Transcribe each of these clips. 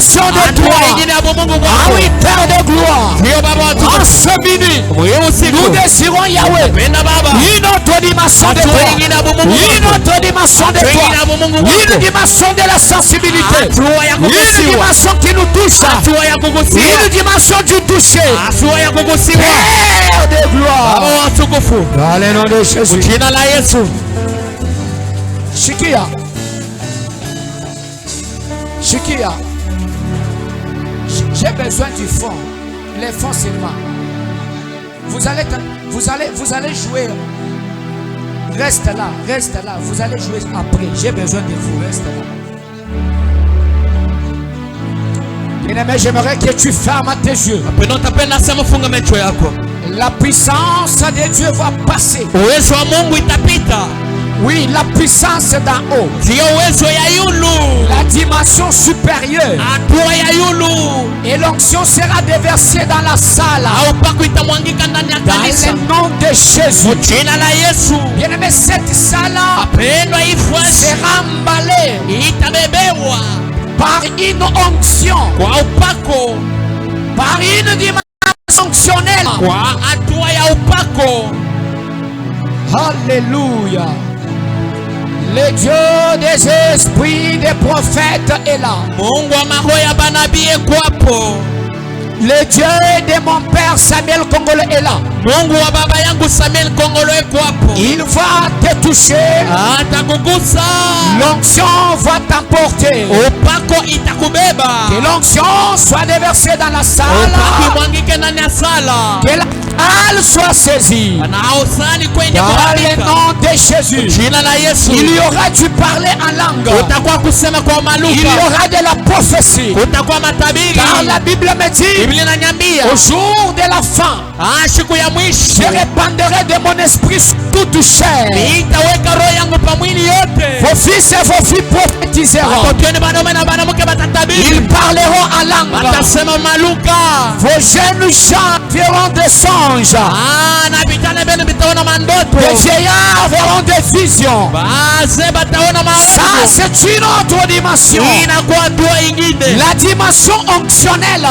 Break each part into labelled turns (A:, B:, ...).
A: dimension de toi. Ah oui, Père de gloire. En ce minuit, nous désirons Yahweh. Une autre dimension de toi. Une autre dimension de toi. Une dimension de la sensibilité. Une dimension qui nous touche. Une dimension du toucher. Père de gloire. Dans le nom de Jésus. Shikia. Shikia. J'ai besoin du fond. Les fonds seulement. Vous allez jouer. Reste là. Vous allez jouer après. J'ai besoin de vous. Reste là. Bien-aimé, j'aimerais que tu fermes tes yeux. La puissance de Dieu va passer. Oui, la puissance d'en haut. La dimension supérieure. Et l'onction sera déversée dans la salle. Dans le nom de Jésus. Bien-aimé, cette salle sera emballée par une onction. Par une dimension onctionnelle. Alléluia. Le Dieu des esprits des prophètes est là. Le Dieu de mon père Samuel Kongolo est là. Il va te toucher. L'onction va t'emporter. Que l'onction soit déversée dans la salle. Que la salle soit saisie. Dans le nom de Jésus. Il y aura du parler en langue. Il y aura de la prophétie. Car la Bible me dit, au jour de la fin, je répandrai de mon esprit sur toute chair. Vos fils et vos filles prophétiseront. Ils parleront en langue. Vos jeunes gens verront des songes. Les vieillards verront des visions. Ça, c'est une autre dimension. La dimension onctionnelle.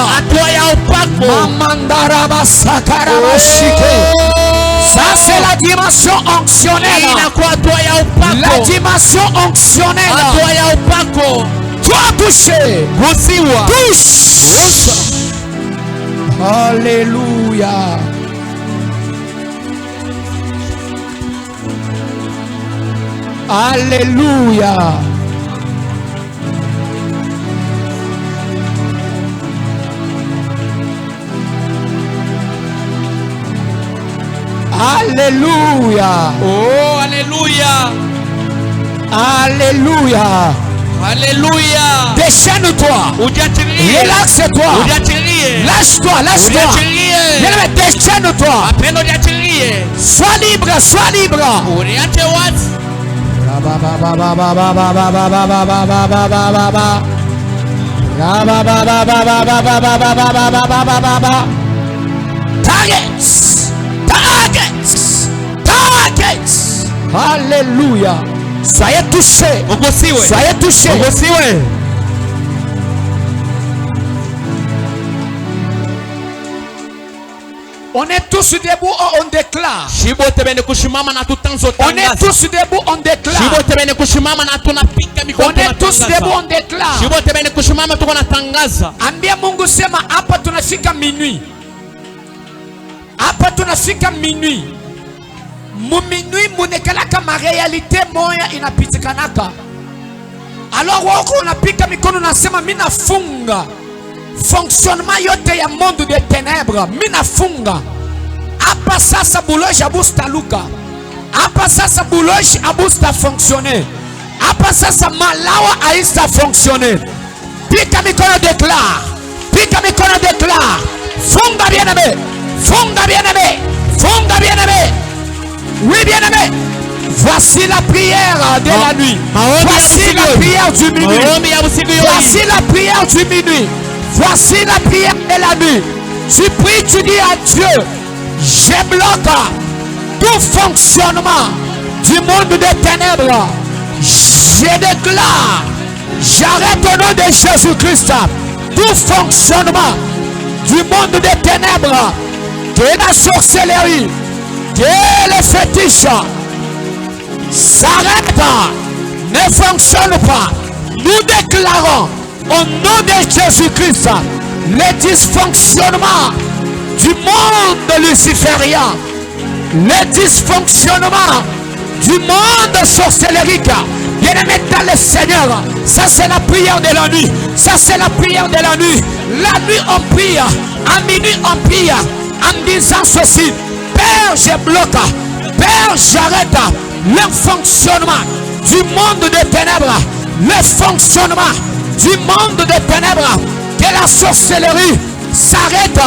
A: Ça, c'est la dimension onctionnelle. La dimension onctionnelle. Toi touché. Touche. Alléluia. Alléluia. Alléluia.
B: Oh, alléluia.
A: Alléluia.
B: Alléluia.
A: Déchaîne-toi. Relaxe-toi. Lâche-toi. Déchaîne-toi. Sois libre. Targets. Alléluia. Soyez touchés. On est tous debout, on déclare. On est tous debout, on déclare. On est tous debout, on déclare. Ambia Mungu sema hapa tunafika minuit. Hapa tunafika minuit. Minuit munekalaka ma réalité moya inapitikanaka. Alors wako unapika mikono nasema mina funga fonctionnement yote ya monde de ténèbres. Mina funga. Hapa sasa buloji abusta luka. Hapa sasa buloji abusta fonctionner. Hapa sasa malawa aista fonctionner. Pika mikono déclare. Funga bien-aimé. Oui, bien-aimé. Voici la prière de la nuit. Voici la prière du minuit. Voici la prière du minuit. Voici la prière de la nuit. Tu pries, tu dis à Dieu, je bloque tout fonctionnement du monde des ténèbres. Je déclare, j'arrête au nom de Jésus-Christ tout fonctionnement du monde des ténèbres, de la sorcellerie, de les fétiches, s'arrête, ne fonctionne pas. Nous déclarons au nom de Jésus-Christ le dysfonctionnement du monde luciférien, le dysfonctionnement du monde sorcellerique. Bien-aimé dans le Seigneur, ça c'est la prière de la nuit. Ça c'est la prière de la nuit. La nuit on prie, à minuit on prie, en disant ceci: Père, je bloque, Père, j'arrête le fonctionnement du monde des ténèbres, le fonctionnement du monde des ténèbres, que la sorcellerie s'arrête,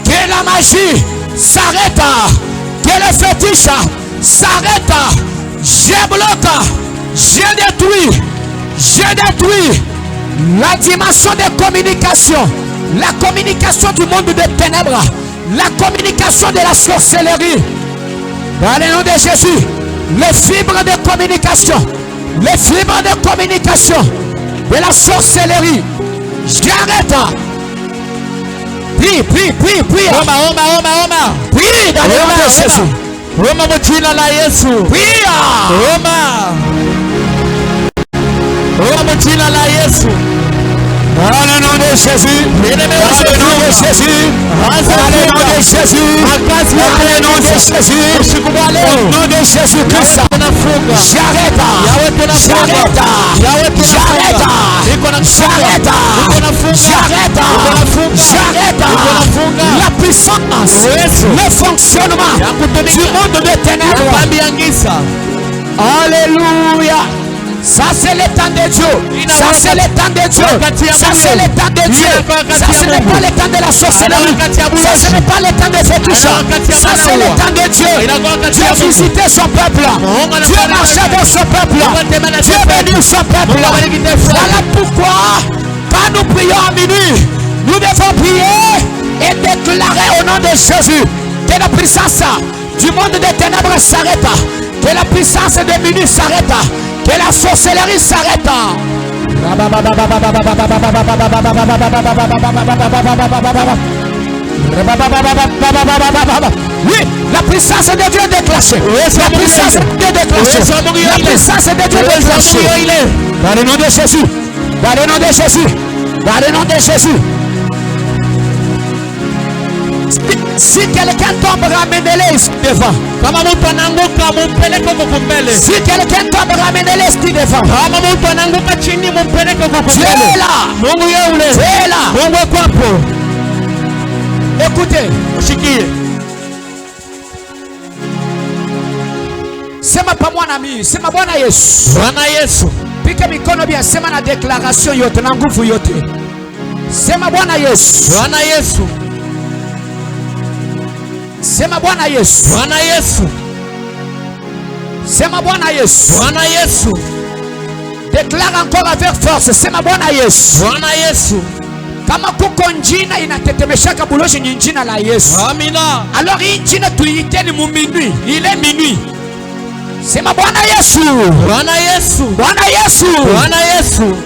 A: que la magie s'arrête, que le fétiche s'arrête. Je bloque, je détruis la dimension de communication, la communication du monde des ténèbres, la communication de la sorcellerie. Dans le nom de Jésus, les fibres de communication, les fibres de communication de la sorcellerie, j'arrête. Prie. Prie dans le nom de Jésus.
B: Roma mchina la Yesu.
A: Prie.
B: Roma mchina la Yesu.
A: Dans le nom de Jésus. Dans le nom de Jésus. Dans le nom de Jésus. Dans le nom de Jésus. Au nom de Jésus-Christ. J'arrête. La puissance, le fonctionnement du monde des ténèbres. Alléluia. Ça c'est le temps de Dieu. Ça c'est le temps de Dieu. Ça c'est le temps de Dieu. Ça ce n'est pas le temps de la sorcellerie. Ça ce n'est pas le temps des fétiches. Ça c'est le temps de Dieu. Dieu visitait son peuple. Dieu marchait avec son peuple. Dieu bénit son peuple. Voilà pourquoi quand nous prions à minuit, nous devons prier et déclarer au nom de Jésus que la puissance du monde des ténèbres s'arrête, que la puissance de minuit s'arrête, que la sorcellerie s'arrête. Oui, la puissance de Dieu est déclenchée. La puissance de Dieu est déclenchée. La puissance de Dieu est déclenchée. Dans le nom de Jésus. Dans le nom de Jésus. Dans le nom de Jésus. Si quelqu'un tombe, ramenez-le ici devant. Si quelqu'un tombe, ramenez-le ici devant. Dieu est là. Dieu est là. Écoutez. Sema pa mwana mi, sema Bwana Yesu.
B: Bwana Yesu.
A: Pika mikono bien, sema na declaration yote na nguvu yote. Sema Bwana Yesu.
B: Bwana Yesu.
A: Sema Bwana Yesu.
B: Bwana Yesu.
A: Sema Bwana Yesu.
B: Bwana Yesu.
A: Déclare encore avec force. Sema Bwana Yesu.
B: Bwana Yesu.
A: Kama kuko njina inatetemeshaka buloshi ni njina la Yesu.
B: Amina.
A: Alors hii njina tuiiteni mu minuit. Il est minuit. Sema Bwana Yesu.
B: Bwana Yesu.
A: Bwana Yesu.
B: Bwana Yesu.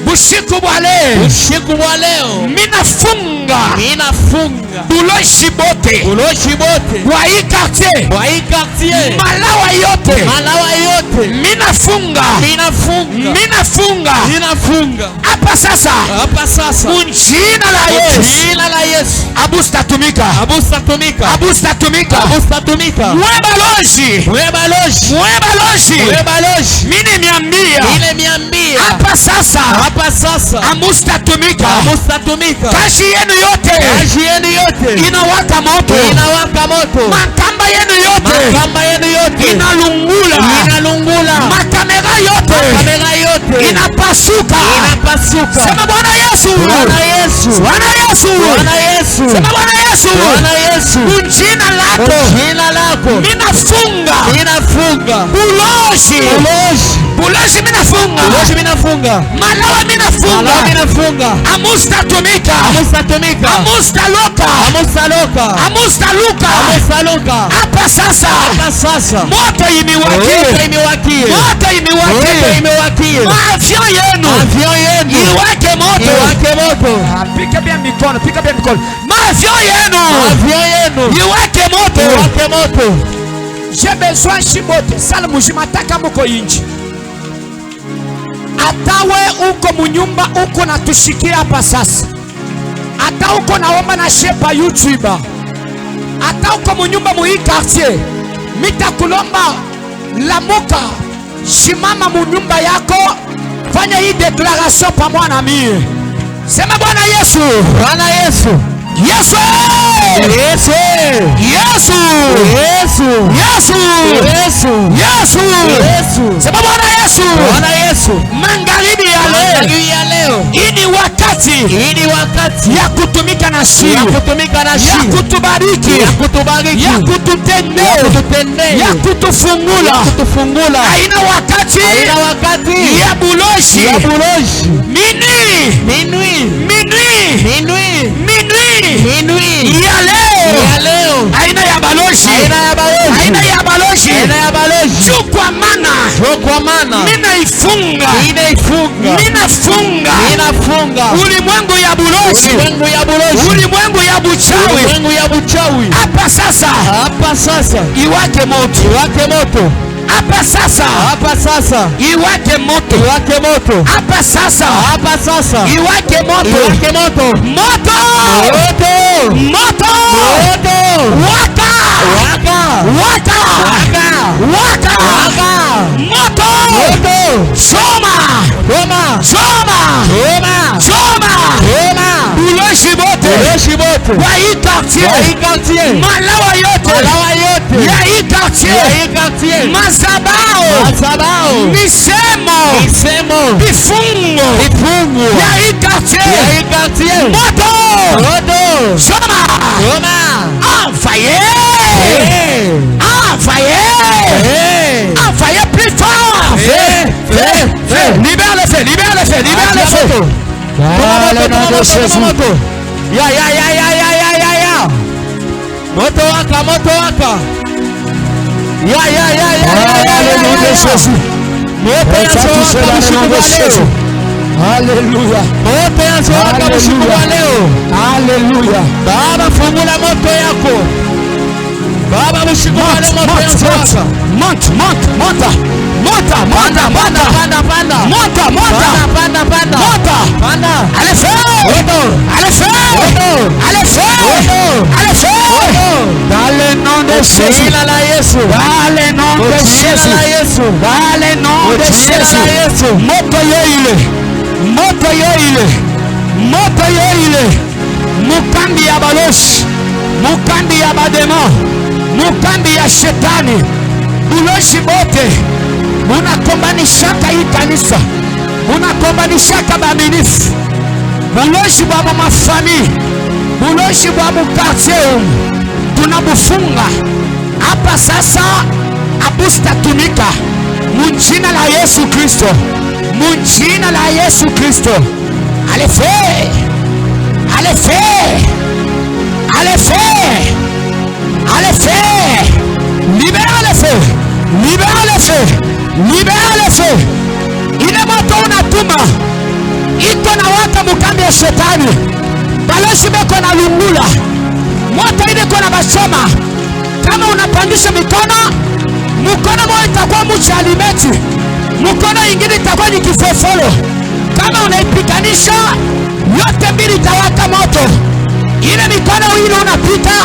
A: Bushiku bwa leo.
B: Usiku wa leo.
A: Minafunga.
B: Minafunga.
A: Buloshi bote.
B: Buloshi bote.
A: Kwa hii quartier.
B: Kwa hii quartier.
A: Malawa yote.
B: Malawa yote.
A: Minafunga.
B: Minafunga.
A: Minafunga.
B: Minafunga.
A: Hapa sasa.
B: Hapa sasa.
A: Unjina la Yesu.
B: Jina la Yesu.
A: Abustatumika.
B: Abustatumika.
A: Abustatumika.
B: Abustatumika.
A: Mwebaloshi.
B: Mwebaloshi.
A: Mwebaloshi.
B: Mwebaloshi.
A: Mini miambia.
B: Ile miambia.
A: Hapa sasa.
B: Hapa sasa.
A: Amustatumika.
B: Amustatumika.
A: Kazi yenu yote.
B: Kazi yenu yote.
A: Inawaka moto.
B: Inawaka moto.
A: Makamba yenu yote.
B: Makamba yenu yote.
A: Inalungula.
B: Inalungula.
A: Makamera yote.
B: Makamera yote.
A: Inapasuka.
B: Inapasuka.
A: Sema Bwana Yesu.
B: Bwana Yesu.
A: Bwana Yesu.
B: Bwana Yesu.
A: Sema Bwana Yesu.
B: Bwana Yesu.
A: Jina lako.
B: Jina lako.
A: Minafunga.
B: Minafunga.
A: Buloshi.
B: Buloshi.
A: Buloshi minafunga.
B: Buloshi minafunga.
A: Malawa minafunga.
B: Malawa minafunga.
A: Amustatumika.
B: Amustatumika.
A: Amustaloka.
B: Amustaloka.
A: Amustaluka.
B: Amustaluka.
A: Hapa sasa.
B: Hapa sasa.
A: Moto imiwakie.
B: Moto imiwakie.
A: Moto imiwakie.
B: Moto imiwakie.
A: Maafya yenu.
B: Maafya yenu.
A: Iwake moto.
B: Iwake moto.
A: Pika bien mikono, pika bien mikono. Maafya yenu.
B: Maafya yenu.
A: Iwake moto.
B: Iwake moto.
A: J'ai besoin shibote. Salmu shimataka muko inji. Atawe uko munyumba uko natushikia hapa sasa. Ata uko naomba na shepa YouTube. Ata uko munyumba mu hii quartier. Mitakulomba lamuka. Shimama munyumba yako. Fanya hii declaration pamoja na mimi. Sema Bwana Yesu.
B: Bwana Yesu.
A: Yesu.
B: Yesu.
A: Yesu.
B: Yesu.
A: Yesu.
B: Yesu.
A: Yesu.
B: Yesu.
A: Sema Bwana Yesu.
B: Bwana Yesu.
A: Magharibi ya leo.
B: Magharibi ya leo.
A: Hii ni wakati.
B: Hii ni wakati
A: Ya kutumika na shi.
B: ya kutumika na shi.
A: Ya kutubariki.
B: Ya kutubariki.
A: Ya kututendea.
B: Ya kututendea.
A: Ya kutufungula.
B: Ya kutufungula.
A: Haina wakati.
B: Haina wakati
A: Ya buloshi.
B: ya buloshi.
A: Minui.
B: Minui.
A: Minui.
B: Minui.
A: Minui.
B: Minui.
A: Ya leo.
B: Ya leo.
A: Haina ya baloshi.
B: Haina ya baloshi.
A: Haina ya baloshi.
B: Haina ya baloshi.
A: Juu kwa maana.
B: Kwa maana
A: Minaifunga.
B: inaifunga.
A: Minafunga.
B: Inafunga.
A: Ulimwengu ya buloshi.
B: Ulimwengu ya buloshi.
A: Ulimwengu ya buchawi.
B: Ulimwengu ya buchawi.
A: Hapa sasa.
B: Hapa sasa.
A: Iwake moto.
B: Iwake moto.
A: Hapa sasa.
B: Hapa sasa.
A: Iwake moto.
B: Iwake moto.
A: Hapa sasa.
B: Hapa sasa.
A: Iwake moto.
B: Iwake moto.
A: Moto.
B: Moto.
A: Moto.
B: Moto.
A: Waka.
B: Waka.
A: Waka.
B: Waka.
A: Waka.
B: Waka.
A: Moto.
B: Moto.
A: Choma.
B: Choma.
A: Choma.
B: Choma.
A: Choma.
B: Choma.
A: Buloshi bote.
B: Buloshi bote.
A: Wa hii quartier.
B: Wa hii quartier.
A: Malawa yote.
B: Malawa yote.
A: Ya hii quartier.
B: Ya hii quartier.
A: Mazabao.
B: Mazabao.
A: Misemo.
B: Misemo.
A: Vifungo.
B: Vifungo.
A: Ya hii quartier.
B: Ya hii quartier.
A: Moto.
B: Moto.
A: Choma.
B: Choma.
A: Envoyez.
B: Hey.
A: Envoyez. Envoyez plus fort.
B: Fais.
A: Libère le feu. Libère le feu. Libère le feu.
B: Dans le nom de Jésus. Ya. Moto waka, moto waka. Ya.
A: Dans le nom de Jésus.
B: Moto ya Jésus.
A: Alléluia.
B: Moto ya waka mshiku wa leo.
A: Alléluia.
B: Baba fungula moto yako. Baba mshiku wa leo moto ya waka.
A: Monte.
B: Panda.
A: Allez feu. Dans le nom de Jésus. Dans le nom de Jésus. Dans le nom de Jésus. Moto yoile. Mukambi ya baloshi. Mukambi ya bademo. Mukambi ya shetani. Buloshi bote. Munakombanishaka hii kanisa. Munakombanishaka baminifu. Buloshi bwa mafamili. Buloshi bwa mukartier. Tunabufunga. Hapa sasa abustatumika. Munjina la Yesu Kristo. Munjina la Yesu Kristo. Allez fais. Libère le feu. Ile moto unatuma iko na waka mukambi ya shetani. Baloshi beko na lungula. Moto ile iko na bashoma. Kama unapandisha mikono moja itakuwa mchalimeti. Mkono ingine itakuwa ni kifofolo. Kama unaipikanisha yote mbili itawaka moto. Ile mikono ile unapita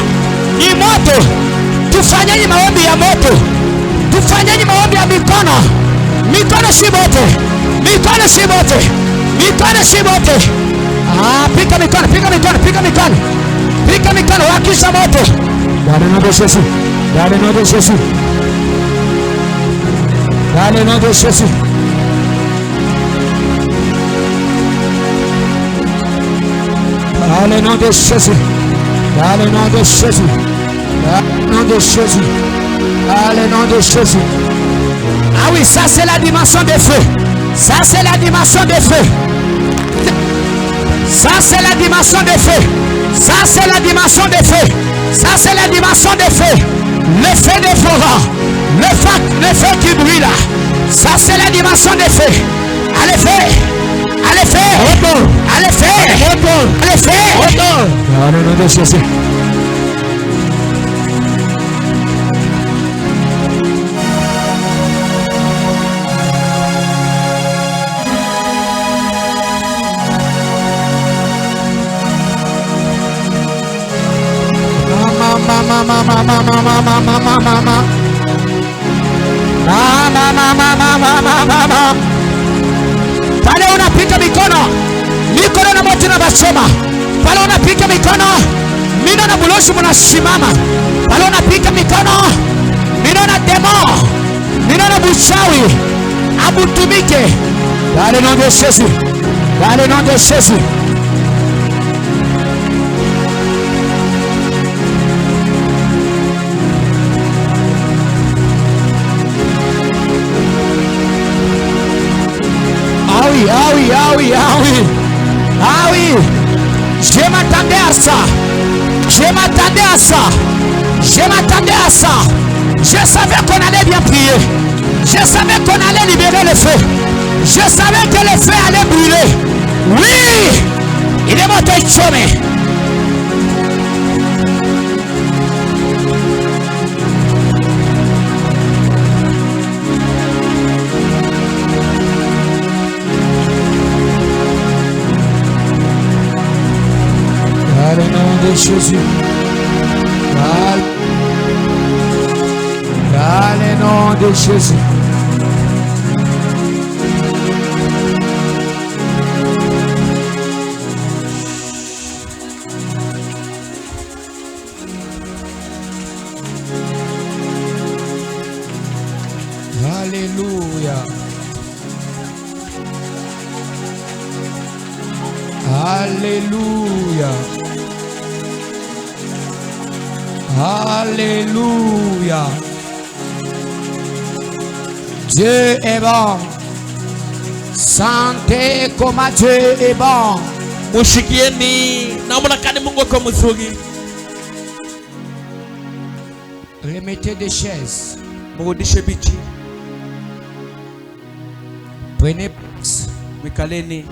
A: ni moto. Tufanyeni maombi ya moto. Tufanyeni maombi ya mikono. Mikono si moto. Pika mikono. Wakisha moto. Dans le nom de Jésus. Dans le nom de Jésus. Dans le nom de Jésus. Dans le nom de Jésus. Dans le nom de Jésus. Dans le nom de Jésus. Dans le nom de Jésus. Ah oui, ça c'est la dimension des feux. Ça c'est la dimension des feux. Ça c'est la dimension des feux. Ça c'est la dimension des feux. Ça c'est la dimension des feux. Le feu des forats. Le feu qui brûle là. Ça c'est la dimension des feux. Allez fais. Allez fais. Allez fais. Allez fais. Dans le nom de Jésus. Pale unapika mikono na moto na bachoma. Pale unapika mikono mino na buloshi mnasimama. Pale unapika mikono mino na demo mino na buchawi abutumike. Dans le nom de Jésus. Dans le nom de Jésus. Ah oui, ah oui, ah oui, ah oui, je m'attendais à ça, je m'attendais à ça, je m'attendais à ça, je savais qu'on allait bien prier, je savais qu'on allait libérer le feu, je savais que le feu allait brûler, oui, il est monté chômé. Dans le nom de Jésus. Dans le nom de Jésus. Alléluia. Alléluia. Alléluia. Dieu est bon. Sentez comme Dieu est bon.
B: Mushikieni namna kani Mungu kwa mzuri.
A: Remettez des chaises.
B: Murudishe bichi.
A: Prenez place.
B: Wikaleni.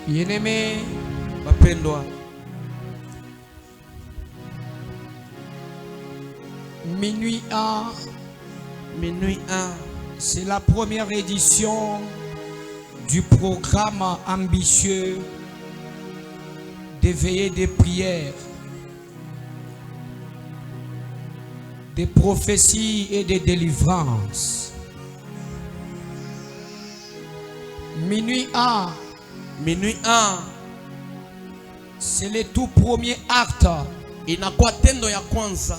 A: Bien-aimés,
B: wapendwa,
A: minuit 1, c'est la première édition du programme ambitieux des veillées de prière, des prophéties et des délivrances. Minuit 1, c'est le tout premier acte
B: inakuwa tendo ya kwanza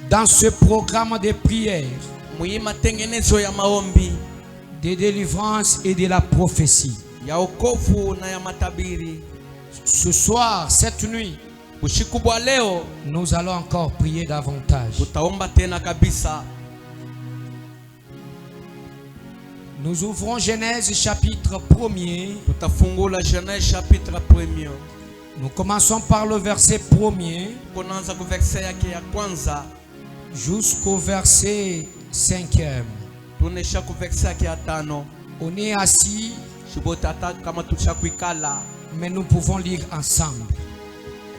A: dans ce programme de prière,
B: matengenezo ya maombi,
A: de délivrance et de la prophétie.
B: Ya wokovu na ya matabiri.
A: Ce soir, cette nuit,
B: usiku bwa leo
A: nous allons encore prier davantage.
B: Tutaomba tena kabisa.
A: Nous ouvrons Genèse chapitre 1er.
B: Tutafungula Genèse chapitre 1er.
A: Nous commençons par le verset 1er
B: Kuanza ku verset yake ya kwanza
A: jusqu'au verset 5e.
B: tunesha ku verset yake ya 5.
A: On est assis,
B: Shibotata kama tushakuikala,
A: mais nous pouvons lire ensemble.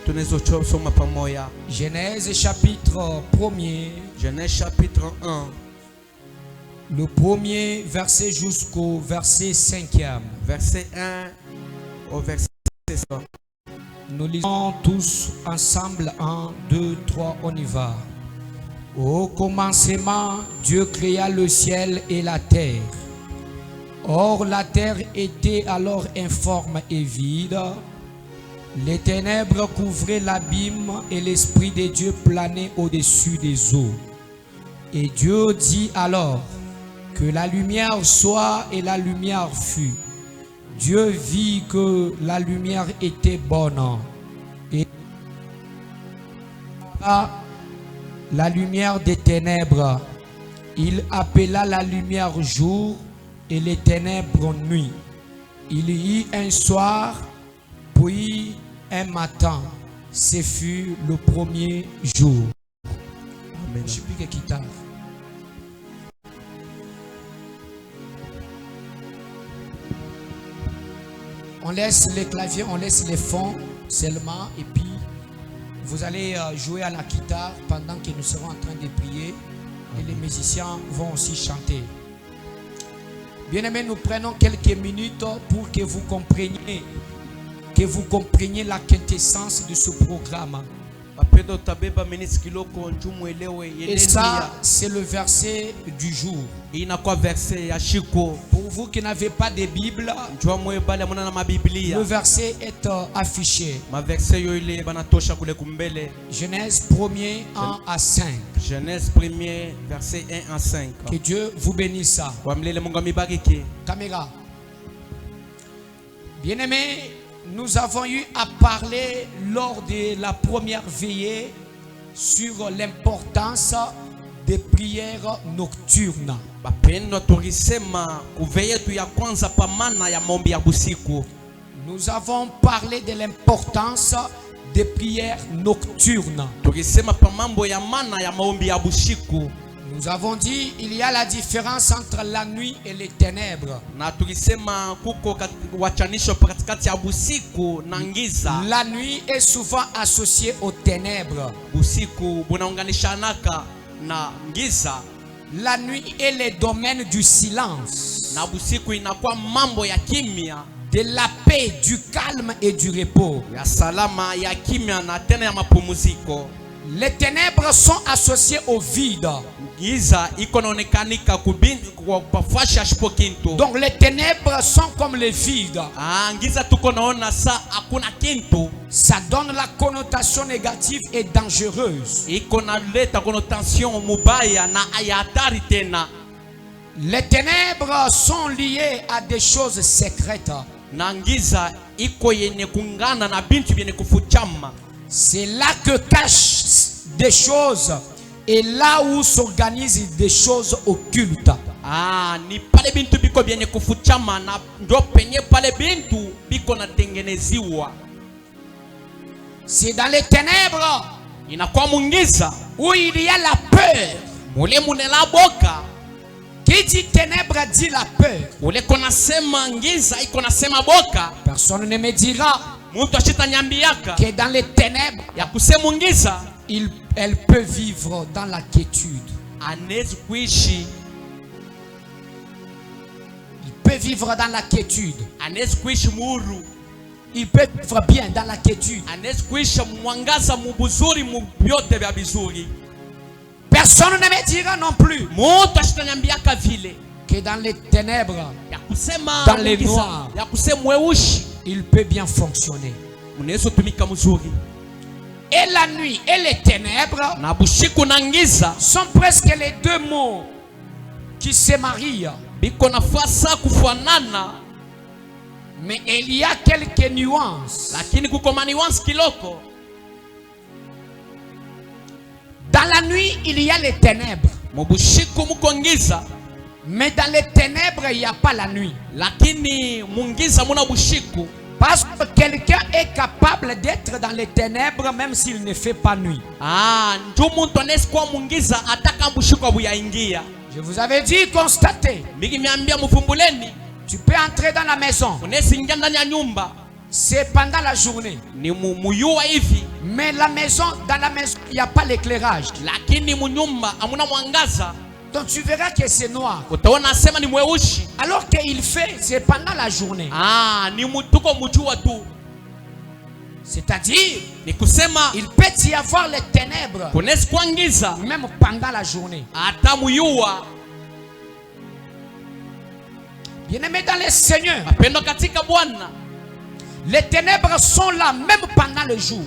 B: tunezosoma pamoja.
A: Genèse chapitre 1er.
B: Genèse chapitre 1.
A: Le premier verset jusqu'au verset 5e.
B: Verset 1 au verset 5.
A: Nous lisons tous ensemble. 1, 2, 3, on y va. Au commencement, Dieu créa le ciel et la terre. Or, la terre était alors informe et vide. Les ténèbres couvraient l'abîme et l'Esprit de Dieu planait au-dessus des eaux. Et Dieu dit alors: que la lumière soit, et la lumière fut. Dieu vit que la lumière était bonne et la lumière des ténèbres. Il appela la lumière jour et les ténèbres nuit. Il y eut un soir, puis un matin. Ce fut le premier jour. Amen. Je sais plus qui guitare. On laisse les claviers, on laisse les fonds seulement et puis vous allez jouer à la guitare pendant que nous serons en train de prier et les musiciens vont aussi chanter. Bien-aimés, nous prenons quelques minutes pour que vous compreniez la quintessence de ce programme. Et ça, c'est le verset du jour. Pour vous qui n'avez pas de Bible, le verset est affiché. Genèse 1er 1 à 5.
B: Genèse 1er, verset 1 à 5.
A: Que Dieu vous bénisse. Caméra. Bien-aimés, nous avons eu à parler lors de la première veillée sur l'importance des prières nocturnes. Nous avons parlé de l'importance des prières nocturnes. Nous avons dit il y a la différence entre la nuit et les ténèbres. La nuit est souvent associée aux ténèbres. La nuit est le domaine du silence, de la paix, du calme et du repos. Les ténèbres sont associées au vide. Donc les ténèbres sont comme les vides. Ça donne la connotation négative et dangereuse. Les ténèbres sont liées à des choses secrètes. C'est là que cachent des choses et là où s'organisent des choses occultes. C'est dans les ténèbres où il y a la peur. Qui dit ténèbres dit la peur. Personne ne me dira que dans les ténèbres, elle peut vivre dans la quiétude. Il peut vivre dans la quiétude. Il peut vivre bien dans la quiétude. Personne ne me dira non plus que dans les ténèbres, dans les noirs, il peut bien fonctionner. Et la nuit et les ténèbres sont presque les deux mots qui se marient. Mais il y a quelques nuances. Dans la nuit, il y a les ténèbres. Mais dans les ténèbres, il n'y a pas la nuit. Parce que quelqu'un est capable d'être dans les ténèbres même s'il ne fait pas nuit. Je vous avais dit, constatez. Tu peux entrer dans la maison. C'est pendant la journée. Mais la maison, dans la maison, il n'y a pas l'éclairage. Donc tu verras que c'est noir. Alors qu'il fait, c'est pendant la journée. C'est-à-dire, il peut y avoir les ténèbres même pendant la journée. Bien-aimés dans le Seigneur, les ténèbres sont là même pendant le jour.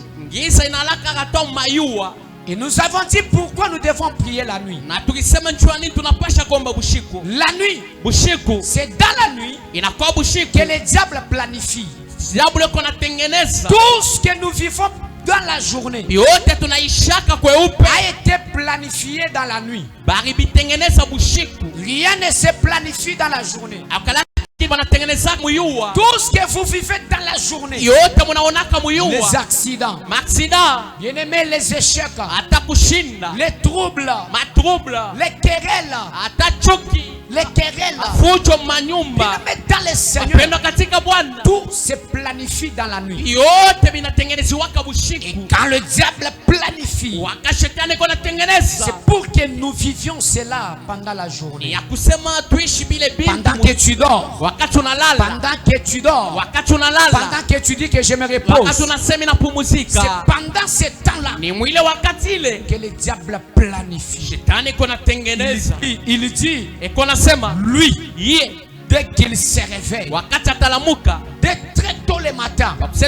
A: Et nous avons dit pourquoi nous devons prier la nuit.
B: Na tukisema njua nini tunapasha kuomba bushiku.
A: La nuit,
B: Bushiku
A: c'est dans la nuit
B: inakuwa bushiku
A: que le diable planifie
B: diablo kona tengeneza
A: tout ce que nous vivons dans la journée.
B: yote tunaishaka kweupe
A: A été planifié dans la nuit.
B: bari bitengeneza bushiku
A: Rien ne se planifie dans la journée.
B: akala banatengeneza muyuwa
A: Tout ce que vous vivez dans la journée,
B: yote munaonaka muyuwa
A: les accidents,
B: maaksida
A: bien-aimés, les échecs,
B: hata kushinda
A: les troubles,
B: matrouble
A: les querelles,
B: hata chuki
A: les querelles,
B: fujo manyumba
A: bien-aimés dans le Seigneur,
B: pendo katika Bwana
A: tout se planifie dans la nuit.
B: yote binatengeneziwaka
A: Et
B: bushiku
A: quand le diable planifie,
B: waka shetani kona tengeneza
A: c'est pour que nous vivions cela pendant la journée.
B: ya kusema tuishi bile
A: Pendant
B: bintu
A: que tu dors,
B: wakati unalala
A: pendant que tu dors,
B: wakati unalala
A: pendant que tu dis que je me
B: wakati
A: repose,
B: unasema
A: c'est
B: inapumuzika
A: pendant ce temps-là
B: ni mwile wakati ile
A: que le diable planifie.
B: shetani kona tengeneza
A: Il dit,
B: eko nasema
A: lui,
B: ye
A: dès qu'il se réveille,
B: wakati atalamuka
A: dès très tôt le matin,
B: bakuse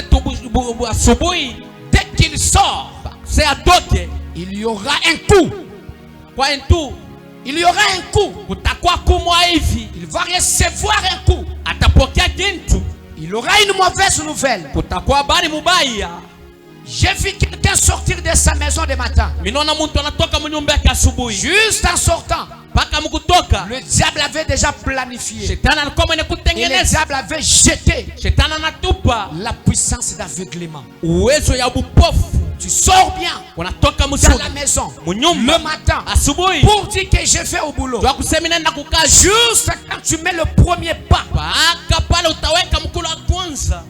B: asubuhi
A: dès qu'il sort,
B: bakuse atoke
A: il y aura un coup.
B: kwa entu
A: Il y aura un coup.
B: kutakuwa kumwa hivi
A: Il va recevoir un coup.
B: atapokea kintu
A: Il aura une mauvaise nouvelle.
B: kutakuwa habari mubaya.
A: J'ai vu quelqu'un sortir de sa maison de matin.
B: Minaona mtu anatoka mnyumba yake asubuhi
A: Juste en sortant,
B: mpaka mkutoka
A: le diable avait déjà planifié.
B: shetani alikuwa mwenye
A: Et le
B: kutengeneza.
A: diable avait jeté
B: Shetani anatupa
A: la puissance d'aveuglement.
B: uwezo ya bupofu.
A: Tu sors bien
B: Unatoka
A: dans
B: mzuri
A: la maison
B: munyumba
A: le matin
B: asubuhi
A: pour dire que je vais au boulot.
B: twa kusema nenda kukazi
A: Juste quand tu mets le premier pas,
B: mpaka pale utaweka mkulu wa kwanza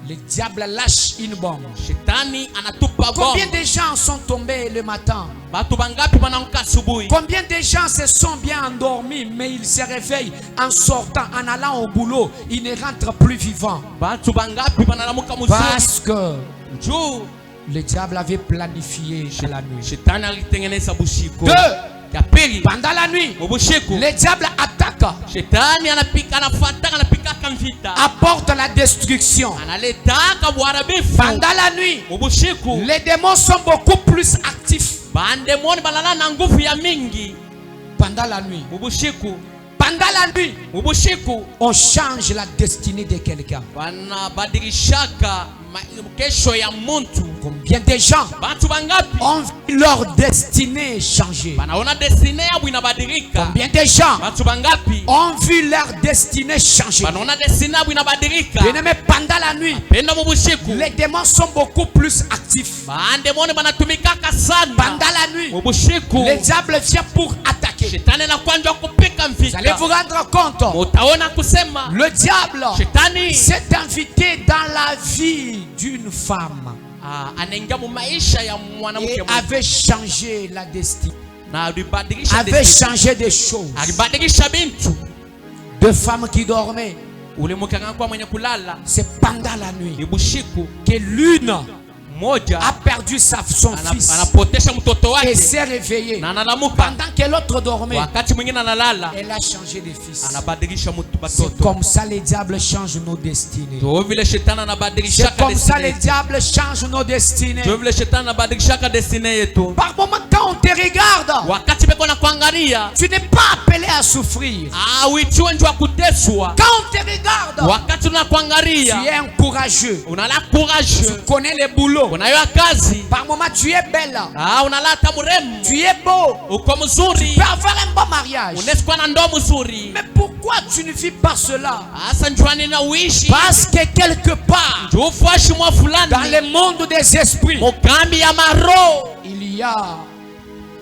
A: le diable lâche une bombe.
B: shetani anatupa
A: Combien
B: bomba.
A: de gens sont tombés le matin?
B: Batu bangapi wanaamka asubuhi?
A: Combien de gens se sont bien endormis, mais ils se réveillent en sortant, en allant au boulot, ils ne rentrent plus vivants.
B: Batu bangapi wanalamuka mzuri?
A: Parce que
B: Juu
A: le diable avait planifié dans la nuit.
B: shetani alitengeneza bushiko.
A: 2.
B: Ya pili,
A: Pendant la nuit,
B: mubushiku
A: le diable attaque,
B: shetani anapika anafuata anapika kamvita.
A: apporte la destruction.
B: Analetaka uharibifu.
A: Pendant la nuit,
B: Mubushiku
A: les démons sont beaucoup plus actifs.
B: bandemoni balala na nguvu ya mingi.
A: Pendant la nuit,
B: Mubushiku
A: pendant la nuit,
B: mubushiku
A: on change la destinée de quelqu'un.
B: wanabadilishaka kesho ya muntu.
A: Combien de gens
B: Batu bangapi
A: ont vu leur destinée changer?
B: banaona destiny yabo inabadilika?
A: Combien de gens
B: Batu bangapi
A: ont vu leur destinée changer?
B: banaona destiny yabo inabadilika?
A: Bien-aimés, pendant la nuit,
B: Penda mubushiku
A: les démons sont beaucoup plus actifs.
B: bandemoni banatumikaka sana.
A: Pendant la nuit,
B: Mubushiku
A: le diable vient pour attaquer.
B: shetani na kwanja kupika
A: Vous allez vous
B: mvita.
A: rendre compte,
B: Mutaona kusema
A: le diable
B: shetani
A: s'est invité dans la vie d'une femme
B: anaingia mu maisha ya
A: et
B: mwanamke
A: avait changé la destinée,
B: na alibadilisha
A: avait
B: destiny.
A: changé des choses.
B: Alibadilisha bintu.
A: Deux femmes qui dormaient,
B: Ule mke akakuwa mwenye kulala
A: c'est pendant la nuit
B: ni bushiku
A: que l'une
B: moja
A: a perdu son fils
B: anapotesha mtoto
A: et
B: wake
A: s'est réveillée.
B: na analamuka.
A: Pendant que l'autre dormait,
B: Wakati mwingine analala
A: elle a changé de fils.
B: anabadilisha mtu
A: C'est
B: batoto.
A: comme ça les diables changent nos destinées.
B: Ndio vile shetani anabadilisha
A: C'est comme ça les
B: destiny.
A: diables changent nos destinées.
B: Ndio vile shetani anabadilisha destiny yetu.
A: Par moment, quand on te regarde,
B: Wakati beko na kuangalia
A: tu n'es pas appelé à souffrir.
B: uitiwe njoo kuteswa.
A: Quand on te regarde,
B: Wakati
A: tu
B: unakuangalia
A: es un courageux.
B: unala courage,
A: Tu connais le boulot.
B: unayo kazi.
A: Par moment, tu es belle.
B: Unalata mrembo,
A: Tu es beau.
B: uko mzuri,
A: Tu peux avoir un bon mariage.
B: unasikwa na ndoa mzuri.
A: Mais pourquoi tu ne vis pas cela?
B: Asa njwani na uishi
A: Parce que quelque part,
B: tufuashi mwa
A: dans
B: fulani
A: le monde des esprits,
B: mukambi ya maro
A: il y a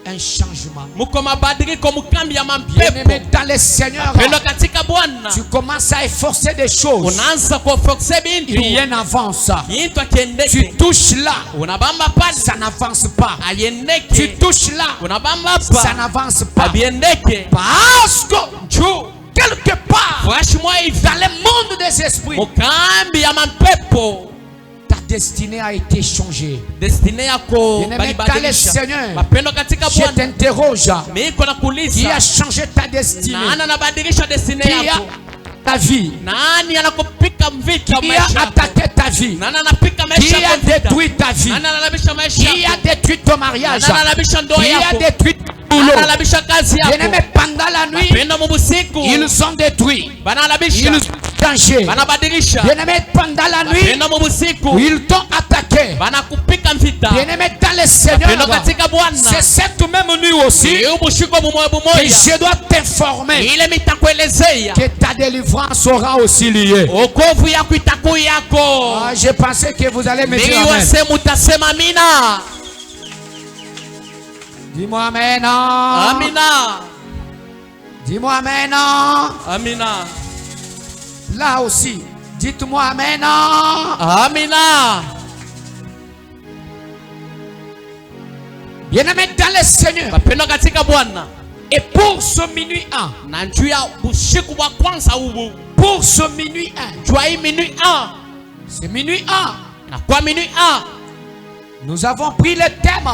A: un changement.
B: muko mabadiliko mukambi ya
A: Bien-aimé
B: mapepo.
A: dans le Seigneur,
B: Pendo katika Bwana
A: tu commences à efforcer des choses.
B: unaanza kuforce bintu
A: Rien n'avance.
B: yintu
A: Tu
B: akiendeke
A: touches là,
B: unabamba pale
A: ça n'avance pas. Tu
B: ayendeke
A: touches là,
B: unabamba
A: ça
B: pa
A: n'avance pas.
B: abiendeke
A: Parce que
B: juu
A: quelque part,
B: fuashi mwa hivi
A: dans le monde des esprits,
B: mukambi ya mapepo
A: ta destinée a été changée.
B: destiny yako
A: Bien-aimé dans le
B: balibadilisha.
A: Seigneur,
B: Mapendo katika
A: je
B: Bwana
A: t'interroge.
B: miko na
A: Qui a
B: kuuliza
A: changé ta destinée?
B: nani anabadilisha destiny
A: Qui a
B: yako?
A: ta vie?
B: Nani anakupika mvita
A: Qui
B: maisha
A: a
B: yako?
A: attaqué ta vie?
B: Nani anapika
A: Qui a détruit ta vie? Qui a détruit ton mariage? Qui a détruit ton boulot? Bien-aimé, pendant la nuit, ils ont détruit. Ils ont changé. Bien-aimé, pendant la nuit, ils t'ont attaqué. Bien-aimé, dans le Seigneur, c'est cette même nuit aussi que je dois t'informer que ta délivrance sera aussi liée. Ah, je pensais que vous allez me dire amen. Dis-moi amen.
B: Amina.
A: Dis-moi amen.
B: Amina.
A: Là aussi, dites-moi amen.
B: Amina.
A: Bien-aimé dans le Seigneur. Et pour ce minuit 1, pour ce minuit 1, c'est minuit 1, nous avons pris le thème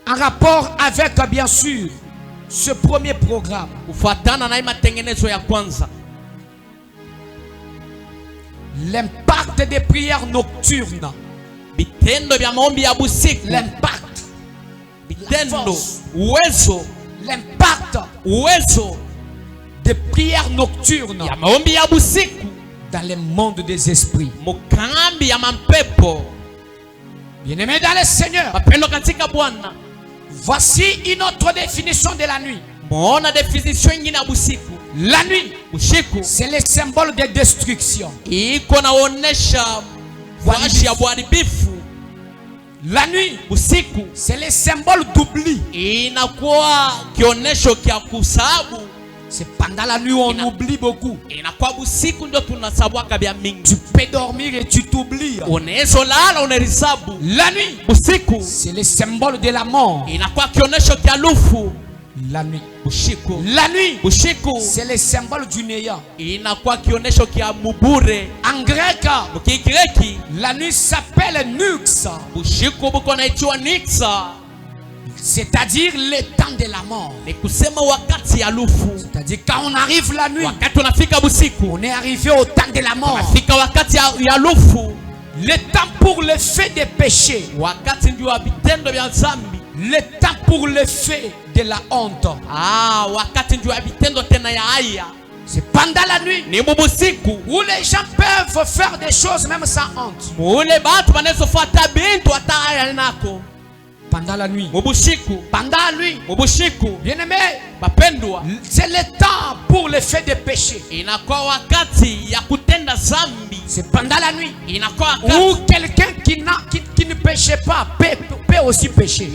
A: en rapport avec, bien sûr, ce premier programme. L'impact des prières nocturnes. L'impact. L'impact des prières nocturnes dans le monde des esprits. Bien-aimé dans le Seigneur, voici une autre définition de la nuit. La nuit, c'est le symbole de destruction. La nuit, c'est le symbole d'oubli. C'est pendant la nuit où on oublie beaucoup. Tu peux dormir et tu t'oublies. La nuit, c'est le symbole de la mort. La nuit, c'est le symbole du néant. En grec, la nuit s'appelle Nux. C'est-à-dire le temps de la mort. C'est-à-dire quand on arrive la nuit, on est arrivé au temps de la mort. Le temps pour le fait des péchés. Le temps pour le fait de la honte. C'est pendant la nuit où les gens peuvent faire des choses même sans honte. Pendant la nuit. Pendant la nuit. Bien aimé, c'est le temps pour le fait de péché. C'est pendant la nuit où quelqu'un qui ne péchait pas peut aussi pécher.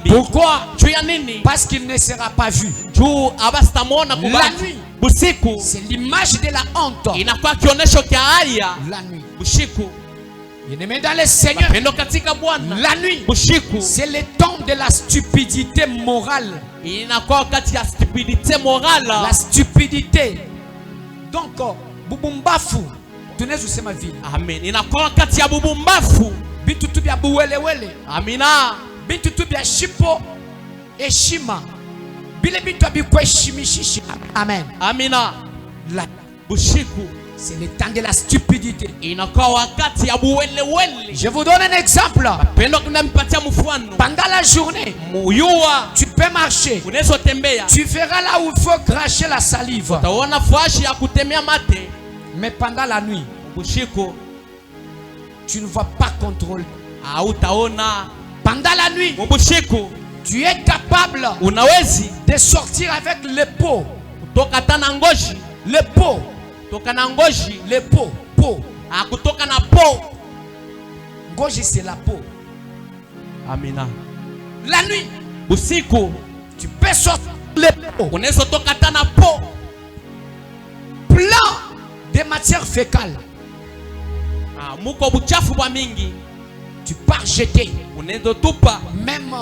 A: Pourquoi? Parce qu'il ne sera pas vu. La nuit, c'est l'image de la honte. La nuit. Bien-aimé dans le Seigneur, la nuit, c'est le temps de la stupidité morale. La stupidité. Donc, bubumbafu, tunaweza kusema vile.
B: Amen. Inakuwa kati ya bubumbafu.
A: Bintu tu bya buwelewele.
B: Amina.
A: Bintu tu bya shipo heshima. Bile bintu abikuheshimishishi. Amen.
B: Amina.
A: La
B: bushiku.
A: C'est le temps de la stupidité.
B: Je
A: vous donne un exemple. Pendant la journée, tu peux marcher. Tu verras là où il faut cracher la salive. Mais pendant la nuit, tu ne vas pas contrôler. Pendant la nuit, tu es capable de sortir avec le pot. Le pot. Le pot.
B: Kutoka na po.
A: Ngoji c'est la peau.
B: Amina.
A: La nuit,
B: usiku,
A: tu peux sortir le pot.
B: Unaweza toka tana po.
A: Plein de matière fécale.
B: Muko buchafu bwa mingi.
A: Tu pars jeter.
B: Unaweza tupa.
A: Même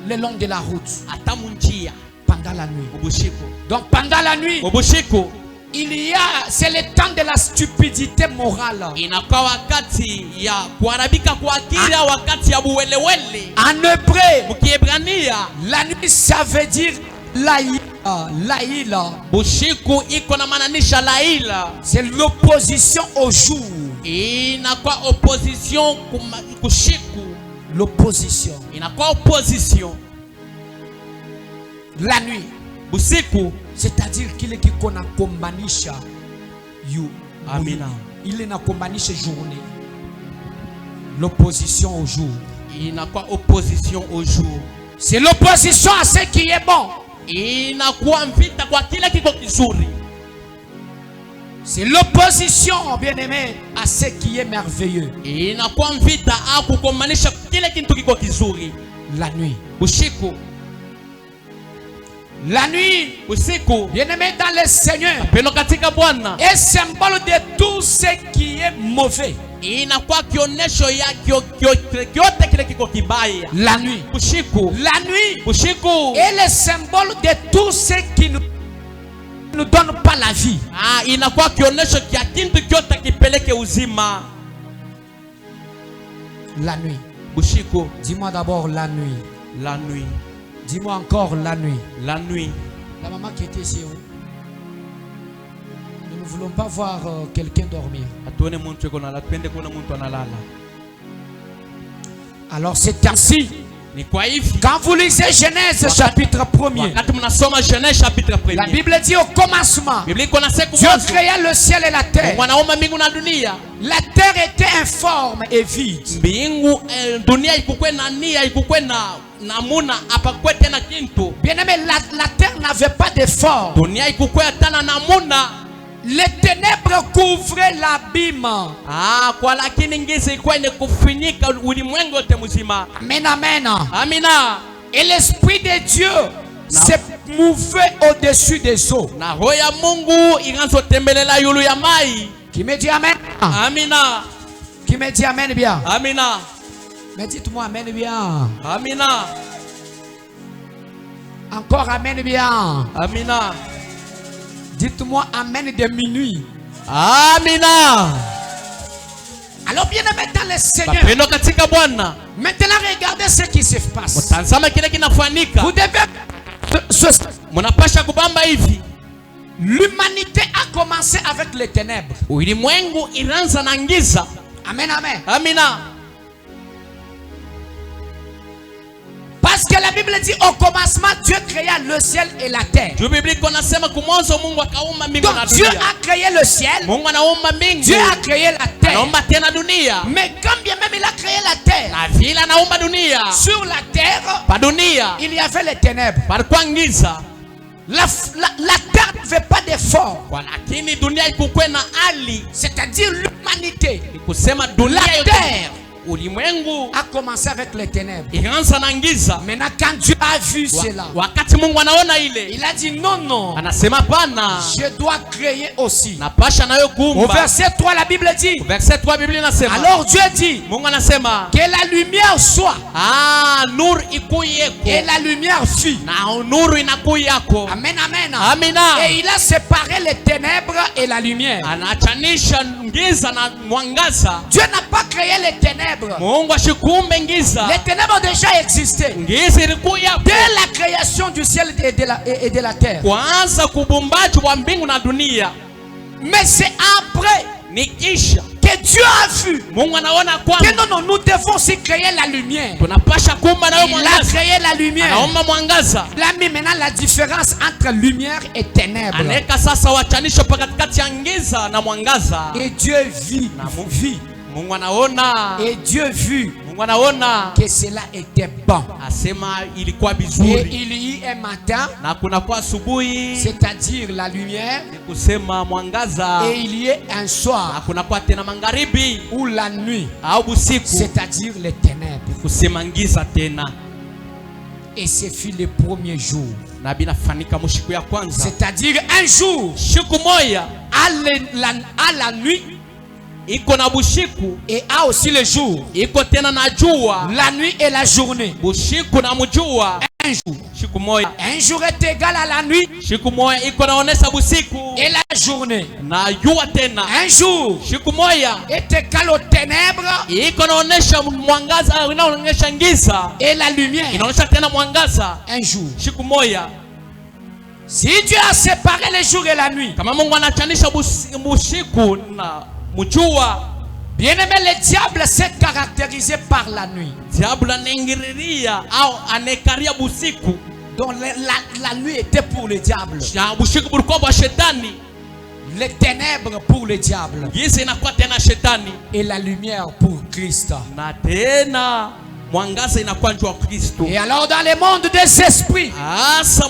A: le long de la route.
B: Ata munjia.
A: Pendant la nuit.
B: Ubushiku.
A: Donc pendant la nuit.
B: Ubushiku.
A: Il y a, c'est le temps de la stupidité morale.
B: Inakuwa wakati ya kuharibika kwa akili au wakati ya buwelewele.
A: En hébreu,
B: Mukiebrania,
A: la nuit ça veut dire la Laila.
B: Bushiku iko na mananisha laila.
A: C'est l'opposition au jour.
B: Inakuwa opposition kushiku.
A: L'opposition.
B: Inakuwa opposition.
A: La nuit.
B: Busiku.
A: C'est-à-dire qu'il est qui qu'on a kombanisha you.
B: Amina.
A: Il est na kombanisha journée. L'opposition au jour.
B: Inakuwa opposition au jour.
A: C'est l'opposition à ce qui est bon.
B: Inakuwa vita kwa kile kiko kizuri.
A: C'est l'opposition, bien-aimé, à ce qui est merveilleux.
B: Inakuwa vita au kukomanisha kile kitu kiko kizuri.
A: La nuit.
B: Usiku.
A: La nuit,
B: usiku,
A: bien-aimé dans le Seigneur,
B: pendo katika Bwana,
A: est symbole de tout ce qui est mauvais.
B: Inakuwa kionesho ya kyote kile kiko kibaya.
A: La nuit.
B: Usiku.
A: La nuit.
B: Usiku.
A: Est le symbole de tout ce qui nous donne pas la vie.
B: Inakuwa kionesho kia kintu kyote kipeleke uzima.
A: La nuit.
B: Usiku.
A: Dis-moi d'abord la nuit.
B: La nuit.
A: Dis-moi encore la nuit.
B: La nuit.
A: La maman qui était ici, nous ne voulons pas voir quelqu'un dormir. Alors c'est ainsi. Quand vous lisez Genèse chapitre 1er, la Bible dit au commencement, Dieu créa le ciel et la terre. La terre était informe et vide. Bien-aimé, la terre n'avait pas de forme. Les ténèbres couvraient l'abîme. Amen, amen.
B: Amina.
A: Et l'Esprit de Dieu se mouvait au-dessus des eaux. Qui me dit amen?
B: Amina.
A: Qui me dit amen bien?
B: Amina.
A: Mais dites-moi amen bien.
B: Amina.
A: Encore amen bien.
B: Amina.
A: Dites-moi amen de minuit.
B: Amina.
A: Alors bien aimé dans le Seigneur. Maintenant regardez ce qui se passe. Vous devez. L'humanité a commencé avec les ténèbres. Amen, amen.
B: Amina.
A: Parce que la Bible dit au commencement Dieu créa le ciel et la terre. Donc Dieu a créé le ciel. Dieu a créé la terre. Mais quand bien même il a créé la terre, sur la terre il y avait les ténèbres. La terre n'avait pas d'effort. C'est-à-dire l'humanité. La terre a commencé avec les ténèbres. Maintenant quand Dieu a vu cela, il a dit non, non, je dois créer aussi. Au verset 3 la Bible dit, alors Dieu dit que la lumière soit, et la lumière fut. Amen, amen. Et il a séparé les ténèbres et la lumière. Dieu n'a pas créé les ténèbres. Les ténèbres ont déjà existé dès la création du ciel et de la terre. Mais c'est après que Dieu a vu que non, nous devons aussi créer la lumière. Il a créé la lumière. Il a mis maintenant la différence entre lumière et ténèbres. Et Dieu vit. Et Dieu vit que cela était bon. Et il y eut un matin, c'est-à-dire la lumière, et il y eut un soir, ou la nuit, c'est-à-dire les ténèbres. Et ce fut le premier jour, c'est-à-dire un jour à la nuit, et a aussi le jour, la nuit et la journée. Un jour est égal à la nuit et la journée. Un jour est égal aux ténèbres et la lumière. Un jour. Si Dieu a séparé les jours et la nuit,
B: kama Mungu anachanisha usiku na mjua,
A: bien-aimé, le diable s'est caractérisé par la nuit.
B: diablo anaingililia au anekaria usiku.
A: Donc la nuit était pour le diable,
B: Usiku bulikuwa bwa shetani,
A: les ténèbres pour le diable
B: giza inakuwa tena shetani,
A: et la lumière pour Christ.
B: na tena mwangaza inakuwa njoo Kristo.
A: Et alors dans le monde des esprits,
B: Asa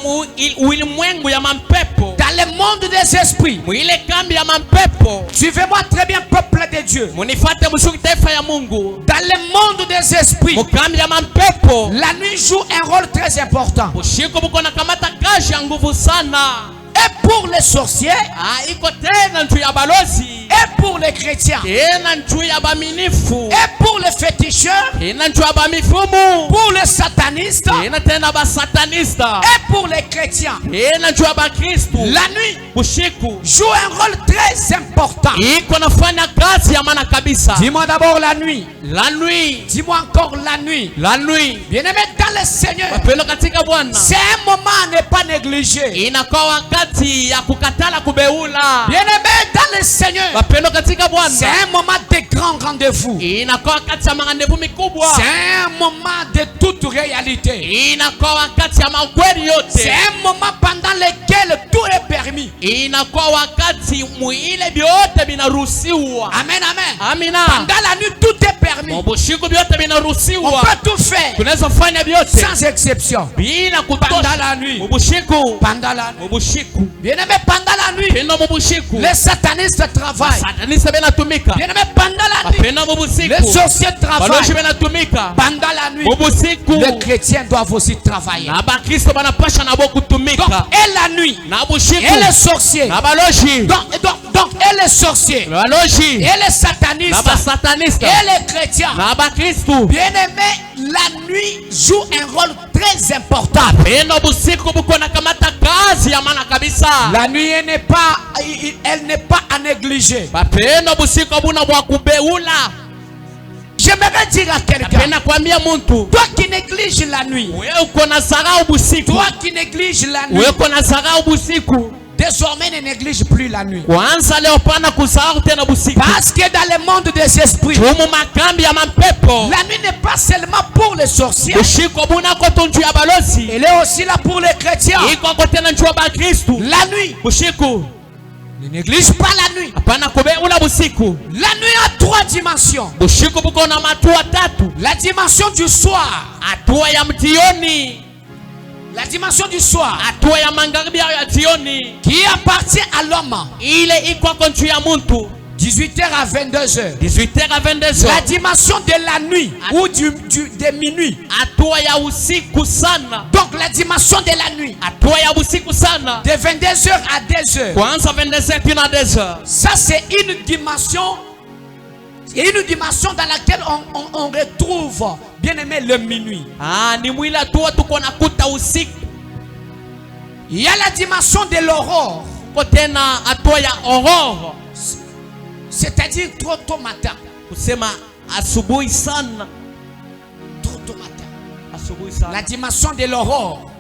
B: ulimwengu ya mampepo,
A: dans le monde des esprits,
B: mwile kambi ya mampepo,
A: suivez-moi très bien, peuple de Dieu.
B: munifate mzuri taifa ya Mungu.
A: Dans le monde des esprits,
B: Mukambi ya mampepo,
A: la nuit joue un rôle très important.
B: usiku buko na kamata kazi ya nguvu sana.
A: Et pour les sorciers,
B: Iko tena njuu ya balozi,
A: et pour les chrétiens,
B: tena njuu ya baminifu,
A: et pour les féticheurs,
B: tena njuu ya bamifumu,
A: pour les satanistes,
B: tena basatanista,
A: et pour les chrétiens.
B: tena njuu ya bakristu.
A: La nuit
B: Usiku
A: joue un rôle très important.
B: iko nafanya kazi ya maana kabisa.
A: Dis-moi d'abord la nuit.
B: La nuit,
A: Dis-moi encore la nuit.
B: la nuit,
A: Bien-aimé dans le Seigneur,
B: wapendwa katika Bwana,
A: c'est un moment à ne pas négliger.
B: inakuwa wakati ya kukatala kubeula.
A: Bien-aimé dans le Seigneur,
B: Wapendwa katika
A: c'est
B: Bwana,
A: un moment de grand rendez-vous.
B: inakuwa wakati ya marandevu mikubwa,
A: C'est un moment de toute réalité.
B: inakuwa wakati ya maukweli
A: C'est
B: yote,
A: un moment pendant lequel tout est permis.
B: inakuwa wakati muile vyote vinaruhusiwa.
A: Amen, amen.
B: Amina.
A: Pendant la nuit, tout est permis.
B: Mubushiku vyote
A: On
B: vinaruhusiwa,
A: peut tout faire,
B: tunaweza fanya vyote
A: sans exception.
B: bila
A: Pendant
B: kutosha.
A: la nuit.
B: Mubushiku,
A: Pendant la nuit.
B: mubushiku,
A: Bien-aimé, pendant la nuit,
B: penda mubushiku,
A: les satanistes travaillent.
B: satanisa benatumika.
A: Bien-aimé, pendant la nuit,
B: Penda
A: les
B: mubusiku,
A: sorciers
B: baloshi
A: travaillent.
B: benatumika.
A: Pendant la nuit,
B: Mubusiku,
A: les chrétiens doivent aussi travailler.
B: na bakristo banapasha nabo
A: Donc,
B: kutumika.
A: et la nuit,
B: Na
A: et
B: bushiku,
A: les sorciers.
B: na baloshi,
A: Donc, et les sorciers,
B: baloshi,
A: et les
B: na
A: satanistes,
B: basatanista,
A: et les chrétiens.
B: na bakristu.
A: Bien-aimé, la nuit joue un rôle très important.
B: Penda busiku buko na kamata kazi ya maana kabisa.
A: La nuit, elle n'est pas à négliger.
B: Bapenda busiku buna bwa kubeula.
A: J'aimerais dire à quelqu'un,
B: Napenda kuambia muntu,
A: toi qui négliges la nuit,
B: wewe uko na sarau busiku,
A: toi qui négliges la nuit,
B: wewe uko na sarau busiku.
A: désormais ne néglige plus la nuit.
B: Kwanza leo pana kusahau tena busiku.
A: Parce que dans le monde des esprits,
B: Tumu makambi ya mampepo.
A: la nuit n'est pas seulement pour les sorciers,
B: Busiku buna ko tunju ya balozi.
A: elle est aussi là pour les chrétiens.
B: Iko ko tena njua bakristu.
A: La nuit,
B: Busiku
A: ne néglige pas la nuit.
B: hapana kubeula busiku.
A: La nuit a 3 dimensions.
B: Busiku buko na matua tatu.
A: La dimension du soir,
B: Hatua ya mtioni,
A: la dimension du soir
B: hatua ya magharibi ya jioni.
A: qui appartient à l'homme,
B: Ile iko ko njuu ya muntu.
A: 18h à 22h.
B: 18h à 22h.
A: La dimension de la nuit ou de minuit.
B: Hatua ya usiku sana.
A: Donc la dimension de la nuit,
B: Hatua ya usiku sana.
A: de 22h à 2h.
B: Kwanza 22h pina 2h.
A: Ça c'est une dimension dans laquelle on retrouve, bien aimé, le minuit.
B: Ni mwili hatua tuko nakuta usiku.
A: Il y a la dimension de l'aurore,
B: Ko tena hatua ya aurore.
A: c'est-à-dire trop tôt matin.
B: Kusema asubuhi sana.
A: Trop tôt matin.
B: Asubuhi sana.
A: La dimension de l'aurore,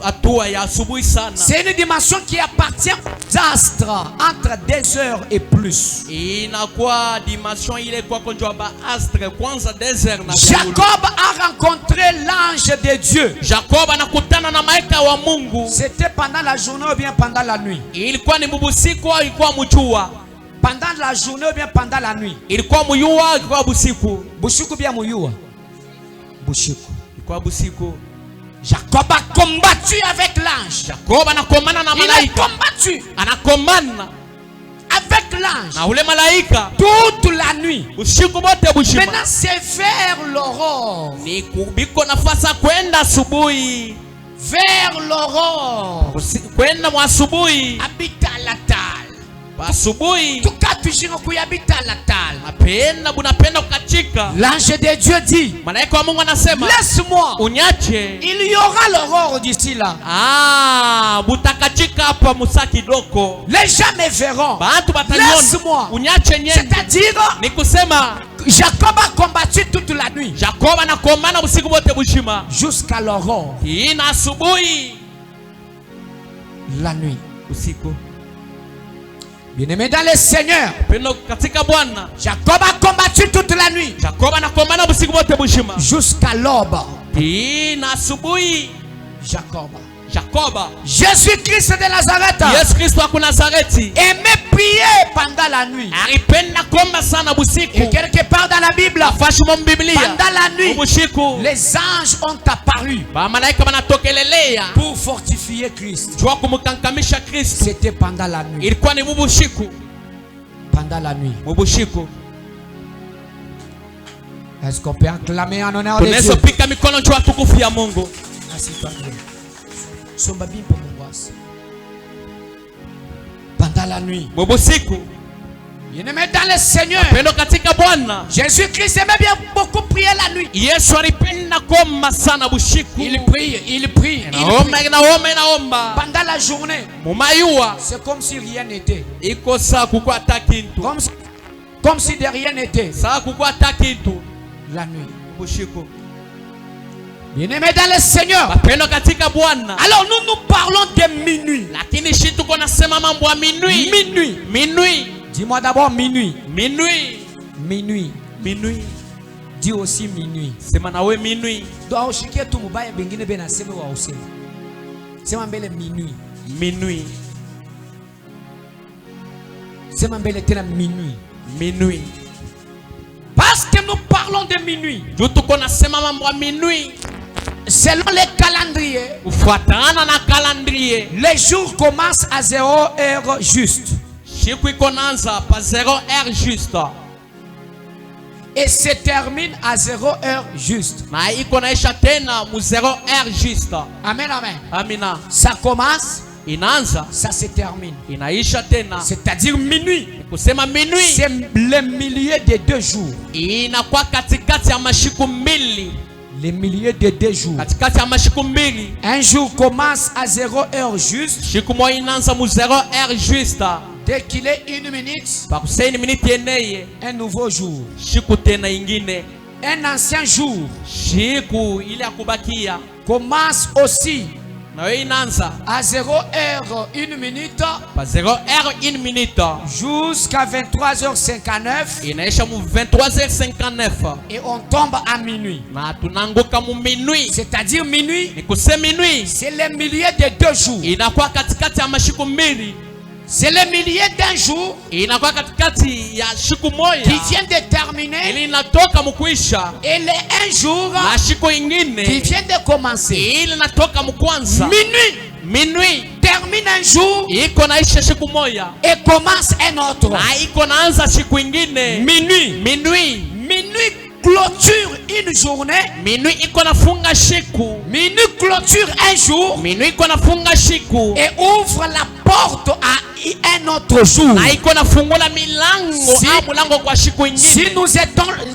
B: Hatua ya asubuhi sana.
A: c'est une dimension qui appartient aux astres entre 2h et plus.
B: Inakuwa dimension ile kwa konjwa ba astre kwanza 2h na
A: Jacob a rencontré l'ange de Dieu.
B: Jacob anakutana na malaika wa Mungu.
A: C'était pendant la journée ou bien pendant la nuit?
B: Ilikuwa ni busiku au ilikuwa mchua?
A: Pendant la journée ou bien pendant la nuit?
B: Ilikuwa muyua au ilikuwa busiku?
A: Bushiku bien muyua. Bushiku.
B: Ilikuwa busiku.
A: Jacob a combattu avec l'ange.
B: Jacob anakomana na
A: Il a
B: malaika.
A: combattu
B: Anakomana
A: avec l'ange
B: na ule malaika
A: toute la nuit.
B: usiku bote bushima.
A: Maintenant c'est vers l'aurore.
B: Ni kubiko nafasa kwenda asubuhi.
A: Vers l'aurore.
B: Kwenda mwasubuhi.
A: Habita la tal.
B: Asubuhi.
A: Tukatujinga kuyabita la tal.
B: Bunapenda kukachika.
A: L'ange de Dieu dit,
B: Malaika wa Mungu anasema,
A: laisse-moi.
B: unyache.
A: Il y aura l'aurore d'ici là.
B: Butakachika hapa musa kidogo.
A: Les gens me verront.
B: Bantu bataniona.
A: Laisse-moi.
B: Unyache nyende.
A: C'est-à-dire,
B: Ni kusema
A: Jacob a combattu toute la nuit
B: Jacob anakomana usiku bote bushima.
A: jusqu'à l'aurore.
B: Ina asubuhi.
A: la nuit.
B: usiku.
A: Bien-aimé dans le Seigneur,
B: Pendo katika Bwana,
A: Jacob a combattu toute la nuit
B: Jacob anakomana busiku bote bushima.
A: jusqu'à l'aube.
B: Na asubuhi Jacob,
A: Jésus-Christ de Nazareth,
B: Yesu Kristo wa Nazareti,
A: aimait prier pendant la nuit.
B: alipenda kuomba sana busiku.
A: Et quelque part dans la Bible,
B: Fashi mu Biblia,
A: pendant la nuit,
B: busiku
A: les anges ont apparu
B: bamalaika banatokelelea
A: pour fortifier Christ.
B: jua kumukankamisha Kristo.
A: C'était pendant la nuit.
B: Ilikuwa ni mubushiku,
A: Pendant la nuit.
B: mubushiku.
A: Est-ce qu'on peut acclamer en honneur de Dieu?
B: Tunaweza pika mikono juu tukufu ya Mungu.
A: Assis-toi bien. Somba bien pour mon boss. Pendant la nuit.
B: Mubusiku,
A: Bien-aimé dans le Seigneur,
B: pendo katika Bwana,
A: Jésus-Christ aimait bien beaucoup prier la nuit.
B: Yesu alipenda kuomba sana bushiku.
A: Il prie, il prie, il prie.
B: Naomba
A: Pendant la journée,
B: mumayua
A: c'est comme si rien n'était.
B: iko saa kuko hata kintu,
A: Comme si de rien n'était.
B: saa kuko hata kintu.
A: La nuit.
B: Bushiku,
A: Bien-aimé dans le Seigneur.
B: pendo katika Bwana.
A: Alors nous parlons de minuit.
B: Lakini shi tuko nasema mambo ya minuit.
A: Minuit.
B: Minuit.
A: Dis-moi d'abord minuit.
B: Minuit.
A: Minuit.
B: Minuit.
A: Dis aussi minuit.
B: Sema nawe minuit.
A: Doa ushikie tu mubaya bengine bena sema wa usema. Sema mbele minuit.
B: Minuit.
A: Sema mbele tena minuit.
B: Minuit.
A: Parce que nous parlons de minuit.
B: Juu tuko nasema mambo ya minuit.
A: Selon les calendriers,
B: Ufuatana na calendrier,
A: les jours commencent à 0 heure juste.
B: siku iko naanza pa 0 heure juste.
A: Et se termine à 0 heure juste.
B: Na iko naisha tena mu 0 heure juste.
A: Amen, amen.
B: Amina.
A: Ça commence,
B: Inaanza,
A: ça se termine.
B: inaisha tena.
A: C'est-à-dire minuit.
B: Kusema minuit,
A: C'est le milieu de 2 jours.
B: inakuwa katikati ya mashiku mbili.
A: Le milieu de 2 jours.
B: Katikati ya mashiku mbili.
A: Un jour commence à 0 heure juste.
B: Siku moja inaanza mu 0 heure juste.
A: Dès qu'il est 1 minute,
B: Pa kuseni minute yeneye,
A: un nouveau jour.
B: siku tena ingine.
A: Un ancien jour
B: Siku ile ya kubakia
A: commence aussi
B: na wewe inaanza
A: à 0 heure 1 minute
B: pa 0 heure 1 minute
A: jusqu'à 23h59
B: inaisha mu 23h59
A: et on tombe à minuit.
B: na tunanguka mu minuit.
A: C'est-à-dire minuit,
B: Ni kusema minuit
A: c'est le milieu de 2 jours.
B: inakuwa katikati ya mashiku mbili.
A: C'est le milieu d'un jour
B: Inakuwa katikati ya siku moja
A: qui vient de terminer
B: ili inatoka mukwisha
A: et le un jour
B: na siku
A: qui
B: ingine
A: vient de commencer.
B: ili inatoka mukwanza. Minuit
A: Termine un jour
B: iko naisha siku moja
A: et commence un autre.
B: na iko naanza siku ingine. Minuit
A: Clôture une journée.
B: Minuit iko nafunga siku.
A: Minuit clôture un jour
B: Minuit iko nafunga siku
A: et ouvre la porte à un autre jour.
B: na iko nafungula milango au mulango kwa siku
A: Si
B: ingine.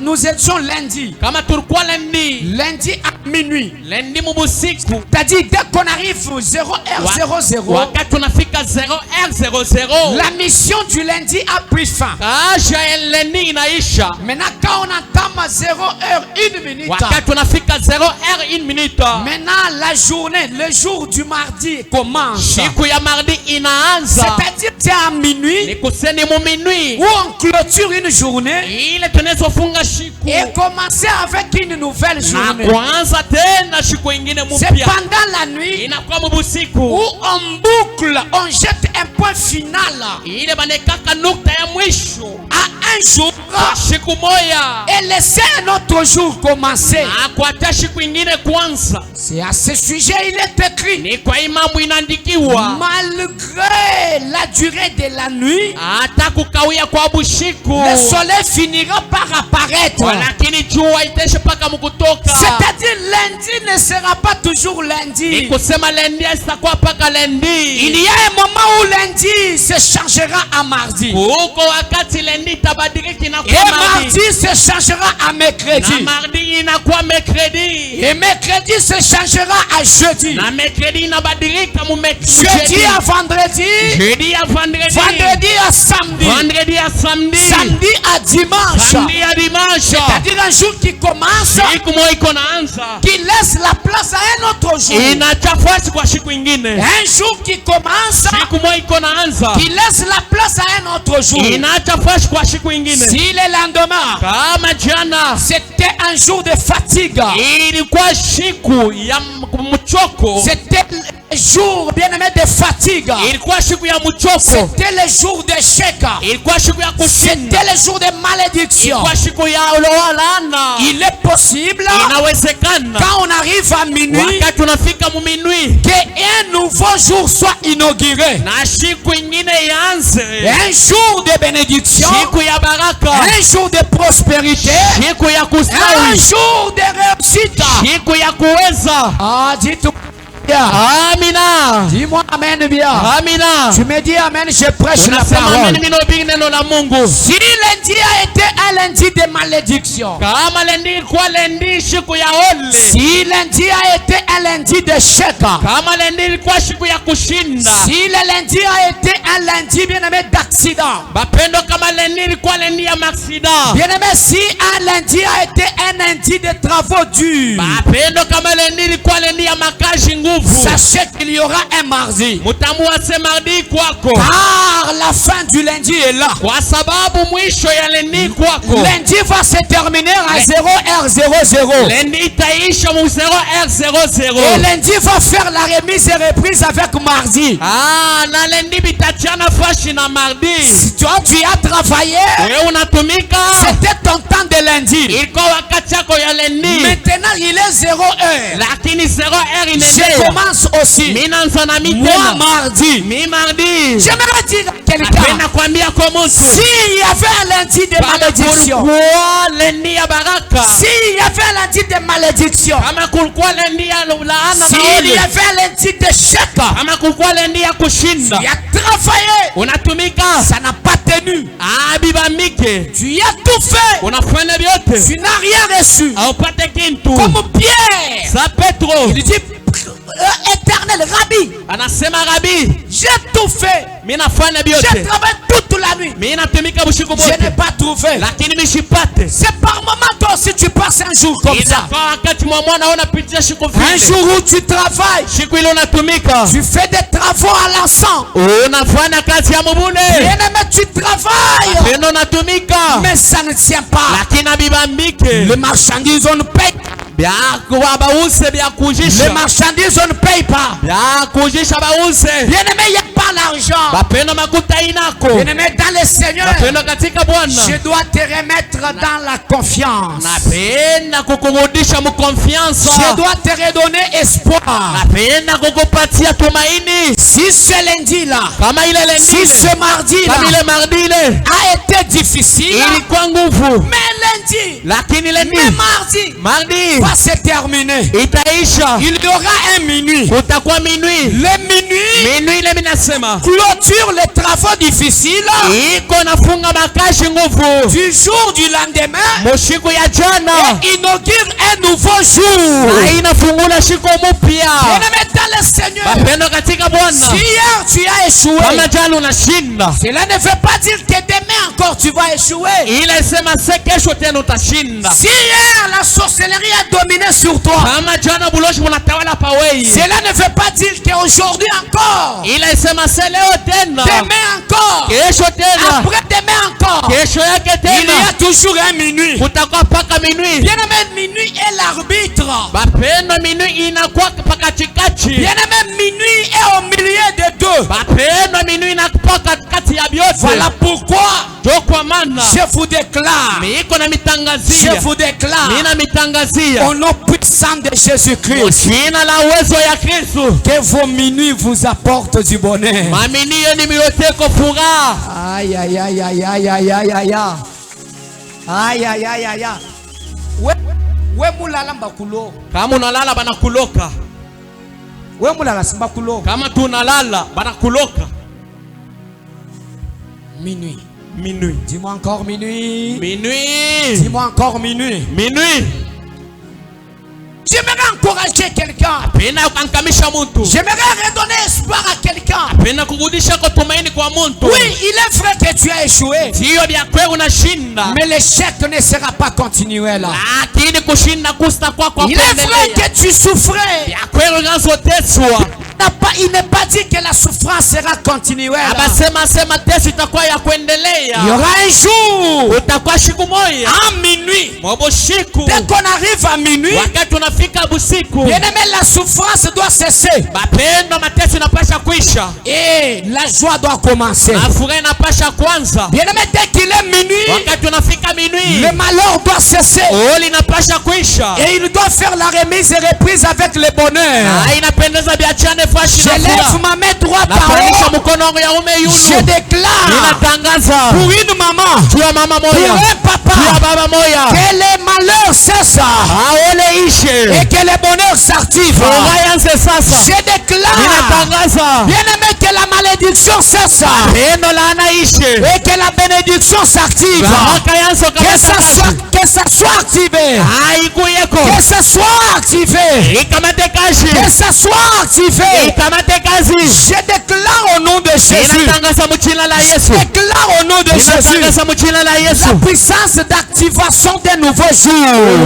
A: nous étions lundi
B: Kama tulikuwa
A: lundi à minuit,
B: lendi mubusiku,
A: c'est-à-dire dès qu'on arrive 0h00,
B: wakati tunafika 0h00,
A: la mission du lundi a pris fin.
B: kaja ya lendi inaisha.
A: Maintenant quand on entame 0h1 minute,
B: Wakati tunafika 0h1 minute,
A: maintenant la journée, le jour du mardi commence.
B: siku ya mardi inaanza.
A: C'est-à-dire c'est à minuit
B: Ni kuseni mu minuit
A: où on clôture une journée
B: ile tunazofunga siku
A: et commencer avec une nouvelle
B: na
A: journée.
B: kuanza tena siku ingine
A: C'est
B: mpya.
A: pendant la nuit
B: Inakuwa mubusiku
A: où on boucle, on jette un point final
B: ile banekaka nukta ya mwisho
A: à un jour
B: kwa siku moya
A: et laisser un autre jour commencer.
B: na kuacha siku ingine kwanza.
A: C'est à ce sujet il est écrit,
B: Ni kwa hii mambo inaandikiwa,
A: malgré la durée de la nuit,
B: hata kukawia kwa bushiku
A: le soleil finira par apparaître.
B: lakini jua iteshe paka mukutoka.
A: C'est-à-dire lundi ne sera pas toujours
B: Ni
A: lundi.
B: kusema lendi isitakuwa paka
A: Il
B: lendi.
A: y a un moment où lundi se changera à mardi.
B: Huko wakati lendi itabadilika
A: Et
B: inakuwa mardi.
A: mardi se changera à
B: Na
A: mercredi.
B: mardi inakuwa mercredi.
A: Et mercredi se changera à jeudi.
B: Na mercredi inabadilika mu
A: Jeudi à vendredi.
B: jeudi à vendredi,
A: vendredi à samedi,
B: vendredi à samedi,
A: samedi à dimanche.
B: samedi à dimanche.
A: C'est-à-dire un jour qui commence,
B: Siku moja iko naanza,
A: qui laisse la place à un autre jour.
B: inachafasi kwa siku ingine.
A: Un jour qui commence,
B: Siku moja iko naanza,
A: qui laisse la place à un autre jour.
B: inachafasi kwa siku ingine.
A: Si le lendemain,
B: Kama jana
A: c'était un jour de fatigue,
B: ilikuwa siku ya mchoko,
A: c'était le jour bien-aimé de fatigue,
B: ilikuwa siku ya mchoko,
A: c'était le jour d'échec,
B: ilikuwa siku ya kushinda,
A: c'était le jour de malédiction.
B: ilikuwa siku ya laana.
A: Il est possible,
B: Inawezekana
A: quand on arrive à minuit,
B: wakati unafika muminwi
A: qu'un nouveau jour soit inauguré.
B: na siku ingine ianze,
A: Un jour de bénédiction,
B: siku ya baraka,
A: un jour de prospérité,
B: siku ya
A: un
B: kustawi,
A: jour de réussite.
B: siku ya kuweza.
A: Ah, dis-toi bien.
B: Amina,
A: Dis-moi amen bien.
B: amina.
A: Tu me dis amen, je prêche la
B: Unasema
A: parole.
B: amen, mimi nahubiri neno la Mungu.
A: Si lundi a été un lundi de malédiction,
B: Kama lendi ilikuwa lendi siku ya ole,
A: si lundi a été un lundi d'échec,
B: kama lendi ilikuwa siku ya kushinda,
A: si le lundi a été un lundi bien-aimé d'accident,
B: bapendo, kama lendi ilikuwa lendi ya maksida,
A: bien-aimé, si un lundi a été un lundi de travaux durs,
B: bapendo, kama lendi ilikuwa lendi ya makazi nguvu,
A: sachez qu'il y aura un mardi.
B: mutamuase mardi kwako,
A: Car la fin du lundi est là.
B: kwa sababu mwisho ya lendi kwako.
A: Lundi va se terminer à 0h00.
B: Lendi itaisha mu 0h00.
A: Et lundi va faire la remise et reprise avec mardi.
B: Ah, na lendi bitachana fashi na mardi.
A: Si toi tu as travaillé,
B: Wewe unatumika,
A: c'était ton temps de lundi.
B: ilikuwa wakati yako ya lendi.
A: Maintenant il est 0h.
B: Lakini 0h
A: Je
B: inaendelea.
A: commence aussi.
B: Mimi naanza na mimi
A: Moi
B: tena.
A: mardi.
B: Mimi mardi.
A: J'aimerais dire à quelqu'un,
B: Napenda kuambia kwa mtu.
A: s'il y avait un lundi de
B: Kama
A: malédiction,
B: kulikuwa lendi ya baraka,
A: s'il y avait un lundi de malédiction,
B: kama kulikuwa lendi ya laana na
A: s'il y
B: ole,
A: avait un lundi d'échec,
B: kama kulikuwa lendi ya kushinda,
A: tu as travaillé,
B: unatumika,
A: ça n'a pas tenu.
B: abibamike,
A: Tu as tout fait,
B: unafanya vyote,
A: tu n'as rien reçu.
B: haupate kitu.
A: Comme Pierre,
B: Sa Petro
A: il dit, éternel Rabbi,
B: anasema, Rabi,
A: j'ai tout fait,
B: mimi nafanya
A: j'ai
B: vyote,
A: travaillé toute la nuit,
B: mimi natumika usiku
A: je n'ai
B: wote,
A: pas trouvé.
B: lakini mishipate.
A: C'est par moment toi aussi tu passes un jour comme ça.
B: Inafaa wakati mwana unapitia siku
A: Un
B: vile,
A: jour où tu travailles,
B: siku ile unatumika,
A: tu fais des travaux à l'encens.
B: unafanya kazi ya mubune,
A: Bien-aimé, tu travailles,
B: tena unatumika,
A: mais ça ne tient pas.
B: lakini abibambike,
A: Les marchandises, on ne paye pas.
B: bya bause bya
A: Les
B: kujisha,
A: marchandises, on ne paye pas.
B: bya kujisha bause,
A: Bien-aimé, il n'y a pas l'argent.
B: bapenda makuta inako,
A: Bien-aimé, dans le Seigneur,
B: bapenda katika Bwana.
A: je dois te remettre dans la confiance.
B: Napenda kukurudisha mu confiance,
A: Je dois te redonner espoir.
B: napenda kukupatia tumaini.
A: Si ce lundi-là,
B: Kama ile
A: si
B: lendi,
A: ce mardi-là
B: kama ile mardi ile
A: a été difficile,
B: ilikuwa nguvu,
A: mais lundi,
B: lakini lendi,
A: mais mardi
B: mardi
A: va se terminer.
B: itaisha,
A: Il y aura un minuit.
B: kutakuwa minui.
A: Le minuit
B: Minui ile minasema
A: clôture les travaux difficiles
B: iko nafunga makashi nguvu
A: du jour du lendemain
B: mushiku ya jana,
A: et inaugure un nouveau jour.
B: na inafungula siku mpya.
A: Bien-aimé dans le Seigneur,
B: Mapendo katika Bwana,
A: si hier tu as échoué,
B: kama jana unashinda,
A: cela ne veut pas dire que demain encore tu vas échouer.
B: ile sema se kesho tena utashinda.
A: Si hier la sorcellerie a dominé sur toi,
B: Kama jana buloshi unatawala pawei,
A: cela ne veut pas dire qu'aujourd'hui encore,
B: ile sema se leo tena,
A: demain encore,
B: kesho tena,
A: après-demain encore,
B: kesho yake
A: il y
B: tena,
A: a toujours un minuit.
B: kutakuwa paka minui.
A: Bien-aimé, minuit est l'arbitre.
B: Bapendo minui inakuwa pakachikachi,
A: Bien-aimé, minuit est au milieu des deux.
B: bapendo minui inakuwa katikati ya vyote.
A: Voilà pourquoi
B: Jo kwa maana
A: je vous déclare,
B: miiko na
A: je
B: mitangazia,
A: vous déclare,
B: nina mitangazia
A: au nom puissant de Jésus-Christ,
B: jina la uwezo ya Kristo,
A: que vos minuits vous apportent du bonheur.
B: maminio ni miloteko furaha.
A: Aïe, aïe, aïe, aïe, aïe, aïe, aïe, aïe. Aïe, aïe, aïe, aïe, aïe. We mulala mbakulo.
B: Kama unalala banakuloka,
A: We mulala simbakulo.
B: kama tunalala banakuloka.
A: Minuit.
B: Minui,
A: Dis-moi encore minuit.
B: minui,
A: Dis-moi encore minuit.
B: minui.
A: J'aimerais encourager quelqu'un.
B: Penda kunkamisha mtu.
A: J'aimerais redonner espoir à quelqu'un.
B: Penda kurudisha kwa tumaini kwa mtu.
A: Oui, il est vrai que tu as échoué.
B: Sio vya kweli unashinda.
A: Mais l'échec ne sera pas continuel.
B: Lakini kushinda kusta kwa
A: Il est vrai que tu souffrais.
B: Vya kweli unazoteswa.
A: Il n'est pas dit que la souffrance sera continuelle.
B: Abasema teso itakuwa ya kuendelea.
A: Il y aura un jour.
B: Utakuwa siku moja.
A: À minuit.
B: Moboshiku.
A: Dès qu'on arrive à minuit.
B: Wakati unafika busiku.
A: Bien aimé, la souffrance doit cesser.
B: Mapendo mateso inapasha kuisha.
A: Et la joie doit commencer.
B: Na furaha inapasha kuanza.
A: Bien aimé, dès qu'il est minuit.
B: Wakati unafika minuit.
A: Le malheur doit cesser.
B: Oli inapasha kuisha.
A: Et il doit faire la remise et reprise avec le bonheur.
B: Inapendeza biachane fashi
A: Je
B: na
A: lève
B: furaha.
A: ma main droite
B: Na
A: en
B: panisha
A: haut.
B: mkono wangu ya ume yulu.
A: Je déclare
B: Ninatangaza.
A: pour une maman,
B: Tua mama
A: pour
B: moya.
A: un papa,
B: Tua baba moya.
A: que les malheurs cessent
B: Aole ishe.
A: et que le bonheur s'active.
B: Furaha yanze sasa.
A: Je déclare,
B: Ninatangaza.
A: bien aimé, que la malédiction cesse
B: Pendo laana ishe.
A: et que la bénédiction s'active.
B: Baraka yanze
A: Que ça soit activé.
B: Haikuyeko.
A: Que ça soit activé.
B: Ikamate kazi.
A: Que ça soit activé.
B: Ikamate kazi.
A: Je déclare au nom de Jésus.
B: Ninatangaza mu jina la Yesu.
A: Je déclare au nom de Jésus.
B: Ninatangaza mu jina la Yesu.
A: La puissance d'activation des nouveaux jours.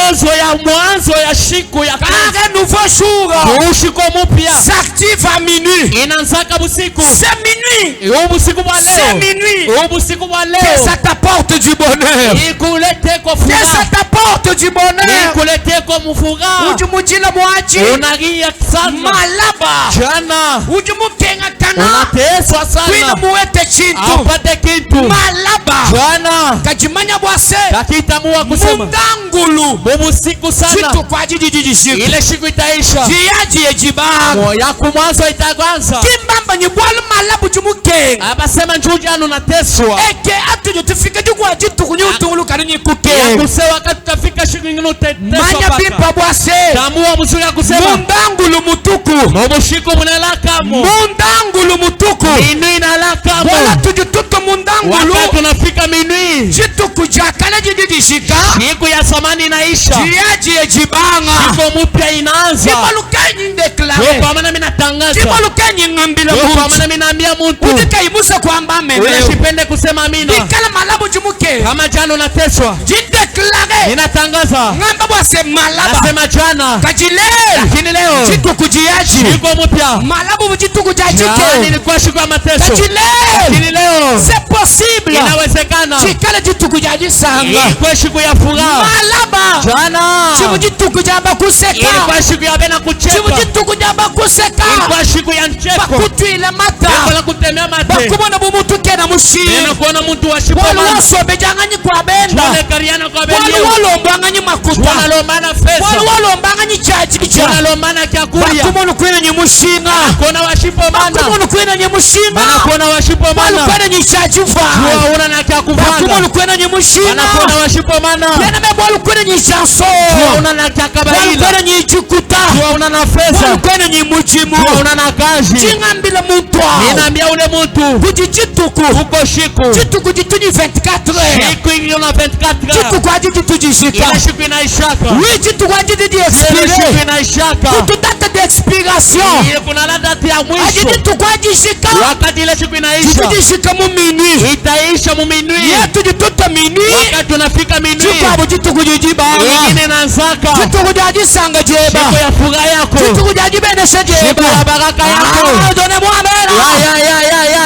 B: Uwezo ya mwanzo ya siku ya
A: Car un nouveau jour
B: ushiko mpya
A: s'active à minuit.
B: inaanzaka busiku.
A: C'est minuit.
B: Ubusiku bwa
A: C'est
B: leo.
A: minuit.
B: Ubusiku bwa
A: Que
B: leo.
A: ça t'apporte du bonheur.
B: Ikulete kwa
A: Que
B: furaha.
A: ça t'apporte du bonheur.
B: Ikulete kwa mfuraha.
A: Ujumujila mwaji.
B: Unalia sana.
A: Malaba.
B: Jana.
A: Ujumukenga kana.
B: Unateswa
A: Kwina
B: sana.
A: muwete chintu.
B: Apate kitu.
A: Malaba.
B: Jana.
A: Kajimanya bwase.
B: Takitamua kusema.
A: Mundangulu.
B: Bubusiku sana.
A: Chitu kwa jijijishiku.
B: Ile siku itaisha.
A: Jiyaji ejibaga.
B: Moya kumwanzo itaanza.
A: Kimbamba nyibwalu malabu jumukenga.
B: Abasema njujana unateswa.
A: Eke atujo tufike jukwa jitu kunyutulu kanini kukenga.
B: Yakusewa wakati tutafika siku nyingine uteteswa
A: Manya
B: paka.
A: bimpa bwase.
B: Tamua mzuri ya kusema.
A: Mundangulu mutuku.
B: Mobushiku munalakamo.
A: Mundangulu mutuku.
B: Minui nalakamo.
A: Wala tujututu mundangulu.
B: Wakati unafika minui.
A: Jitu kujakala jijijishika.
B: Siku ya samani inaisha.
A: Jiyaji ejibanga.
B: Siku mpya inaanza.
A: Kibalukanyi ndeklare.
B: Kwa maana mimi natangaza.
A: Kibalukanyi ngambila
B: Kwa
A: mungu.
B: maana mimi naambia mtu.
A: Utika imusa kwamba meneo.
B: Unashipende kusema amina.
A: Dikala malabu jumuke.
B: Kama jana unateswa.
A: Jindeklare.
B: Ninatangaza.
A: Ngamba bwase malaba.
B: Nasema jana.
A: Kajile.
B: Lakini leo.
A: Jitu kujiyaji.
B: Siku mpya.
A: Malabu mjitu kujajike.
B: Jana ilikuwa siku ya mateso.
A: Kajile.
B: Lakini leo.
A: C'est possible.
B: Inawezekana.
A: Chikala jitu kujaji sanga.
B: Ilikuwa siku ya furaha.
A: Malaba.
B: Jana.
A: Chimu jitu kujamba kuseka.
B: Ilikuwa siku ya bena kucheka.
A: Chimu jitu kujamba kuseka.
B: Ilikuwa siku ya mcheko.
A: Bakutwile mata.
B: Ilikuwa kutemea mate.
A: Bakubona bumutu kena mushiri.
B: Nena kuona mtu wa shipo
A: Wali
B: mana.
A: wasobe janganyi kwa benda.
B: Wale kariana kwa
A: Wali
B: benyo.
A: walombanganyi makuta.
B: Wanalombana
A: Wali
B: fesa.
A: walombanganyi chachicha.
B: Wanalombana kyakuria.
A: Bakumunu kwena nye mushinga.
B: Kuona wa shipo mana.
A: Bakumunu kwena nye mushinga.
B: Wanakuona wa shipo
A: Wali
B: mana.
A: kwena nye chachufa.
B: Jua una na kyakuvana.
A: Bakumunu kwena nye mushinga.
B: Wanakuona wa shipo mana.
A: Yena mebo wali kwena nye chanso.
B: Jua una na
A: Wali
B: kyakabaila.
A: kwena nye chikuta.
B: Jua una na fesa.
A: Wali kwena nye mujimu.
B: Jua una na kazi.
A: Chingambila mutwa.
B: Ninaambia ule mtu.
A: Kujijituku.
B: Uko shiku.
A: Jituku jituni 24 heures.
B: Siku iliyo na 24
A: Jitu
B: heures.
A: kwa jiji tujishika.
B: Ile siku inaishaka.
A: Oui, jitu kwa jiji di
B: Ile siku
A: expire.
B: inaishaka.
A: Kutu date d'expiration.
B: Ile kuna la date ya mwisho.
A: Ajitu kwa jishika.
B: Wakati ile siku inaisha.
A: Jitu jishika mu minui.
B: Itaisha mu minui.
A: Yetu jituta minui.
B: Wakati unafika minui.
A: Jitu abu jitu kujijiba.
B: Ingine inaanzaka.
A: Jitu kujajisanga jeba.
B: Siku ya furaha yako.
A: Jitu kujajibenesha
B: Siku
A: jeba.
B: ya baraka yako.
A: Done mwamera.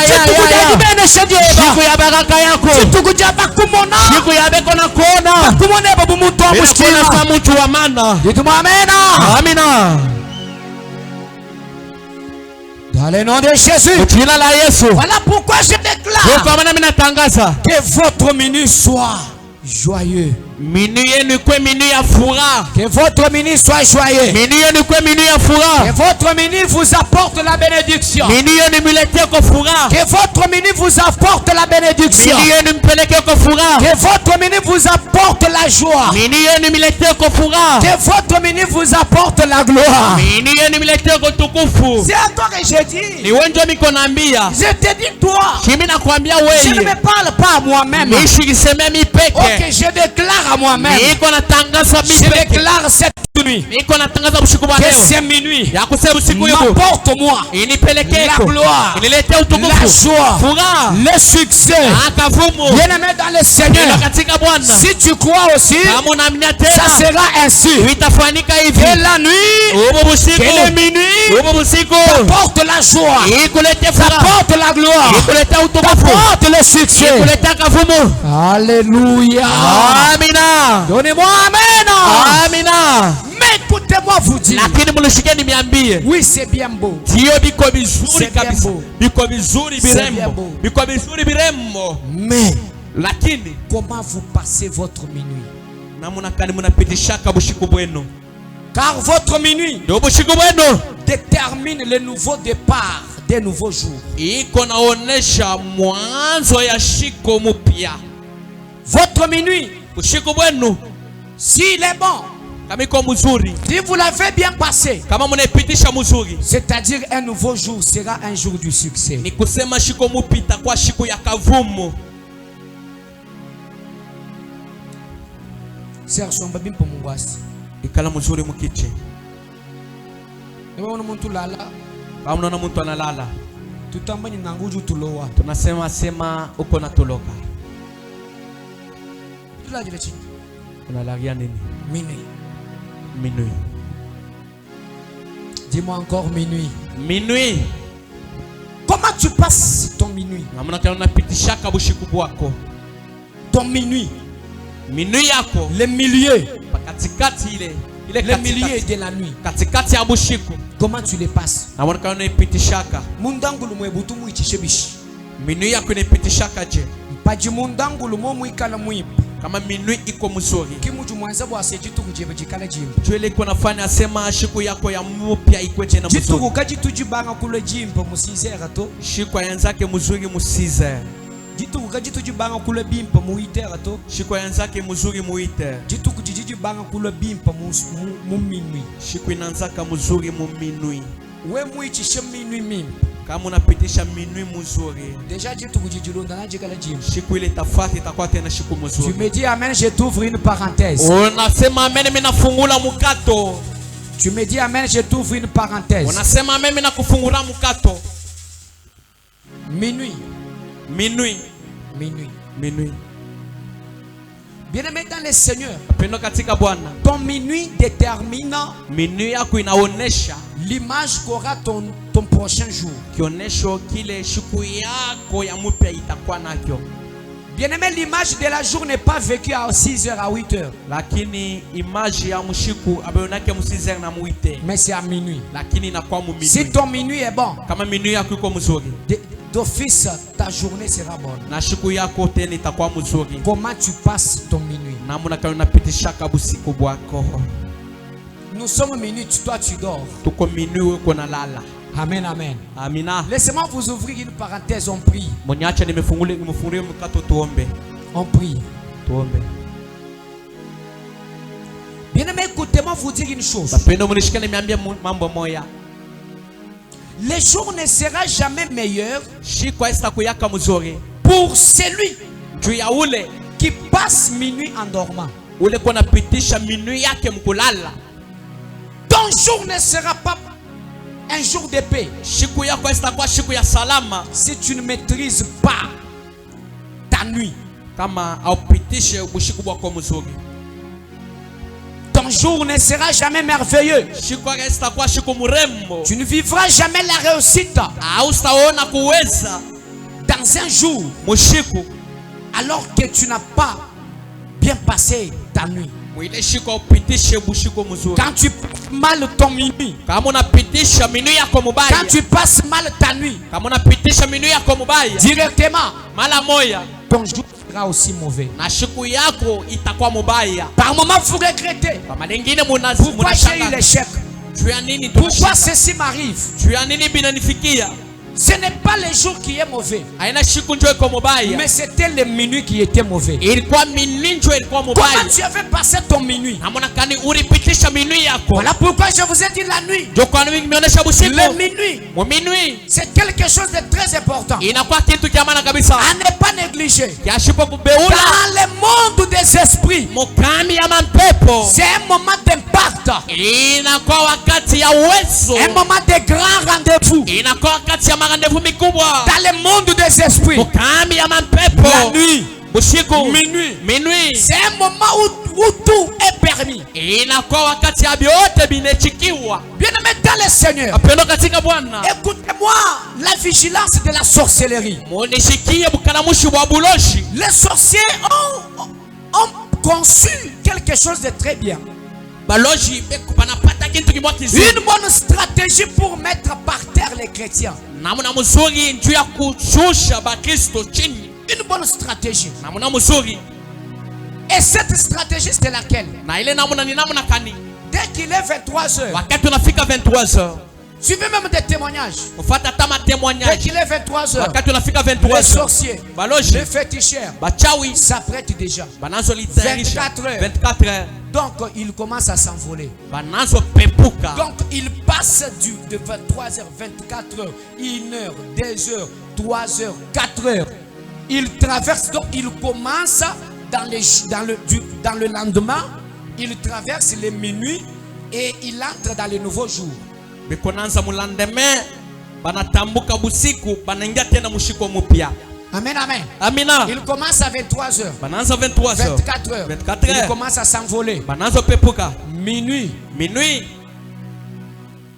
A: Jitu kujajibenesha jeba.
B: Siku ya baraka yako.
A: Jitu kujaba kumona.
B: Siku ya beko na kuona.
A: Kumone babu muntu wa
B: Bila kuona
A: mushkila.
B: sa mtu wa mana.
A: Jitu mwamena.
B: Amina.
A: Dans le nom de Jésus.
B: Jina la Yesu.
A: Voilà pourquoi je déclare
B: Kwa maana mimi natangaza.
A: que votre minuit soit joyeux.
B: Minui yenu ikuwe minui ya furaha.
A: Que votre minuit soit joyeux.
B: Minui yenu ikuwe minui ya furaha.
A: Que votre minuit vous apporte la bénédiction.
B: Minui yenu milete kwa furaha.
A: Que votre minuit vous apporte la bénédiction.
B: Minui yenu mpeleke kwa furaha.
A: Que votre minuit vous apporte la joie.
B: Minui yenu milete kwa furaha.
A: Que votre minuit vous apporte la gloire.
B: Minui yenu milete kwa tukufu.
A: C'est à toi que je dis.
B: Ni wewe ndio miko naambia.
A: Je te dis toi.
B: Kimi nakwambia
A: Je ne me
B: wewe.
A: parle pas à moi-même.
B: Nishi kiseme mi
A: Ok,
B: peke.
A: je déclare à moi-même.
B: Niko natangaza mi
A: Je
B: peke.
A: déclare cette
B: niko natangaza usiku wa
A: que
B: leo
A: c'est minuit
B: ya kusema usiku huu
A: m'apporte-moi
B: inipelekee
A: la gloire,
B: inilete
A: la
B: utukufu
A: joie,
B: furaha
A: le succès.
B: akavumu
A: Bien-aimé dans le Seigneur,
B: katika Bwana.
A: si tu crois aussi,
B: Kama unaamini
A: ça
B: tena
A: sera ainsi.
B: itafanyika hivi.
A: Que la nuit,
B: Ubu usiku
A: que le minuit
B: ubu usiku
A: t'apporte la joie,
B: ikulete furaha
A: t'apporte la gloire,
B: ikulete utukufu
A: t'apporte le succès.
B: ikulete akavumu.
A: Alléluia.
B: Amina.
A: Donnez-moi amen.
B: Amina.
A: Mais écoutez-moi vous dire.
B: Lakini mlishikeni niambie.
A: Oui, c'est bien beau.
B: Sio biko vizuri
A: C'est bien
B: kabisa.
A: beau.
B: Biko vizuri
A: C'est bien
B: birembo.
A: beau.
B: Biko vizuri birembo.
A: Mais
B: Lakini
A: comment vous passez votre minuit?
B: namuna kani munapitishaka bushiku bwenu.
A: Car votre minuit
B: Ndio bushiku bwenu
A: détermine le nouveau départ des nouveaux jours.
B: iko naonesha mwanzo ya shiko mpya.
A: Votre minuit,
B: Bushiku bwenu
A: s'il est bon,
B: kama iko mzuri,
A: si vous l'avez bien passé,
B: kama munaipitisha mzuri,
A: c'est-à-dire un nouveau jour sera un jour du succès.
B: ni kusema shiko mpya itakuwa shiku ya kavumu.
A: Sœur somba bimpo mungwasi.
B: Ikala mzuri mukiche.
A: Ewa muntu lala,
B: Kama unaona mtu analala,
A: tutamba ni nanguju tulowa.
B: tunasema sema uko natoloka.
A: Tula jile chini.
B: Unalagia nini?
A: Minuit.
B: Minuit.
A: Dis-moi encore minuit.
B: Minuit.
A: Comment tu passes ton minuit?
B: Namna kana unapitishaka bushiku bwako.
A: Ton minuit.
B: Minuit yako
A: Le milieu.
B: katikati ile
A: Le milieu
B: katikati
A: de la nuit.
B: katikati ya bushiku.
A: Comment tu les passes?
B: Namna kana unaipitishaka.
A: Mundangulu mwebutu muichishebishi.
B: Minuit yako inaipitishaka je?
A: Mpaji mundangulu mo muikala muipa.
B: Kama minuit iko mzuri,
A: Kimuju mwanza bwa sejitu kujeba jikala jimbo.
B: jwele iko nafanya asema shiku yako ya mpya ikweje na
A: Jitu
B: mzuri.
A: kukajitu jibanga kule jimbo musizera to.
B: Shiku yanzake mzuri musize.
A: Jitu kukajitu jibanga kule bimpa muitera to.
B: Shiku yanzake mzuri muite.
A: Jitu kujiji banga kule bimpa mu minuit.
B: Shiku inanzaka mzuri mu minuit.
A: We muichishe minuit mimi.
B: Kama unapitisha minuit mzuri,
A: Déjà jitu kujijilonda na jikala jimbo.
B: shiku ile tafati itakuwa tena shiku
A: Tu
B: mzuri.
A: me dis amen, je t'ouvre une parenthèse.
B: Unasema amen, mimi nafungula mkato.
A: Tu me dis amen, je t'ouvre une parenthèse.
B: Unasema amen, mimi nakufungula mkato.
A: Minuit.
B: Minuit.
A: Minuit.
B: Minuit.
A: Bien-aimé dans le Seigneur,
B: Pendo katika Bwana.
A: ton minuit détermine
B: Minuit yako inaonesha
A: l'image qu'aura ton prochain jour.
B: kionesho kile shiku yako ya mpya itakuwa nakyo.
A: Bien-aimé, l'image de la jour n'est pas vécue à 6h à 8h,
B: Lakini image ya mshiku abayonake musizer na muite.
A: mais c'est à minuit.
B: Lakini inakuwa mu
A: Si
B: minuit.
A: ton minuit est bon,
B: Kama minuit yako iko mzuri
A: d'office, ta journée sera bonne.
B: na shiku yako tena itakuwa mzuri.
A: Comment tu passes ton minuit?
B: Namuna kana unapitishaka busiku bwako.
A: Nous sommes minutes, toi tu dors.
B: Tuko minuit uko nalala.
A: Amen, amen.
B: Amina.
A: Laissez-moi vous ouvrir une parenthèse, on prie.
B: Moniacha nimefungulia mkato tuombe.
A: On prie.
B: Tuombe.
A: Bien-aimé, écoutez-moi vous dire une chose.
B: Bapendo mnishika nimeambia mambo moya.
A: Le jour ne sera jamais meilleur
B: Shikwa kuyaka mzuri.
A: pour celui
B: Juu ya ule
A: qui passe minuit en dormant.
B: ule kwa napitisha minuit yake mkulala.
A: Ton jour ne sera pas un jour de paix
B: Shiku yako itakuwa shiku ya salama
A: si tu ne maîtrises pas ta nuit.
B: kama aupitishe bushiku bwako mzuri.
A: Ton jour ne sera jamais merveilleux.
B: Shiku yako itakuwa shiku mrembo.
A: Tu ne vivras jamais la réussite
B: Haustaona kuweza
A: dans un jour
B: mushiku
A: alors que tu n'as pas bien passé ta nuit.
B: mwile shiku upitishe bushiku mzuri.
A: Quand tu passes mal ton minuit,
B: Kama unapitisha minuit yako mubaya.
A: quand tu passes mal ta nuit,
B: Kama unapitisha minuit yako mubaya.
A: directement,
B: Mala moya
A: ton jour sera aussi mauvais.
B: na shiku yako itakuwa mubaya.
A: Par moments, vous regrettez.
B: Kama lingine
A: Pourquoi j'ai eu l'échec?
B: juu ya nini
A: Pourquoi
B: tunashinda?
A: ceci m'arrive?
B: Juu ya nini binanifikia?
A: Ce n'est pas le jour qui est mauvais,
B: Haina shiku njoo iko mubaya.
A: mais c'était le minuit qui était mauvais.
B: Ilikuwa minuit njoo ilikuwa
A: Comment
B: mubaya.
A: tu avais passé ton minuit?
B: Namona kani ulipitisha minuit yako.
A: Voilà pourquoi je vous ai dit la nuit.
B: Ndio kwa nini nimeonyesha busiku.
A: Le minuit,
B: Mu minuit
A: c'est quelque chose de très important
B: inakuwa kitu cha maana kabisa.
A: à ne pas négliger.
B: Kiashipo kubeula
A: Dans le monde des esprits,
B: mukami ya mampepo.
A: c'est un moment d'impact d'impact.
B: inakuwa wakati ya uwezo,
A: Un moment de grand rendez-vous
B: inakuwa wakati ya marandevu mikubwa
A: dans le monde des esprits.
B: mukambi ya mapepo.
A: La nuit,
B: Busiku,
A: minuit, c'est un moment où tout est permis.
B: inakuwa wakati ya vyote binechikiwa.
A: Bien-aimé dans le Seigneur,
B: Apendo katika Bwana,
A: écoutez-moi la vigilance de la sorcellerie.
B: munishikie bukalamushi bwa buloshi.
A: Les sorciers ont conçu quelque chose de très bien.
B: Baloji beku banapata kintu kibwa kizuri.
A: Une bonne stratégie pour mettre par terre les chrétiens.
B: Namuna mzuri njuu ya kushusha bakristo chini.
A: Une bonne stratégie.
B: Namuna mzuri.
A: Et cette stratégie, c'est laquelle?
B: Na ile namuna ni namuna kani.
A: Dès qu'il est 23h,
B: Wakati unafika 23h,
A: suivez même des témoignages.
B: ufata tama
A: Dès
B: témoignage.
A: qu'il est 23h,
B: Wakati unafika
A: les
B: 23h,
A: sorciers,
B: baloji,
A: les féticheurs
B: bachawi,
A: s'apprêtent déjà.
B: banazo litayarisha
A: 24 heures.
B: 24 heures.
A: Donc, ils commencent à s'envoler.
B: Banazo pepuka.
A: Donc, ils passent de 23h, 24h, 1h, 2h, 3h, 4h. Ils traversent, donc ils commencent dans le lendemain, ils traversent les minuit et ils entrent dans le nouveau jour.
B: Bikonanza mulandeme, banatambuka busiku, banaingia tena mushiko mupya.
A: Amen, amen.
B: Amina.
A: Ils commencent à 23h,
B: Bananza 23h,
A: 24h.
B: 24
A: Ils
B: heures.
A: commencent à s'envoler.
B: Banazo pepuka.
A: Minuit.
B: Minuit,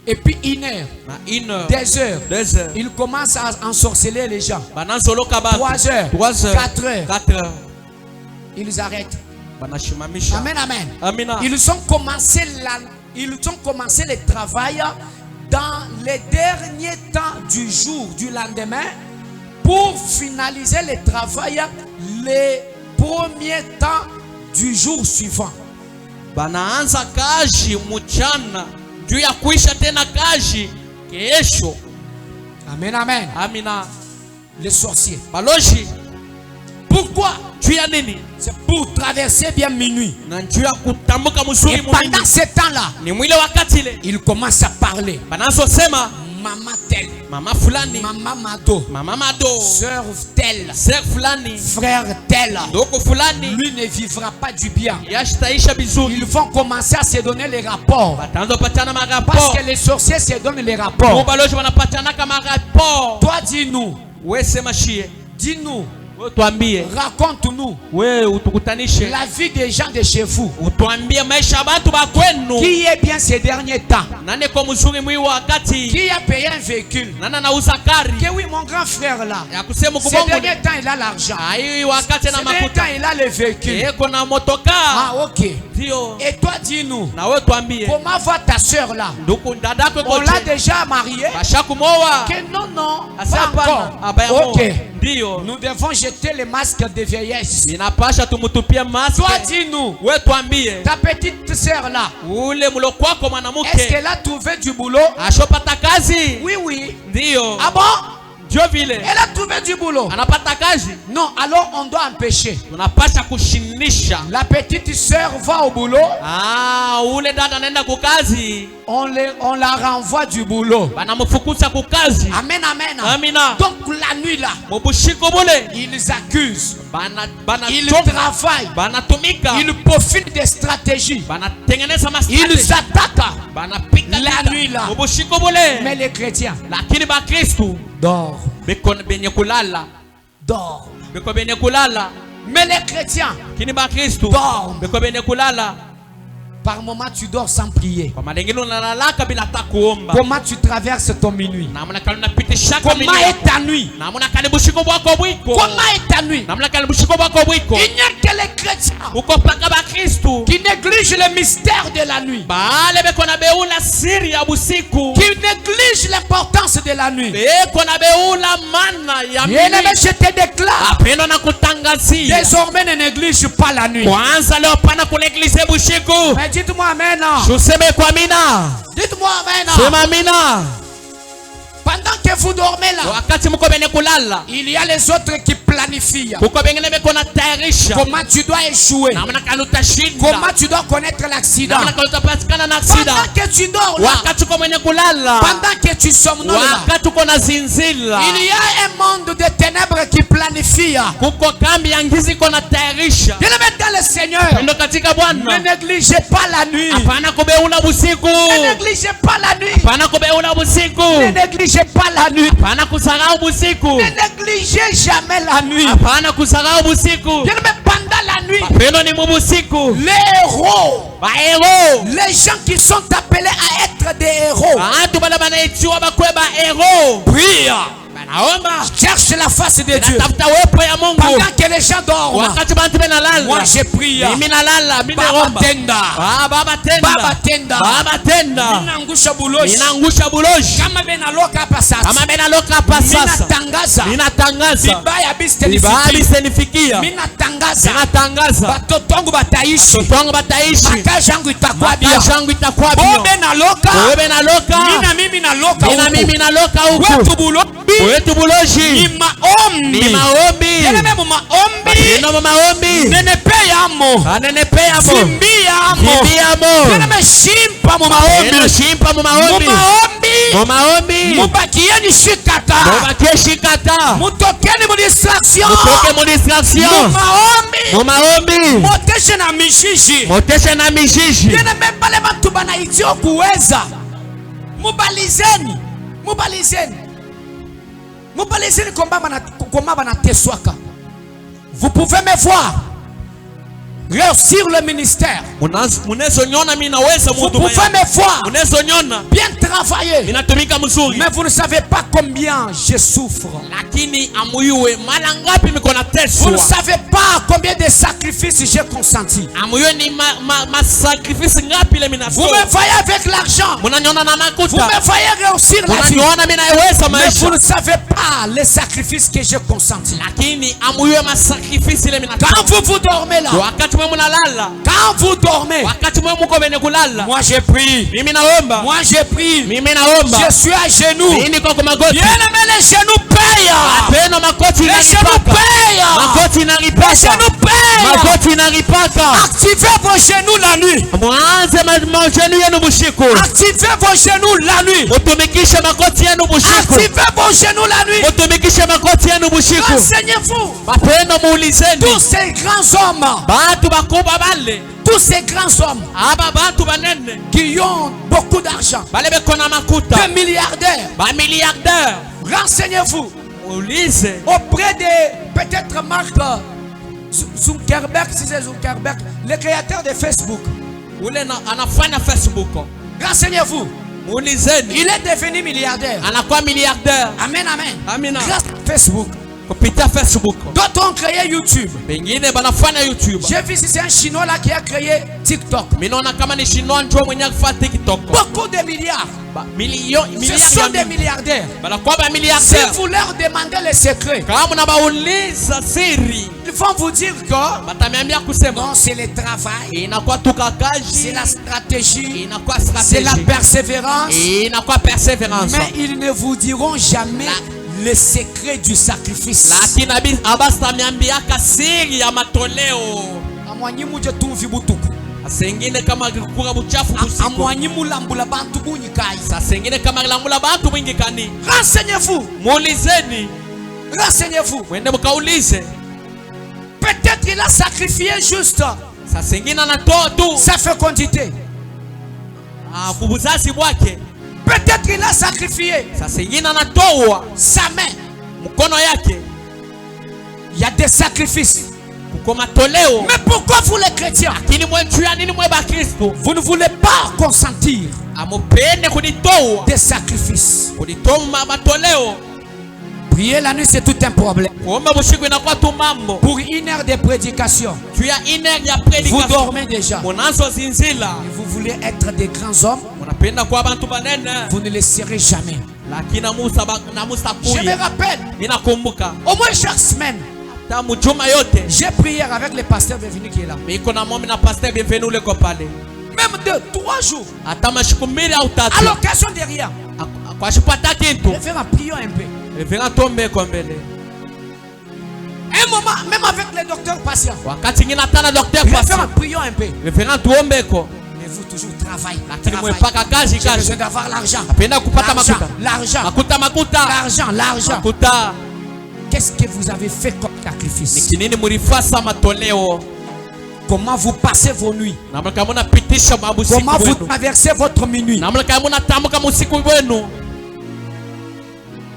A: Et puis 1h,
B: na 1h,
A: 2h.
B: 2h.
A: Ils commencent à ensorceler les gens.
B: Banazo loka ba
A: 3h,
B: 3h,
A: 4h.
B: 4h.
A: Ils arrêtent.
B: Banashimamisha.
A: Amen, amen.
B: Amina.
A: Ils ont commencé le travail dans les derniers temps du jour, du lendemain, pour finaliser le travail les premiers temps du jour suivant.
B: Banaanza kazi mchana juu ya kuisha tena kazi kesho.
A: Amen, amen.
B: Amina.
A: Les sorciers.
B: Baloji,
A: Pourquoi?
B: juu ya nini?
A: C'est pour traverser bien minuit.
B: Na juu ya kutambuka mzuri
A: Et pendant ce temps-là,
B: ni mwile wakati ile
A: ils commencent à parler.
B: banazo sema
A: Maman telle,
B: mama fulani,
A: maman Mado,
B: mama mado,
A: sœur telle,
B: sir fulani,
A: frère tel.
B: doko fulani,
A: Lui ne vivra pas du bien.
B: yashtaisha bizuri.
A: Ils vont commencer à se donner les rapports.
B: Bataanza patana
A: Parce
B: maraport.
A: que les sorciers se donnent les rapports.
B: Baloji wanapatana kama rapport.
A: Toi, dis-nous,
B: We sema shie.
A: dis-nous,
B: We tuambie.
A: raconte-nous
B: We utukutanishe.
A: la vie des gens de chez vous.
B: Utuambie maisha ya batu ba kwenu.
A: Qui est bien ces derniers temps?
B: Nane kwa mzuri mwi wakati.
A: Qui a payé un véhicule?
B: Nana nauza kari.
A: Que oui, mon grand frère là.
B: Ya kusema
A: Ces
B: kubongo.
A: derniers temps, il a l'argent.
B: Ai wakati
A: Ces
B: na
A: derniers
B: makuta.
A: temps, il a le véhicule.
B: Eko na motoka.
A: Ah, ok.
B: Ndio.
A: Et toi, dis-nous,
B: Na we tuambie.
A: comment va ta soeur là?
B: Nduku dadako
A: On l'a
B: kote.
A: déjà mariée?
B: Basha kumoa.
A: Que non, non,
B: Asa
A: pas
B: hapana.
A: encore.
B: Abayamo.
A: Ok.
B: Ndio.
A: Nous devons jeter les masques de vieillesse.
B: Inapasha tumutupie maske.
A: Toi, dis-nous,
B: We tuambie.
A: ta petite sœur là,
B: Ule mulo kwako
A: est-ce
B: mwanamke.
A: qu'elle a trouvé du boulot?
B: Ashopata kazi.
A: Oui, oui.
B: Ndio.
A: Ah bon?
B: Ndio vile.
A: Elle a trouvé du boulot.
B: Anapata kazi.
A: Non, alors on doit empêcher.
B: Tunapasha kushinisha.
A: La petite sœur va au boulot,
B: Ah, ule dada anaenda kukazi.
A: on la renvoie du boulot.
B: Banamfukuza kukazi.
A: Amen, amen.
B: Amina.
A: Donc la nuit là,
B: Mubushiko bule.
A: ils accusent, ils
B: Choka.
A: travaillent,
B: Banatumika.
A: ils profitent des stratégies,
B: Banatengeneza
A: ils
B: mastrategy.
A: attaquent.
B: Banapika
A: La nuit là.
B: Mubushiko bule.
A: Mais les chrétiens
B: Lakini ba Kristu
A: dorment,
B: beko benye kulala.
A: dorment.
B: Beko benye kulala.
A: Mais les chrétiens,
B: Kini ba Kristu
A: Dorm.
B: beko benye kulala.
A: par moment tu dors sans prier.
B: Kwa malengelo unalalaka bila hata kuomba.
A: Comment tu traverses ton minuit?
B: Namna kali unapitisha
A: Comment
B: kamili.
A: est ta nuit?
B: Namna kali bushiko bwako bwiko.
A: Comment est ta nuit?
B: Namna kali bushiko bwako bwiko.
A: Il n'y a que les chrétiens
B: Uko paka ba Kristu.
A: qui négligent le mystère de la nuit,
B: Baale beko na beula siri ya busiku.
A: qui négligent l'importance de la nuit.
B: Beko na beula mana ya
A: Bien-aimé,
B: mimi.
A: je te déclare,
B: Apendo na kutangazia.
A: désormais ne néglige pas la nuit.
B: Kwanza leo pana kuneglize bushiku.
A: Mais dites-moi amen.
B: Tuseme kwa mina.
A: Dites-moi amen.
B: Sema mina.
A: Pendant que vous dormez là,
B: Wakati mko bene kulala.
A: il y a les autres qui planifient.
B: Kuko bengine beko na tayarisha.
A: Comment tu dois échouer?
B: Namna kali utashinda.
A: Comment tu dois connaître l'accident?
B: Namna kali utapatikana na aksida.
A: Pendant que tu dors là,
B: Wakati uko mwenye kulala.
A: pendant que tu somnoles là,
B: Wakati uko na zinzila.
A: il y a un monde de ténèbres qui planifie.
B: Kuko kambi ya ngizi iko na tayarisha.
A: Bien-aimé dans le Seigneur,
B: Ndio katika
A: Ne
B: Bwana.
A: négligez pas la nuit.
B: Hapana kubeula busiku.
A: Ne négligez pas la nuit.
B: Hapana kubeula busiku.
A: Ne négligez pas la nuit.
B: Hapana kusahau busiku.
A: Ne négligez jamais la nuit.
B: Hapana kusahau busiku.
A: Bien aimé, pendant la nuit,
B: Mapendo ni mubusiku.
A: les héros,
B: Bahero.
A: les gens qui sont appelés à être des héros,
B: Bantu bala banaitiwa bakwe bahero.
A: prient,
B: Banaomba.
A: cherchent la face de Dieu.
B: Natafuta uwepo ya Mungu.
A: Pendant que les gens dorment,
B: Wakati bantu benalala.
A: moi je prie.
B: Mimi nalala, mimi
A: Baba
B: naomba.
A: tenda,
B: Baba tenda.
A: Baba tenda,
B: Baba tenda.
A: ninaangusha buloshi.
B: Ninaangusha buloshi.
A: Kama benaloka hapa sasa,
B: Kama benaloka hapa sasa.
A: minatangaza
B: Ninatangaza.
A: vibaya
B: Vibali
A: bistenifikia.
B: senifikia.
A: Minatangaza
B: Ninatangaza.
A: batoto wangu bataishi,
B: Watoto wangu bataishi.
A: makazi yangu itakuwa bia.
B: Makazi yangu itakuwa bio.
A: Bobe naloka,
B: Wewe naloka.
A: mina mimi naloka
B: Mina mimi
A: huku.
B: naloka
A: Wetu
B: huku.
A: bulobi
B: Wetu buloshi.
A: ni maombi.
B: Ni maombi.
A: Yele mu maombi.
B: Nino maombi.
A: Nenepe yamo.
B: Anenepea mo.
A: Simbi yamo.
B: Kimbia mo.
A: Yele me shimpa mu
B: Nino
A: maombi.
B: shimpa mu
A: Mu
B: maombi.
A: maombi.
B: Mu maombi.
A: Mubakieni shikata.
B: Mubakie shikata.
A: Mutokeni mu distraction.
B: Mutoke mu
A: Mu
B: distraction.
A: maombi.
B: Mu maombi.
A: Moteshe na mishishi.
B: Moteshe na mishishi.
A: Yele me pale batu banaitio kuweza. Mubalizeni. Mubalizeni. Mubalizeni komba banateswaka. Vous pouvez me voir réussir le ministère.
B: Munezo nyona mimi naweza
A: Vous
B: mhuduma
A: pouvez
B: yangu.
A: me voir
B: Munezo nyona
A: bien travailler.
B: minatumika mzuri.
A: Mais vous ne savez pas combien je souffre.
B: Lakini amuyue mara ngapi miko
A: Vous ne
B: nateswa.
A: savez pas combien de sacrifices j'ai consenti.
B: Amuyue ni ma sacrifice ngapi le
A: Vous
B: minatoa.
A: me voyez avec l'argent.
B: Munanyona na
A: Vous
B: makuta.
A: me voyez réussir la vie.
B: Munanyona mimi naweza
A: Mais
B: maisha.
A: vous ne savez pas les sacrifices que j'ai consentis.
B: Lakini amuyue ma sacrifice le minatoa.
A: Quand vous dormez là,
B: Wakati mwe munalala.
A: quand vous dormez,
B: Wakati mwe muko bene kulala.
A: moi je prie.
B: Mimi naomba.
A: Moi je prie.
B: Mimi naomba.
A: Je suis à genoux.
B: Mimi niko kwa magoti.
A: Bien aimé, les genoux payent.
B: Apeno makoti
A: Les genoux
B: inaripaka.
A: payent.
B: Makoti
A: Les
B: inaripaka.
A: genoux payent.
B: Makoti inaripaka.
A: Activez vos genoux la nuit.
B: Mwanze majenu yenu bushiku.
A: Activez vos genoux la nuit.
B: Mutumikishe makoti yenu bushiku.
A: Activez vos genoux la nuit.
B: Mutumikishe makoti yenu bushiku.
A: Renseignez-vous.
B: Mapendo muulizeni.
A: Tous ces grands hommes,
B: Bantu bakubwa bale.
A: tous ces grands hommes
B: Aba bantu banene.
A: qui ont beaucoup d'argent,
B: Bale beko na makuta.
A: des milliardaires,
B: Ba milliardaire.
A: renseignez-vous
B: Muulize.
A: auprès de peut-être Mark Zuckerberg, si c'est Zuckerberg, le créateur de Facebook.
B: Ule anafanya Facebook.
A: Renseignez-vous.
B: Muulizeni.
A: Il est devenu milliardaire.
B: Anakuwa milliardaire.
A: Amen, amen.
B: Amina.
A: Grâce à Facebook.
B: Kupitia Facebook.
A: D'autres ont créé YouTube.
B: Bengine banafanya YouTube.
A: J'ai vu si c'est un Chinois là qui a créé TikTok.
B: Minaona kama ni Shinwa ndio mwenye kufanya TikTok.
A: Beaucoup de milliards.
B: Milioni
A: Ce sont des milliardaires.
B: banakuwa ba
A: Si
B: milliardaires.
A: vous leur demandez les secrets,
B: Kama mnabauliza siri,
A: ils vont vous dire que
B: batamiambia kusema
A: non, c'est le travail,
B: inakuwa tukakaji,
A: c'est la stratégie,
B: inakuwa
A: c'est la
B: strategy,
A: persévérance.
B: inakuwa perseverance.
A: Mais ils ne vous diront jamais le secret du sacrifice.
B: Lakini abastamiambiaka siri ya matoleo.
A: Amwanyimu je tumvi butuku.
B: Asengine kama kukura buchafu busiku.
A: Amwanyimu lambula bantu bunyikai.
B: Sasengine kama lambula bantu mwingi kani.
A: Renseignez-vous.
B: Muulizeni.
A: Renseignez-vous.
B: Mwende mkaulize.
A: Peut-être il a sacrifié juste
B: Sasengine anatoa tu.
A: sa fécondité.
B: Kubuzazi bwake.
A: Peut-être il a sacrifié
B: Sasengine anatoa
A: sa main.
B: mkono yake.
A: Il y a des sacrifices.
B: Kuko matoleo.
A: Mais pourquoi vous les chrétiens,
B: Lakini mwe mchuya nini mwe ba Kristo?
A: vous ne voulez pas consentir
B: Amupende kunitoa.
A: des sacrifices?
B: Kunitoma matoleo.
A: Prier la nuit, c'est tout un problème.
B: Kuomba bushiku inakuwa tu mambo.
A: Pour 1 heure de prédication,
B: Tuya ine ya
A: vous
B: predication.
A: dormez déjà.
B: Munazo zinzila.
A: Et vous voulez être des grands hommes,
B: Munapenda kuwa bantu banene.
A: vous ne le serez jamais.
B: Lakini na Musa
A: Je me
B: kuya.
A: rappelle,
B: Ninakumbuka.
A: au moins chaque semaine,
B: Tamu juma yote.
A: j'ai prié avec le pasteur Bienvenu qui est là.
B: Miko na momi na pasteur bienvenu ule kwa pale.
A: Même 2, 3 jours,
B: Hata mashiku mbili au tatu.
A: à l'occasion de rien.
B: Kwa shipata kitu.
A: Je fais ma prière un peu.
B: Reverend tombe kwa mbele.
A: Un moment, même avec le docteur patient,
B: Wakati ngine hata docteur
A: je fais
B: pasi.
A: ma prière un peu.
B: Reverend tuombe ko.
A: Mais vous toujours travaillez.
B: Lakini
A: Travaillez.
B: mwepaka kazi
A: J'ai
B: kazi.
A: besoin d'avoir l'argent.
B: Napenda kupata
A: L'argent,
B: makuta.
A: l'argent,
B: Makuta.
A: l'argent, l'argent. Comment vous passez vos nuits?
B: namna kama unapitisha mabusiku
A: Comment vous
B: wenu,
A: traversez votre minuit?
B: namna kama unatamka musiku wenu.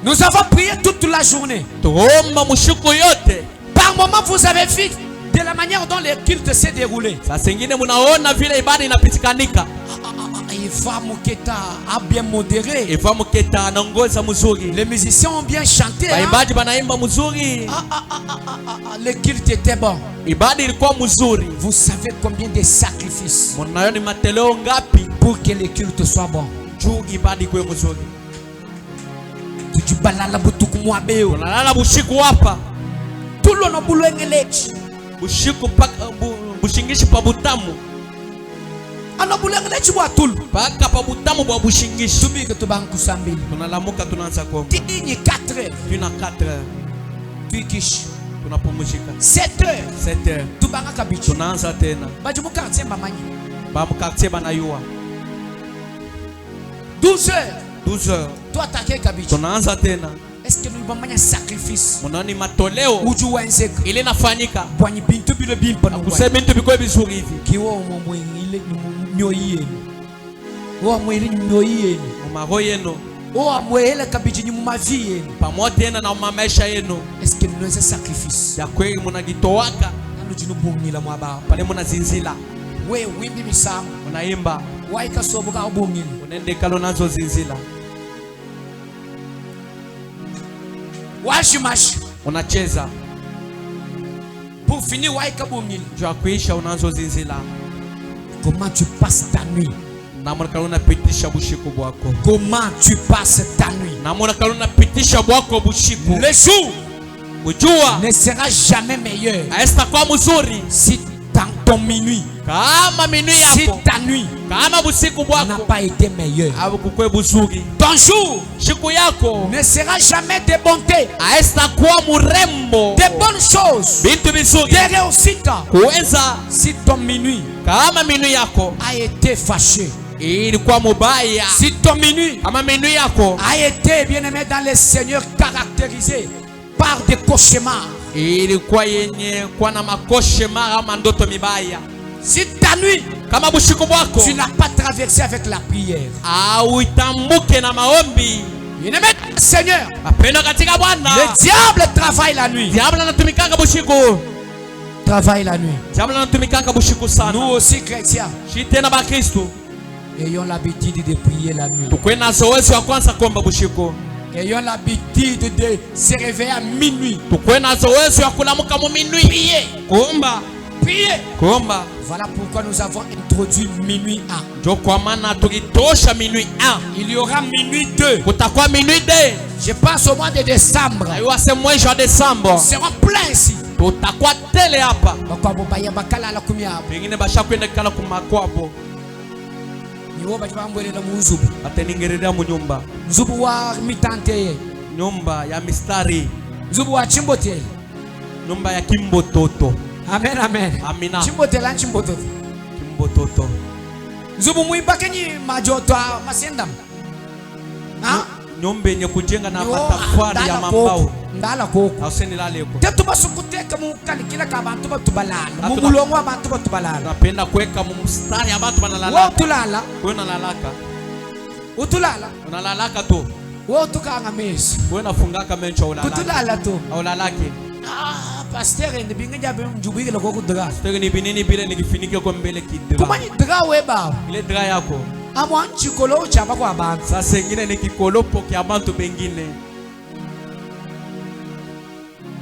A: Nous avons prié toute la journée.
B: Tuomba mushiku yote.
A: Par moment, vous avez vu de la manière dont le culte s'est déroulé.
B: Sasa ingine munaona vile ibada inapitikanika.
A: Eva Moketa a bien modéré.
B: Eva Moketa anaongoza mzuri.
A: Les musiciens ont bien chanté.
B: Baimbaji banaimba mzuri.
A: Le culte était bon.
B: Ibada ilikuwa mzuri.
A: Vous savez combien de sacrifices
B: Munayo ni mateleo ngapi
A: pour que le culte soit bon?
B: juu ibada ikuwe mzuri.
A: Tujubalala butuku mwabeo.
B: Tunalala bushiku hapa.
A: Tulo no bulengelechi.
B: Bushiku paka bushingishi pa butamu.
A: Ano bulengelechi bwa tulu.
B: Paka pa butamu bwa bushingishi.
A: Tubike tubanku sambili.
B: Tunalamuka tunaanza kuomba.
A: Tidinyi 4 heures.
B: Tuna 4 heures.
A: Tuikish.
B: Tunapumzika.
A: 7 heures.
B: 7 heures.
A: Tubanga kabichi.
B: Tunaanza tena.
A: Bajimu quartier bamanyi.
B: Ba mu quartier banayua.
A: 12 heures.
B: 12 heures.
A: Toi attaquer kabichi.
B: Tunaanza tena.
A: Est-ce que nous bamanya sacrifice?
B: Munaoni matoleo
A: Uju wenzeka.
B: ile nafanyika.
A: Bwanyi bintu bile bimpa no.
B: Kusema bintu biko bizuri hivi.
A: Kiwo momwe ile nyoyeni. Wa mwele nyoyeni.
B: Mumaro yenu.
A: Wa mwele kabichi mu mavi yenu.
B: Pamoja tena na maisha yenu.
A: Est-ce que nous sacrifice?
B: Ya kweli munagitowaka.
A: Nanu jinu bungila mwaba.
B: Pale munazinzila.
A: We wimbi misamu.
B: Munaimba.
A: Waika sobuka ubungila.
B: Unende kalo nazo zinzila.
A: Washimashi.
B: Unacheza.
A: Pour finir waika bungila.
B: Jua kuisha unazo zinzila.
A: Comment tu passes ta nuit?
B: Namona kalo unapitisha bushiku bwako.
A: Comment tu passes ta nuit?
B: Namona kalo unapitisha bwako bushiku.
A: Le jour
B: Ujua
A: ne sera jamais meilleur
B: haista kwa mzuri
A: si dans ton minuit,
B: kama minui
A: si
B: yako,
A: ta nuit
B: kama busiku
A: n'a
B: bwako
A: pas été meilleur.
B: abukukwe buzuri.
A: Ton jour
B: Shiku yako
A: ne sera jamais de bonté,
B: haista kuwa murembo,
A: de bonnes choses,
B: bintu bizuri,
A: de réussite
B: kuweza
A: si ton minuit
B: kama minui yako
A: a été fâché.
B: ilikuwa mubaya,
A: Si ton minuit
B: kama minui yako
A: a été, bien aimé dans le Seigneur, caractérisé par des cauchemars.
B: ilikuwa yenye kuwa na makoshema ama ndoto mibaya,
A: Si ta nuit
B: kama bushiku bwako
A: tu n'as pas traversé avec la prière,
B: au itambuke na maombi,
A: bien aimé dans le Seigneur,
B: apenda katika Bwana.
A: le diable travaille la nuit.
B: Diablo anatumikanga bushiku,
A: Travaille la nuit.
B: diablo anatumikanga bushiku sana.
A: Nous aussi chrétiens
B: Shi tena ba Kristo
A: ayons l'habitude de prier la nuit.
B: tukwe na zoezi wa kwanza kuomba bushiku,
A: Ayons l'habitude de se réveiller à minuit.
B: tukwe na zoezi wa kulamuka mu minui
A: Prier.
B: kuomba,
A: Prier.
B: kuomba.
A: Voilà pourquoi nous avons introduit minuit 1.
B: Ndio kwa maana tulitosha minui 1,
A: Il y aura minuit 2.
B: kutakuwa minui 2.
A: Je pense au mois de décembre.
B: Aiwa se mwezi wa Desemba
A: Nous serons pleins ici.
B: tutakuwa tele hapa,
A: Bakwa bobaya bakala la kumya hapo.
B: pengine bashakwenda kala kumakwabo
A: Niwo bajibambwelela mu nzubu.
B: bateningerera mu nyumba,
A: Nzubu wa mitante.
B: nyumba ya mistari,
A: Nzubu wa chimbote.
B: nyumba ya kimbototo.
A: Amen, amen.
B: Amina.
A: Chimbote la chimbote.
B: Kimbototo.
A: Nzubu muibake ni majoto masenda. Ah?
B: Nyumba yenye kujenga na
A: Niwo
B: matafari ya mambao.
A: ndala koko.
B: Auseni laleko.
A: Tetu basukuteka mu kalikila ka bantu batubalala.
B: Atu-
A: Mu bulongo abantu batubalala.
B: Napenda kuweka mstari abantu
A: Wo
B: banalala.
A: tulala,
B: Wewe unalalaka.
A: utulala.
B: Unalalaka tu.
A: Wo tukanga mesi.
B: Wewe unafungaka mencho ulalaka.
A: Kutulala tu.
B: Ulalake.
A: Ah, pasteur ndi binga be mjubike lokho kudra.
B: Sitaki ni binini bile nikifinike kwa mbele kidra.
A: Kumanyi dra we ba.
B: Ile dra yako.
A: Amwanchi kolo chapa kwa abantu.
B: Sasa ingine ni kikolopo kia abantu bengine.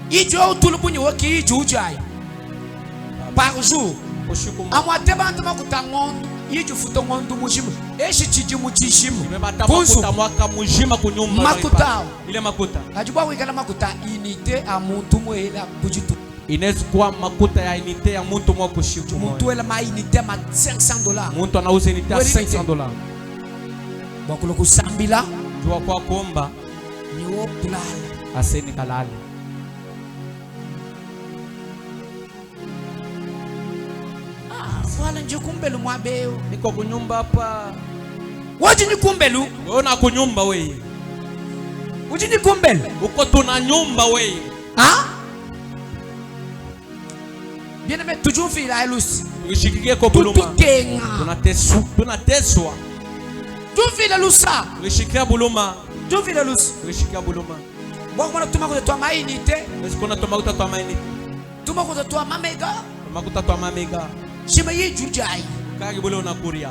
A: Ijo utulubunyi woki ijo ujai. Par jour.
B: Ushiku
A: Amwate bantu makutangondo. Ijo futo ngondo mushimu. Eshi chiji muchishimu.
B: Mebata
A: Punsu.
B: makuta mwaka mujima kunyumba.
A: Makuta.
B: Ile makuta.
A: Ajibwa wikala makuta inite a muntu mwela kujitu.
B: Inaweza kuwa makuta ya inite ya mtu mwa kushiku.
A: Muntu ela ma inite ma $500.
B: Muntu anauza inite ya
A: Weli inite.
B: $500.
A: Bakulo kusambila
B: Jua kwa kuomba
A: ni wo tulala.
B: aseni kalali.
A: Wala nje kumbelu mwabeo.
B: Niko kunyumba hapa.
A: Waji ni kumbelu.
B: Wewe na kunyumba wewe.
A: Uji ni kumbelu.
B: Uko tuna nyumba wewe.
A: Ha? Bien aimé, toujours fille la luce.
B: Rishikikie ko
A: Tout
B: buluma.
A: kenga.
B: Tunateswa.
A: Tout fille la luce.
B: Rishikia buluma.
A: Tout fille la luce.
B: Rishikia buluma.
A: Bon, on a tout le temps maïnité.
B: Est-ce qu'on a tomakuta twa maini?
A: Tout le temps mamega.
B: Tomakuta twa mamega.
A: Shimayi jujai.
B: Kagi bule unakuria.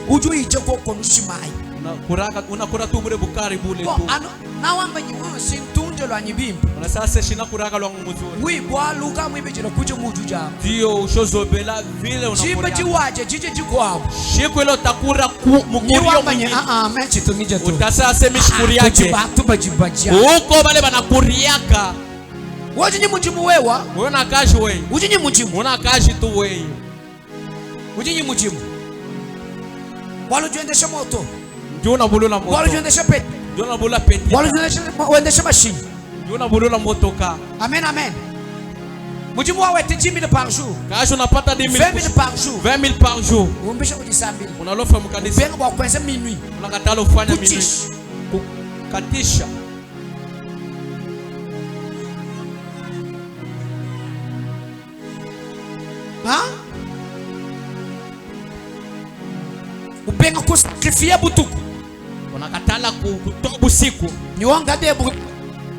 A: Uju ichoko konushimai.
B: Unakura tu bule bukari bule tu.
A: Bon, ano na wamba nyiwo sintunje lwa nyibimba.
B: Unasasa shina kuraka lwa muzuri.
A: Wi bwa luka mwibejela kuja mujuja.
B: Ndio ushozobela vile unakuria.
A: Chimba chiwaje chije chikwabo.
B: Shiku ilo takura mukurio mwini.
A: Mechi tungije tu.
B: Utasasa mishikuri yake. Uko bale banakuriaka.
A: Woje ni mujimu wewa.
B: Wewe unakashi wewe.
A: Uje ni mujimu.
B: Unakashi tu wewe.
A: Uje ni mujimu. Walo juendesha moto.
B: Ndio unabulula moto.
A: Walo juendesha peti.
B: Ndio unabulula peti.
A: Walo juendesha machine.
B: Ndio unabulula motoka.
A: Amen, amen. Mujimu wawe te 10,000 par jour.
B: Kashi unapata
A: 20,000 par jour.
B: 20,000 par jour.
A: Umbisha kujisambi.
B: Unalofa mkanisa.
A: Benga kwa kwenza minuit.
B: Unakatala ufanya minuit. Kukatisha.
A: Ha? Ubenga kusakrifia butuku.
B: Unakatala kutoa busiku.
A: Ni wanga debru.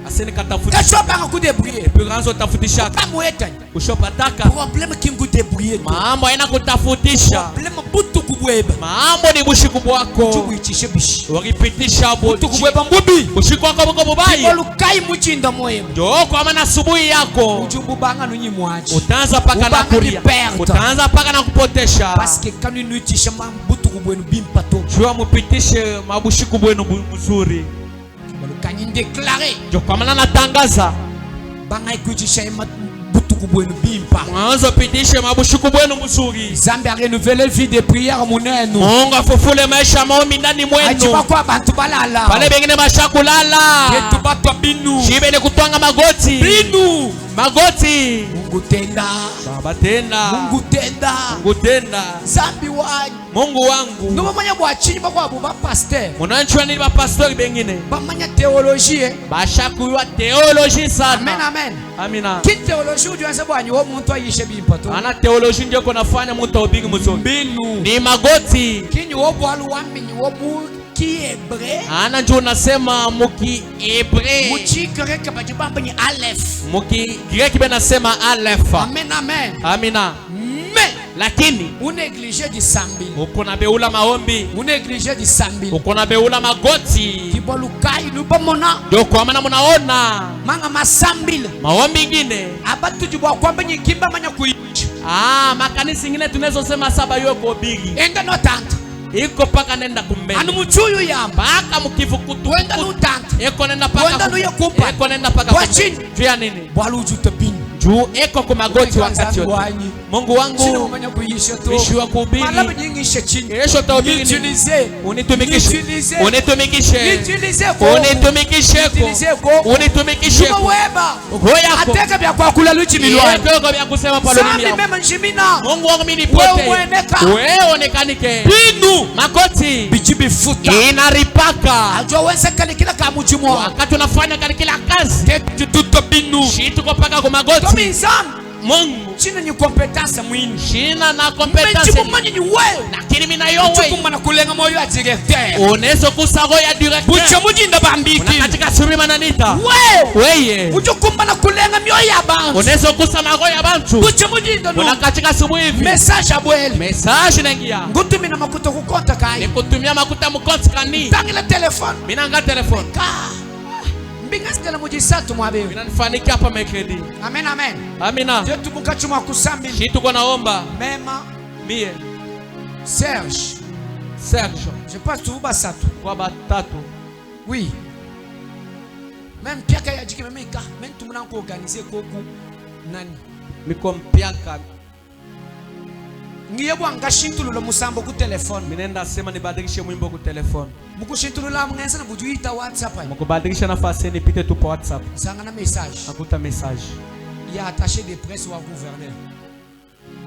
B: Aseni katafutisha.
A: Kasho banga kudebrouiller.
B: Piranzo tafutisha.
A: Kamweta.
B: Ushopataka.
A: Problème kingu debrouiller.
B: Mambo haina kutafutisha.
A: Problème butuku bweba.
B: Mambo ni bushiku bwako.
A: Chubichishe bishi.
B: Wakipitisha
A: Butuku bweba mbubi.
B: bushiku wako buko bubai.
A: Olukai muchinda moyema.
B: Ndio kwa maana asubuhi yako.
A: Ujubu banga nunyi mwachi.
B: Utaanza paka na kuria. Utaanza paka na kupotesha.
A: Parce que quand nous nuitisha butuku bwenu bimpato.
B: Jua mupitishe mabushiku bwenu mzuri.
A: Olukai déclarer.
B: Ndio kwa maana natangaza.
A: Banga ikuitisha butuku bwenu bimpa.
B: Mwanzo pitishe mabushiku bwenu mzuri.
A: Zambe a renouveler vie de prière munenu.
B: Mungu afufule maisha maombi ndani mwenu.
A: Ajiba kwa bantu balala.
B: Pale bengine bashakulala.
A: Yetu batwa binu.
B: Shibe ni kutwanga magoti.
A: Binu.
B: Magoti.
A: Mungu tenda.
B: Baba tenda.
A: Mungu tenda.
B: Mungu tenda.
A: Zambi wanyu.
B: Mungu wangu.
A: Nubo manya bwa chini bakwa buba pasteur.
B: Munanchwa ni ba pastor bengine.
A: Bamanya théologie.
B: Bashakuywa theology sana.
A: Amen, amen.
B: Amina.
A: Ki théologie ujuanza bwanyu wo muntu ayishe bimpato.
B: Ana theology ndio kunafanya mtu obigi mzuri.
A: Binu.
B: Ni magoti.
A: Kinyi wo bwalu wamini wo mu ki hebre.
B: Ana ndio unasema muki hebre.
A: Muchi greka bajibamba ni aleph.
B: Muki greki benasema aleph.
A: Amen, amen.
B: Amina.
A: Mais
B: lakini
A: uneglige di sambi.
B: Uko na beula maombi.
A: Uneglige di sambi.
B: Uko na beula magoti.
A: Kibolukai lubomona.
B: Ndio kwa maana mnaona
A: manga masambile.
B: Maombi ingine.
A: Abatu jibwa kwamba nyikimba manya kuichi.
B: Makanisa ingine tunazosema saba yoko bigi.
A: Enga no tanta.
B: Iko paka nenda kumbele.
A: Anu muchuyu ya
B: paka mukivukutu.
A: Wenda no tanta.
B: Eko nenda paka.
A: Wenda no yakumpa.
B: Eko nenda paka.
A: Kwa chini.
B: Jua nini?
A: Bwaluju tabini.
B: Juu eko kumagoti wakati yote. Mungu wangu.
A: Chini umanya kuisha tu.
B: Nishua kuhubiri.
A: Malabu nyingisha chini.
B: Kesho tahubiri.
A: Nitilize.
B: Unitumikishe.
A: Unitumikishe. Nitilize ko.
B: Unitumikishe ko. Unitumikishe ko.
A: Weba.
B: Hoyako.
A: Ateka vya kwa kula luchi milwani.
B: Eko vya kusema palo nini
A: yako. Sami mema njimina.
B: Mungu wangu mimi nipote.
A: Wewe oneka.
B: Wewe onekanike.
A: Binu.
B: Makoti.
A: Bijibi futa.
B: Inaripaka.
A: Ajua wense kanikila kamujimu.
B: Wakati unafanya kanikila kazi.
A: Tetu tuto binu.
B: Shitu kopaka kumagoti.
A: Tomi insan.
B: Mungu.
A: China ni kompetasa mwini.
B: China na kompetasa.
A: Mmejibu mani ni wewe.
B: Lakini mina yowe.
A: Uchuku mana kulenga moyo ya directeur.
B: Uneso kusago ya directeur.
A: Bucha mujinda bambiki.
B: Unakatika suri mananita. Weye.
A: Uchuku mana kulenga mioyo ya bantu.
B: Uneso kusamago ya bantu.
A: Bucha mujinda no.
B: Unakatika sumu hivi.
A: Message abwele.
B: Message nengia.
A: Ngutumi na makuta kukonta kai.
B: Nikutumia makuta mukonti kani.
A: Tangila telefone.
B: Mina nga telefone.
A: Mbinga stela mujisatu mwabewe.
B: Inanifanikia hapa mekredi.
A: Amen, amen.
B: Amina.
A: Dieu tubuka chuma kusambi.
B: Shitu kwa naomba.
A: Mema.
B: Mie.
A: Serge. Je pense tu uba satu.
B: Kwa batatu.
A: Oui. Même piaka ya jiki memeka. Même tu muna ko organiser koku nani.
B: Miko mpiaka.
A: Ngiye bwanga shintulula musambo ku telefone.
B: Minenda sema nibadilishe mwimbo ku telefone.
A: Mukushintulula mngenza na bujuita WhatsApp ai.
B: Mukubadilisha nafasi nipite tu kwa WhatsApp.
A: Sanga na message.
B: Nakuta message.
A: Il y a attaché de presse wa gouverneur.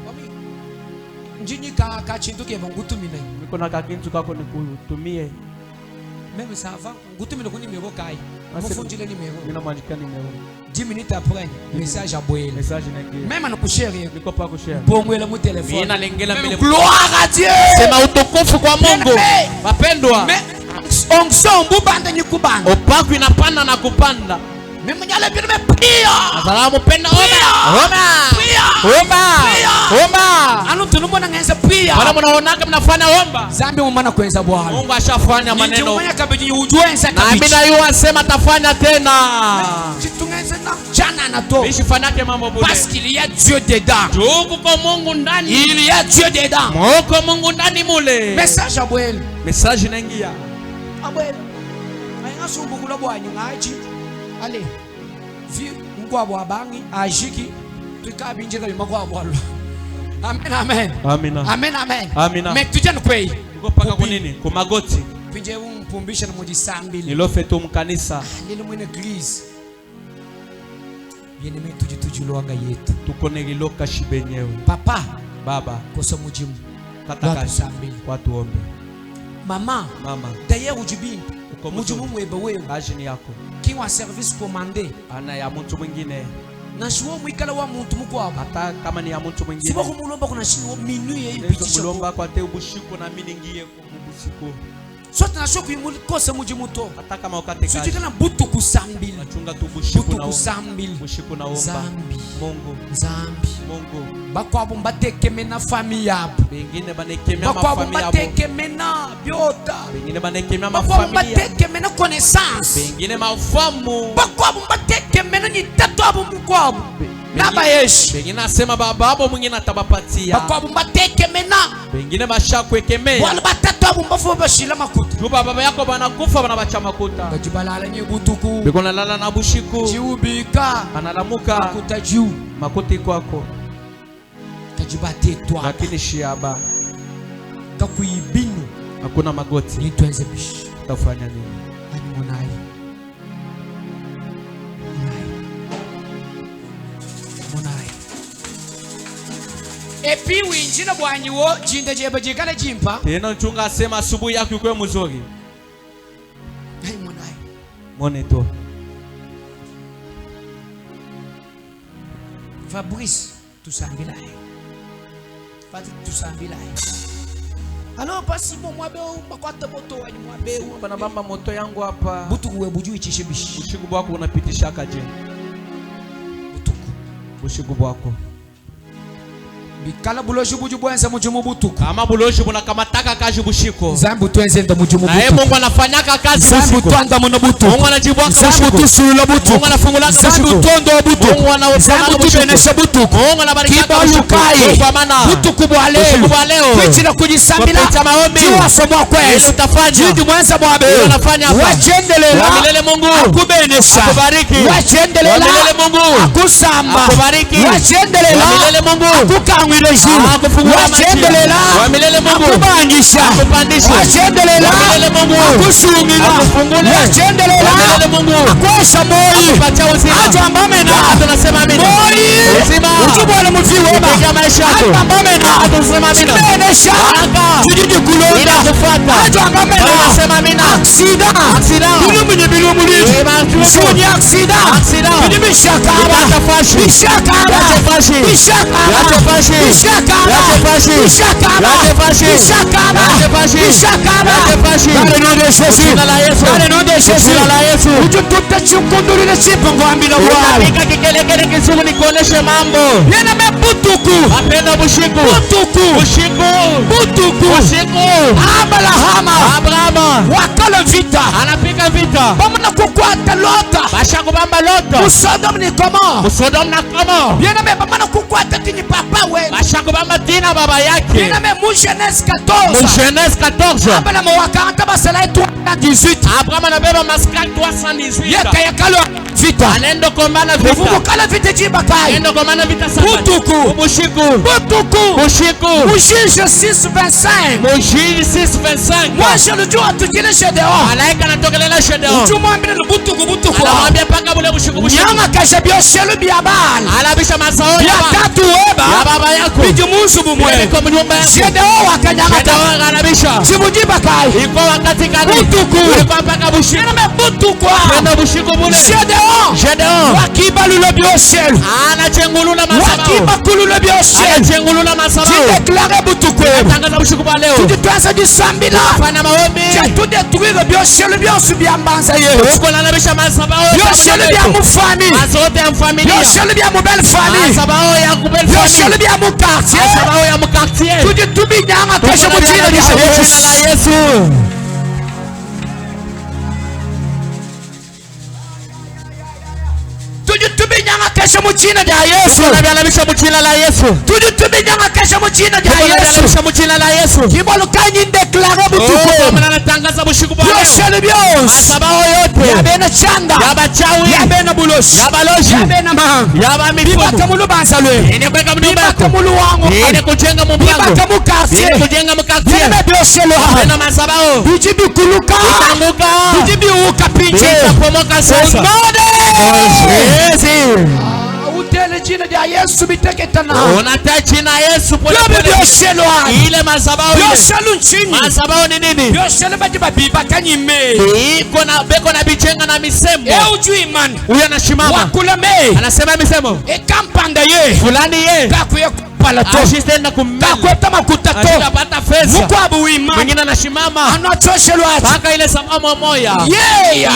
A: Omi. Njini ka chintu ke bangutumine.
B: Miko na kakintu kako nikutumie.
A: Même ça va. Ngutumine ko nimero kai. Mufungile numéro.
B: Mina mwandikia numero.
A: 10 minutes après, message à boire.
B: Message n'ingie.
A: Même à nous chérir.
B: Niko pa kushare.
A: Bongwela mu téléphone.
B: Mina lengela mbele.
A: Gloire à Dieu.
B: Sema utukufu kwa Mungu. Wapendwa.
A: Onction mbubanda nyikubanda.
B: Upako inapanda na kupanda.
A: Mimi nyale bino mepia.
B: Salamu penda omba. Omba.
A: Anu tunumona ngenza pia.
B: Bwana mnaonaga mnafanya omba.
A: Zambi mwana kwenza Bwana.
B: Mungu ashafanya maneno.
A: Ndio kabiji ujuenza
B: kabiji. Na mimi na yeye asema tafanya tena.
A: Jitungenza na jana na to.
B: Bishi fanake mambo bure.
A: Parce qu'il y a Dieu dedans.
B: Tuko Mungu ndani.
A: Il y a Dieu dedans.
B: Moko Mungu ndani mule.
A: Message abwele.
B: Message inaingia.
A: Abwele. Aya sumbukula bwanyu ngaji. Ale. Vi ngwabo abangi ajiki. Tukabinjeka bimakwabo. Amen, amen.
B: Amina.
A: Amen, amen.
B: Amina.
A: Metujana kwei.
B: Uko paka kwa nini? Kwa magoti.
A: Pinje umpumbisha na mujisambili.
B: Nilofeto mkanisa.
A: Lelo mwene église. Yene metujitujuloanga yetu.
B: Tukonegiloka shibenyewe.
A: Papa.
B: Baba.
A: Kosa mujimu.
B: Kataka
A: sambili.
B: Watu ombe.
A: Mama. D'ailleurs ujibini. Mujimu mwebe wewe.
B: Ajini yako.
A: Kiwa service commandé.
B: Ana ya mtu mwingine.
A: Na shuo mwikala wa muntu mkwabo.
B: Hata kama ni ya mtu mwingine.
A: Sibo kumulomba kuna shino minui ya ipitisha.
B: Mulomba kwa te ubushiko na mimi ningie kumubusiko.
A: Sote na shoku imulikosa mujimuto.
B: Hata kama ukate kazi.
A: Sote kana butu kusambili.
B: Nachunga tu bushiko na
A: butu kusambili.
B: Bushiko na omba.
A: Zambi.
B: Mungu.
A: Bakwabo mbateke na famille yabo.
B: Bengine banekemea
A: mafamilia yabo.
B: Bakwabo
A: mbateke na biota.
B: Bengine banekemea mafamilia.
A: Bakwabo mbateke na connaissance.
B: Bengine mafamu.
A: Bakwabo mbateke na nyitatu abo mkwabo. Naba yeshi.
B: Bengine asema baba abo mwingine atabapatia.
A: Bakwabo mbateke na.
B: Bengine bashakwekemea.
A: Wala batatu abo mbafu bashila makuta.
B: Kuba baba yako banakufa banabacha makuta.
A: Bajibalala nye butuku.
B: Bikona lala na bushiku.
A: Jiubika.
B: Analamuka.
A: Makuta jiu.
B: Makuti kwako.
A: Tajibate twa.
B: Lakini shiaba.
A: Kakuibinu.
B: Hakuna magoti.
A: Ni tuenze bishi.
B: Utafanya nini?
A: Ani monai. Monai. Epi winjina bwanyiwo jinda jeba jikale jimpa.
B: Tena chunga asema asubuhi yako iko mzuri.
A: Ai monai.
B: Moneto.
A: Fabrice tusambilaye. Pati tusambilaye. Alors basi bo mwabe bakwata moto wanyu mwabe
B: bana bamba moto yangu hapa.
A: Butuku we buju ichishe bishi.
B: Bushiku bwako unapitisha kaje.
A: Butuku.
B: Bushiku bwako.
A: Bikala buloji buju bwenza mujumu butuku.
B: Kama buloji bunakamataka kaji bushiko.
A: Zambu tuenze ndo mujumu butuku.
B: Na Mungu anafanyaka kazi
A: bushiko. Zambu twanda muna butuku.
B: Mungu anajibwaka bushiko.
A: Zambu tusulula butuku.
B: Mungu anafungulaka bushiko.
A: Zambu tondo butuku.
B: Mungu anaofanya
A: Zambu tubenesha butuku.
B: Mungu anabarikaka bushiko.
A: Kwa maana butuku bwa leo.
B: Butuku bwa leo.
A: Kwichi na kujisambila.
B: Kupita maombi.
A: Jiwa somwa kwezi.
B: Utafanya.
A: Jidi mwenza mwabe.
B: Unafanya hapa.
A: Wachendelela.
B: Wamilele Mungu.
A: Akubenesha.
B: Akubariki.
A: Wachendelela.
B: Wamilele Mungu.
A: Akusamba.
B: Akubariki.
A: Wachendelela.
B: Wamilele Mungu.
A: Akukangwile juu. Wachendelela.
B: Wamilele Mungu.
A: Akubandisha.
B: Akupandisha.
A: Wachendelela.
B: Wamilele Mungu.
A: Akusungila.
B: Akufungule.
A: Wachendelela.
B: Wamilele Mungu.
A: Akwesha moi.
B: Akupatia uzima.
A: Ajambamena.
B: Tunasema amina.
A: Moi.
B: Uzima.
A: Utubole mutiweba.
B: Kupiga maisha yako.
A: Ajambamena.
B: Tunasema amina.
A: Chimenesha.
B: Baraka.
A: Jididi kulonda.
B: Inakufuata.
A: Ajambamena.
B: Tunasema amina.
A: Aksida.
B: Aksida.
A: Bilumunye bilumuliji. Shuni aksida.
B: Aksida.
A: Bilibishakaba.
B: Yatafashi.
A: Bishakaba.
B: Yatafashi.
A: Bishakaba.
B: Yatafashi.
A: Bishakaba.
B: Yatafashi.
A: Bishakaba.
B: Yatafashi.
A: Bishakaba.
B: Yatafashi.
A: Bishakaba.
B: Yatafashi.
A: Dans le nom de Jésus.
B: Jina la Yesu.
A: Dans le nom de Jésus.
B: Jina la Yesu.
A: Ujutute chukundulile chipo ngwambila bwana.
B: Unapika kikelekele kizungu nikuoneshe mambo.
A: Yena me butuku.
B: Apenda bushiku.
A: Butuku.
B: Bushiku.
A: Butuku.
B: Bushiku.
A: Abrahama.
B: Abrahama.
A: Wakala vita.
B: Anapika vita.
A: Bamuna kukwata lota.
B: Basha kubamba lota.
A: Musodom ni comment?
B: Musodom na kama.
A: Yena me bamuna kukwata tini papa we.
B: Basha kubamba tina baba yake.
A: Yena me mu Genèse 14.
B: Mu Genèse 14.
A: Abala mo wakanta basala 318.
B: Abraham anabeba maskari 318.
A: Yeka yakalo vita.
B: Anaenda kombana vita.
A: Vuvu kala vita jiba kai.
B: Nenda kwa maana vita saba.
A: Butuku.
B: Bushiku.
A: Butuku.
B: Bushiku.
A: Mujige 6:25.
B: Mujige 6:25.
A: Moi je le dis à tout qui est chez dehors.
B: Malaika anatokelea shedeo.
A: Tu mwambie le butuku butuku.
B: Anamwambia panga bule bushiku bushiku.
A: Nyama kasha biashara biabal.
B: Alabisha mazao
A: ya tatu weba.
B: Ya baba yako.
A: Bijumushu bumwe.
B: Kwa mnyumba yako.
A: Chez dehors wakanyanga.
B: Shedeo anabisha.
A: Chibujiba kai.
B: Iko wakati gani?
A: Butuku.
B: Ilikuwa panga bushiku.
A: Nime butuku.
B: Nenda bushiku bule.
A: Shedeo. Wakiba lulo biashara.
B: Anachengulula mazao.
A: Wakiba kulula biashara.
B: Anachengulula mazao.
A: Déclarer butuku.
B: Tangaza bushiku ba leo.
A: Tu tuanze disambila.
B: Fanya maombi.
A: Tu tout détruire biashara biosu biambanza ye.
B: Uko nalabisha mazao.
A: Biashara bia mufami.
B: Mazao ya familia.
A: Biashara bia mobile family.
B: Mazao ya kubel family.
A: Biashara bia mu quartier.
B: Mazao ya mu quartier.
A: Tu tubinyanga kesho mujina
B: la Yesu.
A: Tubinyanga kesho mujina la Yesu.
B: Tunalabisha mujina la Yesu.
A: Tubinyanga kesho mujina la Yesu.
B: Tunalabisha mujina la Yesu.
A: Kibolo kanyi déclarer butuku.
B: Mnatangaza bushiku bwana.
A: Biashara bios.
B: Mazao yote.
A: Ya bena changa.
B: Ya bachawi.
A: Ya bena buloshi.
B: Ya baloshi.
A: Ya bena mahanga.
B: Ya ba mifumu.
A: Biba kamulu bansalwe.
B: Ine kweka mnyumba yako.
A: Biba kamulu wangu.
B: Ine kujenga mpango.
A: Biba kamu quartier.
B: Ine kujenga mkartier.
A: Ine biashara.
B: Ine mazao.
A: Bijibi kuluka.
B: Itanguka.
A: Bijibi uka pinche.
B: Pomoka sasa.
A: Utele jina ya Yesu biteketana.
B: Unataja jina Yesu pole
A: pole.
B: Biashara ile mazao ile.
A: Biashara nchini.
B: Mazao ni nini?
A: Biashara bajiba biba kanyime.
B: Iko na beko na bichenga na misemo.
A: Ujui man.
B: Huyu anashimama.
A: Wakulame.
B: Anasema misemo.
A: Kampanga ye.
B: Fulani ye.
A: Kakuye palato.
B: Ashistenda kumela.
A: Kakweta makutato.
B: Anapata pesa.
A: Mukwabu wima.
B: Mwingine anashimama.
A: Anachoshelwa.
B: Paka ile samamu moja.
A: Yeah.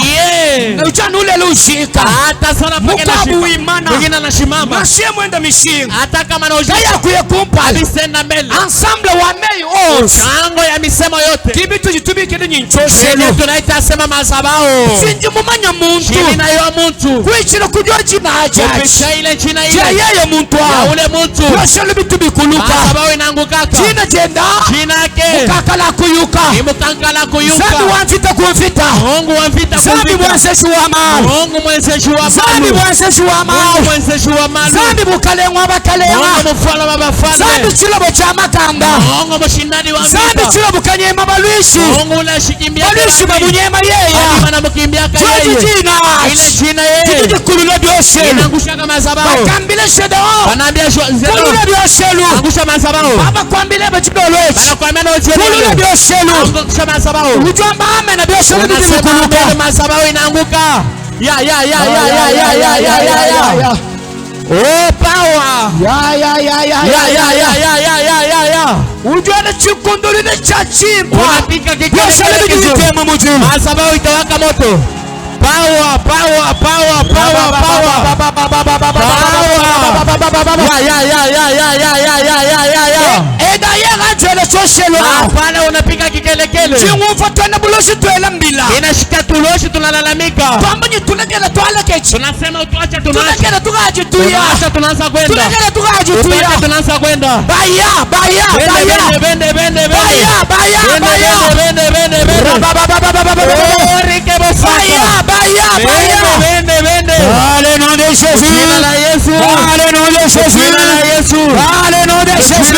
A: Uchana ule lushika.
B: Hata sana paka na
A: Mukwabu wima.
B: Mwingine anashimama.
A: Mashie mwenda mishinga.
B: Hata kama na ujika.
A: Kaya kuye kumpa.
B: Alisenda mbele.
A: Ensemble wa mei os.
B: Chango ya misemo yote.
A: Kibi tujitubi kede nyinchoshelo.
B: Yenye tunaita sema mazabao.
A: Sinji mumanya muntu.
B: Chini na yo muntu.
A: Kuichilo kujua jina ajaji.
B: Kupisha ile china ile.
A: Jia yeye muntu wa.
B: Ya ule muntu.
A: Yoshelo bitu bikuluka.
B: Mazabao inangukaka.
A: China jenda.
B: China ke.
A: Mukaka la kuyuka.
B: Ni mukaka la kuyuka.
A: Zambi wanfita kumfita.
B: Mungu wanfita kumfita.
A: Zambi mwenseshi wa malu.
B: Mungu mwenseshi wa malu.
A: Zambi mwenseshi wa malu.
B: Mungu mwenseshi wa malu.
A: Zambi mukalengwa bakalengwa.
B: Mungu mfala wa bafala.
A: Zambi chilobo cha makanga.
B: Mungu mshindani wa vita.
A: Zambi chilobo kanyema baluishi.
B: Mungu unashikimbia.
A: Baluishi babunyema yeye.
B: Hadi mkimbia kaya yeye.
A: Jina.
B: Ile jina yeye.
A: Tujije kulula bioshe.
B: Inaangusha mazabao.
A: Bakambile shedao.
B: Wanaambia zero.
A: Kulula bioshe.
B: Angusha mazabao.
A: Baba kwambile bachidolwechi.
B: Wanakuambia na ujele.
A: Kulula bioshe.
B: Angusha mazabao.
A: Ujomba ame na bioshe
B: unasema mazabao inaanguka. Ya. Oh power. Ya.
A: Ujua chikunduli ne chachimpa.
B: Unapika kikele
A: mujima.
B: Mazabao itawaka moto. Power.
A: Eda yega jwele soshelo.
B: Hapana unapika kikelekele.
A: Chingumfa twana buloshi twela mbila.
B: Inashika tuloshi tunalalamika.
A: Twambonye tunagela twala kechi.
B: Tunasema utuache tunaacha.
A: Tunagela tukaje tuya.
B: Tunaacha tunaanza kwenda.
A: Tunagela tukaje tuya.
B: Tunaanza kwenda.
A: Baya.
B: Bende.
A: Baya. Allez, nom de Jésus. Allez, nom de Jésus. Allez, nom de Jésus.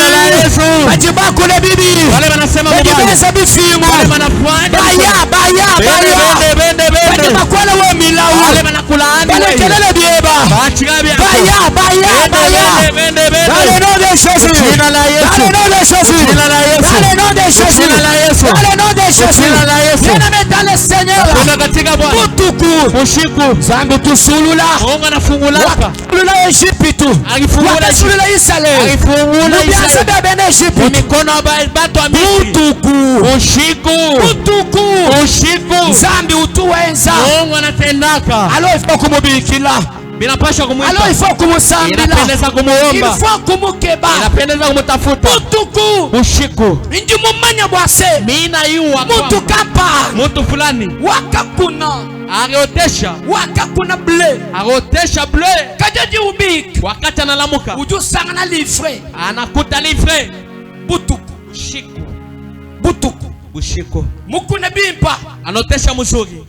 A: Ajiba kule bibi.
B: Wale wanasema
A: Bajibeza bifimu.
B: wale wanafanya.
A: Baya.
B: Bende.
A: Ajiba kwale we milau.
B: Wale wanakulaani.
A: Bale kelele bieba.
B: Bachigabia.
A: Baya.
B: Bende.
A: Allez, nom de Jésus.
B: Jina la Yesu.
A: Allez, nom de Jésus.
B: Jina la Yesu.
A: Allez, nom de Jésus.
B: Jina la Yesu.
A: Allez, nom de Jésus.
B: Jina la Yesu.
A: Bien-aimé dans le Seigneur.
B: Kuna katika Bwana.
A: Butuku.
B: Ushiku.
A: Zambi tusulula.
B: Mungu anafungulaka.
A: Sulula Egyptu.
B: Akifungula
A: Sulula Israeli.
B: Akifungula
A: Mubianza
B: Israeli.
A: bya bene Egyptu.
B: Mikono ya batu wa Misri.
A: Butuku.
B: Ushiku.
A: Zambi utuwenza.
B: Mungu anatendaka.
A: Alo ifo kumubikila.
B: Binapasha kumuita.
A: Alo ifo kumusambila.
B: Inapendeza kumuomba.
A: Ifo kumukeba.
B: Inapendeza kumutafuta.
A: Butuku.
B: Ushiku.
A: Ndi mumanya bwase.
B: Mina yuwa
A: Mutu kapa.
B: Mutu fulani.
A: Wakakuna. Wakakuna ble.
B: Agotesha ble.
A: Kajaji ubik.
B: Wakati analamuka.
A: Ujusanga na livre.
B: Anakuta livre.
A: Butuku.
B: Bushiku.
A: Mukune bimpa.
B: Anotesha mzuri.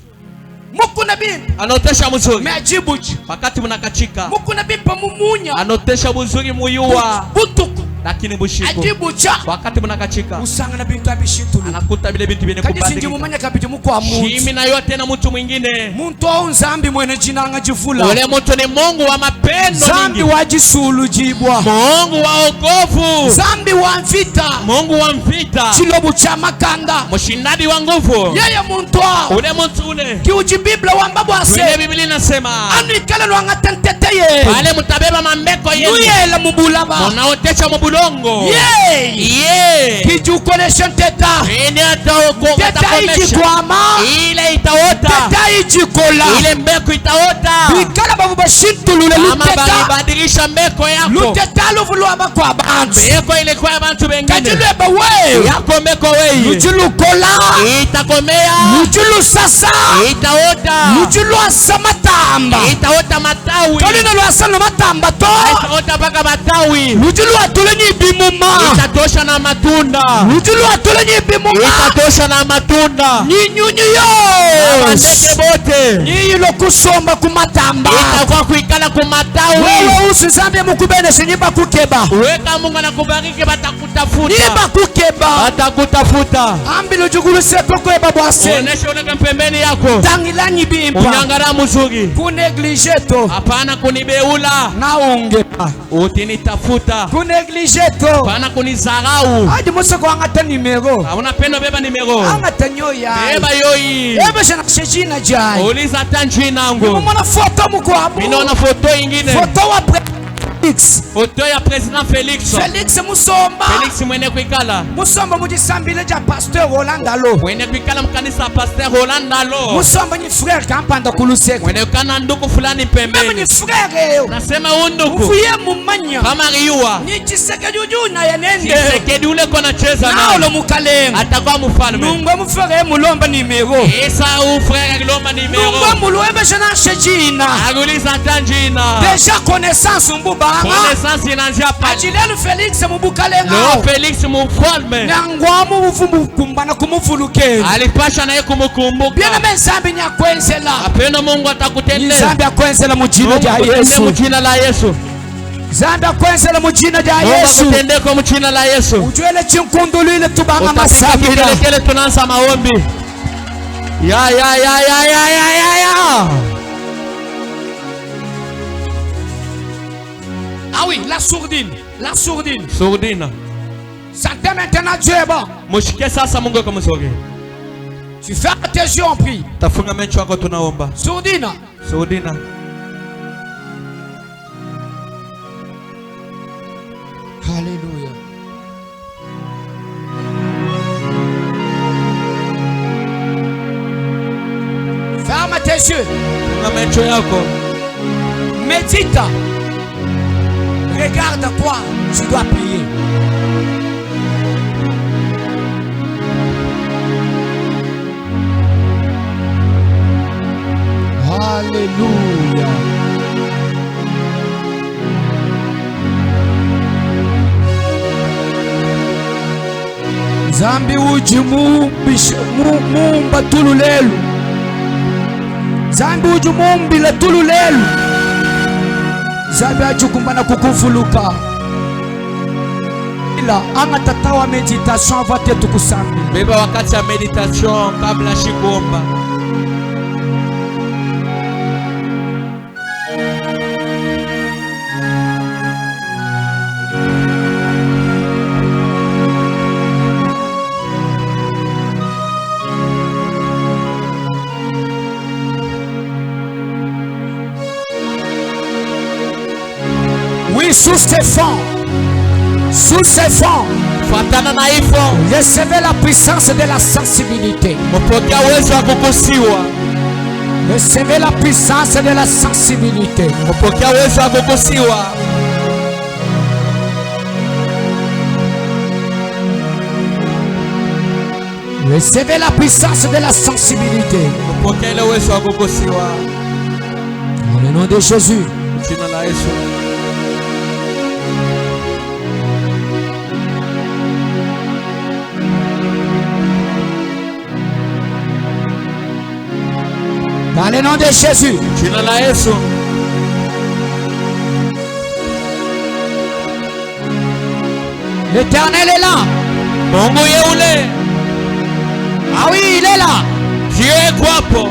A: mukuna bimpa
B: anotesha mzuri
A: mejibuji
B: wakati mnakachika
A: mukuna bimpa mumunya
B: anotesha mzuri muyuwa
A: butuku
B: lakini bushiku
A: ajibucha
B: wakati mnakachika
A: usanga na bintu abishitulu
B: anakuta vile bintu bine
A: kaji sinji
B: kubadilika
A: mumanya kabiti muko wa
B: shimi
A: muntu
B: na yote na mtu mwingine
A: muntu au nzambi mwene jinanga jivula
B: ule mtu ni Mungu wa mapendo
A: zambi
B: mingi
A: wajisulu jibwa
B: Mungu wa wokovu
A: zambi wa mvita
B: Mungu wa mvita
A: chilobu cha makanda
B: mshindani wa nguvu
A: yeye muntu
B: ule mtu ule
A: kiuji biblia wambabu
B: ile
A: ase
B: Biblia inasema
A: anu ikale lwanga tenteteye
B: pale mtabeba mambeko yenu
A: nuyela mubulaba
B: munaotesha mubulongo
A: ye kijukolesha nteta teta ijikwama
B: ile itaota
A: teta ijikola
B: ile mbeko itaota
A: bikala babu bashintulule
B: ama
A: luteta
B: badilisha mbeko yako
A: luteta luvulwaba kwa bantu
B: mbeko ile kwa bantu bengine
A: kajilweba we
B: yako mbeko wewe
A: lujilukola
B: itakomea
A: lujilu sasa
B: itaota
A: lujilwasa matamba
B: itaota matawi
A: tolina lwasa no matamba to
B: itaota paka matawi
A: lujilwatule nyibimuma
B: itatosha na matunda
A: lujilwatule nyibimuma
B: itatosha na matunda
A: nyinyunyu
B: bandeke bote
A: nyiyilo kusomba kumatamba
B: itakuwa kuikala kumatawi
A: wewe usizambie mukubene sinyiba kukeba
B: weka Mungu anakubariki batakutafuta
A: niba kukeba
B: batakutafuta
A: ambi lujuguluse kokweba bwase
B: onesha uneke pembeni yako
A: tangila nyibimpa
B: unyangara mzuri
A: kuneglijeto
B: hapana kunibeula
A: naongepa
B: utinitafuta
A: kuneglijeto
B: hapana kunizarau
A: aji musoko angata nimero
B: hauna pendo beba nimero
A: angata nyoya
B: beba yoi
A: ebe shana shejina jai
B: uliza tanji nangu
A: mwana foto mukwabu
B: minaona foto ingine
A: foto wa Felix
B: foto ya president
A: Felix Musomba
B: Felix mwene kuikala
A: Musomba mujisambile ja pasteur Roland Alo
B: mwene kuikala mkanisa pasteur Roland Alo
A: Musomba ni frère kampanda kuluseka
B: mwene kana nduku fulani pembeni
A: mimi ni frère
B: nasema unduku
A: ufuye mumanya
B: kama riwa
A: ni chiseke juju na yenende
B: chiseke ule kona cheza
A: na ulo mukalenga
B: atakuwa mfalme
A: nungwe mufrère mulomba nimero
B: esa u frère agilomba nimero
A: nungwe muluwebe shana shejina
B: aguliza tanjina
A: déjà connaissance mbuba
B: connaissance inanzia pa
A: ajilelu Felix mubukalenga
B: no Felix mfalme
A: nangwamu buvumu kumbana kumufulukeni
B: alipasha naye kumukumbuka
A: bien mezambi nyakwenzela
B: apenda Mungu atakutendea
A: zambi akwenzela mu jina lya Yesu
B: mu jina la Yesu
A: zambi akwenzela mu jina lya
B: Mungu
A: Yesu
B: akutendeko mu jina la Yesu
A: ujwele chinkundulile tubanga
B: masabira
A: masabira
B: kile tunaanza maombi ya
A: ah oui la sourdine
B: Sourdine
A: santé maintenant Dieu est bon
B: mushike sasa Mungu akamsoge
A: tu fermes tes yeux en prie
B: tafunga macho yako tunaomba
A: sourdine Alléluia. Ferme tes yeux.
B: funga macho yako
A: Médite. Regarde quoi tu dois prier. Alléluia. Zambi uji mumba tululelu. Zambi uji mumbile tululelu. Zambi ajukumbana kukufuluka. Ila anga tatawa meditation avate tukusambi.
B: beba wakati ya meditation kabla shikuomba
A: Oui, sous ses fonds. Sous ses fonds.
B: fatana na hivyo
A: Recevez la puissance de la sensibilité.
B: mpokea uwezo wa kukusiwa
A: Recevez la puissance de la sensibilité.
B: mpokea uwezo wa kukusiwa
A: Recevez la puissance de la sensibilité.
B: mpokea ile uwezo wa kukusiwa
A: Dans le nom de Jésus.
B: jina la Yesu
A: Dans le nom de Jésus.
B: Jina la Yesu.
A: L'Éternel est là.
B: Mungu yeule.
A: Ah oui, il est là.
B: Dieu kwapo.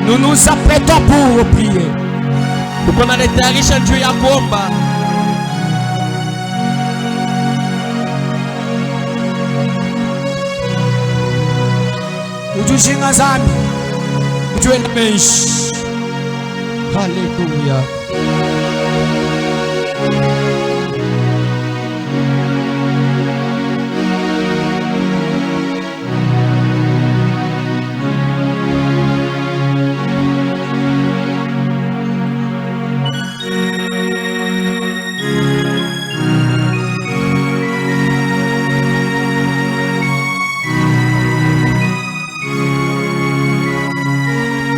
A: Nous nous apprêtons pour prier.
B: Tuko na letayarisha juu ya kuomba.
A: Ujushinga zambi. Ujue na meishi. Hallelujah.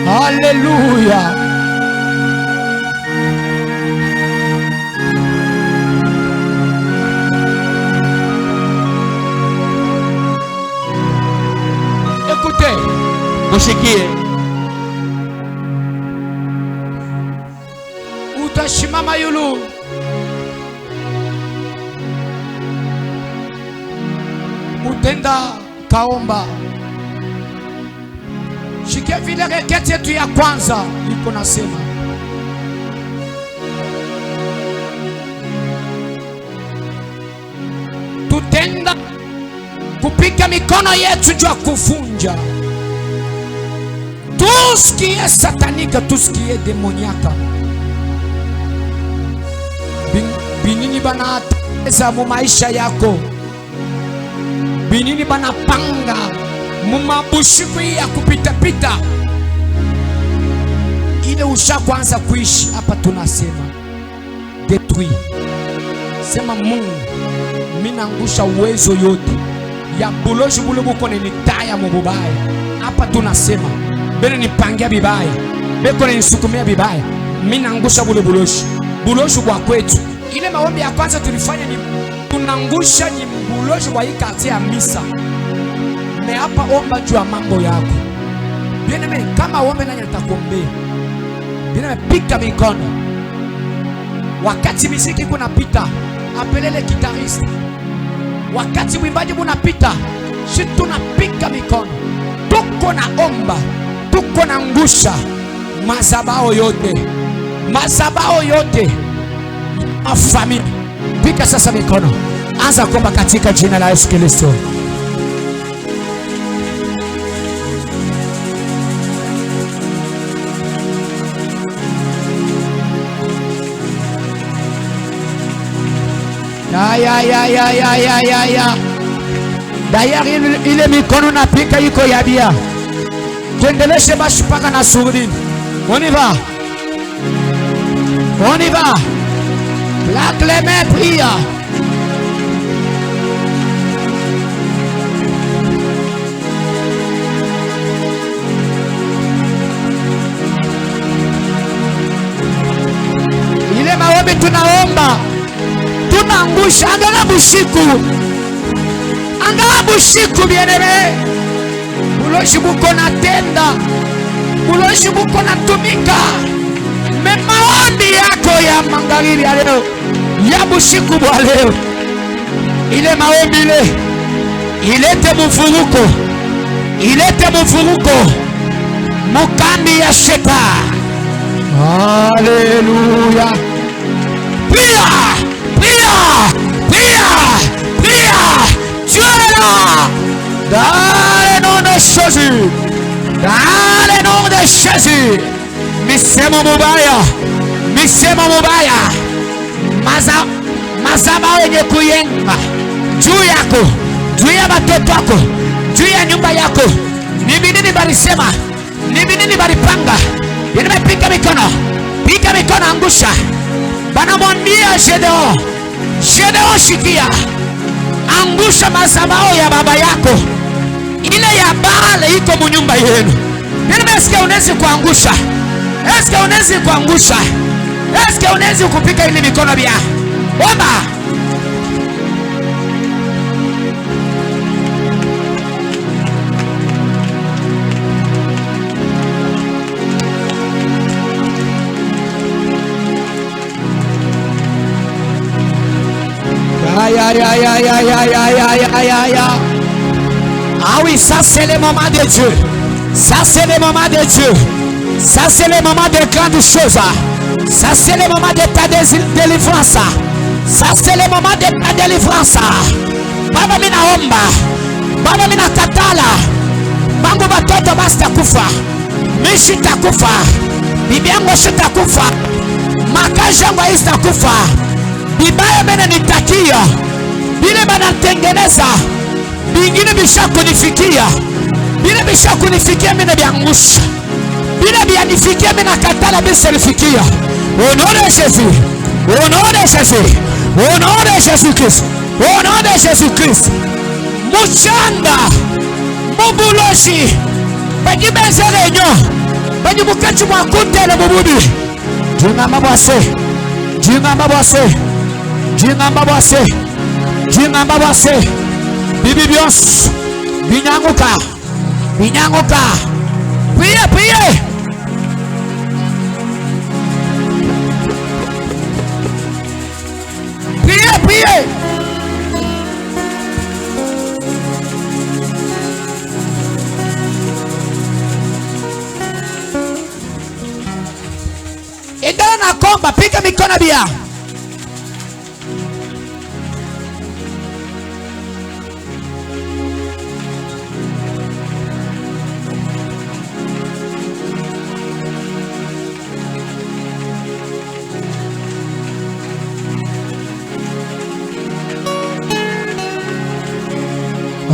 A: Alléluia. Écoutez,
B: Mushikie.
A: utashimama yulu. Utenda kaomba. Shikia vile reketi yetu ya kwanza iko nasema, tutenda kupika mikono yetu juu ya kuvunja tout ce qui est satanique, tout ce qui est démoniaque. Binini banateza mu maisha yako, binini banapanga mumabushiku ya kupita-pita, ile usha kwanza kuishi hapa. Tunasema detruit. Sema Mungu, mina angusha uwezo yote ya buloshi bule buko nenitaya mububaya. Hapa tunasema bele nipangia bibaya, beko nenisukumia bibaya, mina angusha bule buloshi kwa kwetu. Ile maombi ya kwanza tulifanya ni tunangusha ni buloshi kwa hii kati ya misa. Me hapa omba juu ya mambo yako. Bieneme, kama ombe nani atakuombea. Bieneme, pika mikono. Wakati miziki kunapita, apelele gitariste. Wakati mwimbaji kunapita, si tunapika mikono. Tuko na omba, tuko na ngusha mazabao yote. Mazabao yote afamili. Pika sasa mikono. Anza kuomba katika jina la Yesu Kristo. Ya. Dayari ile mikono napika iko ya bia. Tuendeleshe basi paka na surudi. On y va. On y va. La clémence prie. Ile maombi tunaomba. Tunangusha angala bushiku bieneme. Buloshi buko na tenda, buloshi buko na tumika. Me maombi yako ya magharibi ya leo, ya bushiku bwa leo, ile maombi ile ilete mvuruko mukambi ya shetani. Haleluya. Pia Dieu est là. Dans le nom de Jésus. Dans le nom de Jésus. Misemo mubaya. Mazaba wenye kuyenga juu yako, juu ya watoto wako, juu ya nyumba yako. Ni nini balisema? Ni nini balipanga? Nimepika mikono, angusha. Banamwambia Gedeon, shikia. Angusha mazabao ya baba yako. Ile ya Baal iko munyumba yenu. Eske unezi kuangusha? Eske unezi kupika ili mikono bia? Omba. Ah oui, ça c'est le moment de Dieu. Ça c'est le moment de Dieu. Ça c'est le moment de grandes choses. Ça c'est le moment de ta délivrance. Ça c'est le moment de ta délivrance. Baba mina omba. Baba mina katala. Bangu batoto basta kufa. Mishi takufa. Bibi yangu shitakufa. Makazi yangu haitakufa. Bibaya mena nitakia. Bile banatengeneza. Bingine bisha kunifikia. Bile bisha kunifikia mena biangusha. Bile bianifikia mena katala biselifikia. Au nom de Jésus. Au nom de Jésus. Au nom de Jésus-Christ. Au nom de Jésus-Christ. Muchanga. Mubuloshi. Bagi benze réunion. Bagi mukati mwakutele mububi. Jingamba bwase. Jingamba bwase. Jingamba bwase. Jingamba bwase. Bibi bios. Binyanguka. Binyanguka. Priye, priye. Priye, priye. Endana na komba, piga mikono bia.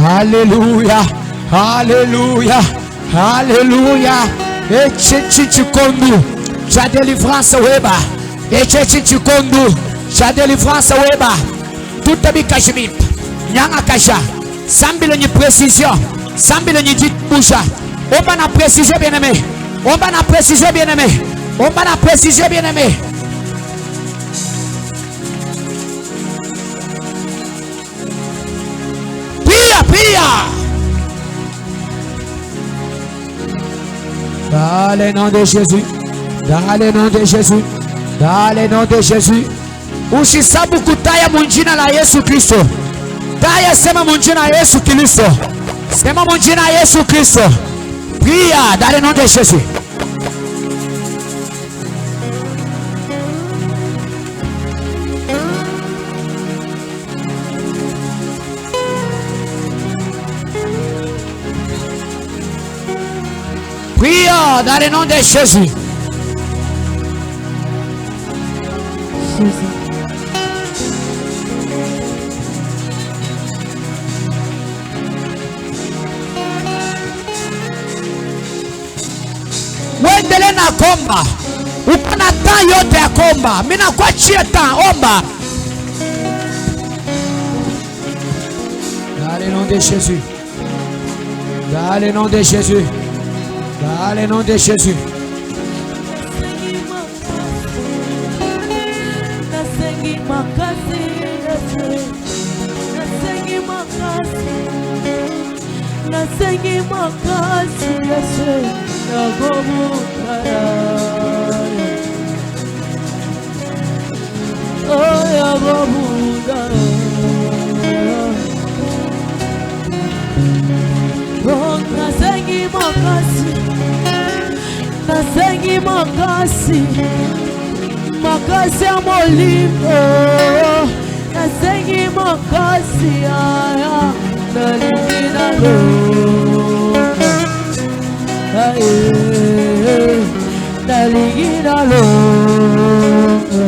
A: Alléluia, alléluia, alléluia. Et tu conduis, ta délivrance weba. Et tu conduis, ta délivrance weba. Tout est bikashimip. Nyanga kasha. Sambile ni précision. Sambile ni dit boucha. On va na précision bien aimé. On va na précision bien aimé. On va na précision bien aimé. Dans le nom de Jésus, dans le nom de Jésus, dans le nom de Jésus. Usisabu kutaya munjina la Yesu Kristo. Taya sema munjina la Yesu Kristo. Sema munjina la Yesu Kristo. Pria dans le nom de Jésus. Prions dans le nom de Jésus. Wendele na komba. Uko na taa yote ya komba. Mimi nakuachia taa, omba. Dans le nom de Jésus. Dans le nom de Jésus. Dans le nom de Jésus.
C: Nasengi makasi, makasi ya molimo. Nasengi makasi aya, nalingi naloka. Nalingi naloka.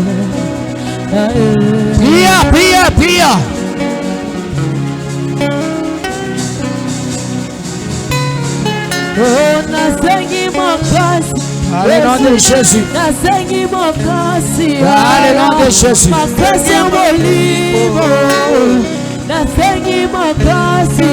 A: Pria, pria, pria.
C: Oh, nasengi makasi.
A: Dans le nom de Jésus.
C: Nasengi makasi.
A: Dans le nom de Jésus.
C: Makasi ya molimo. Nasengi makasi.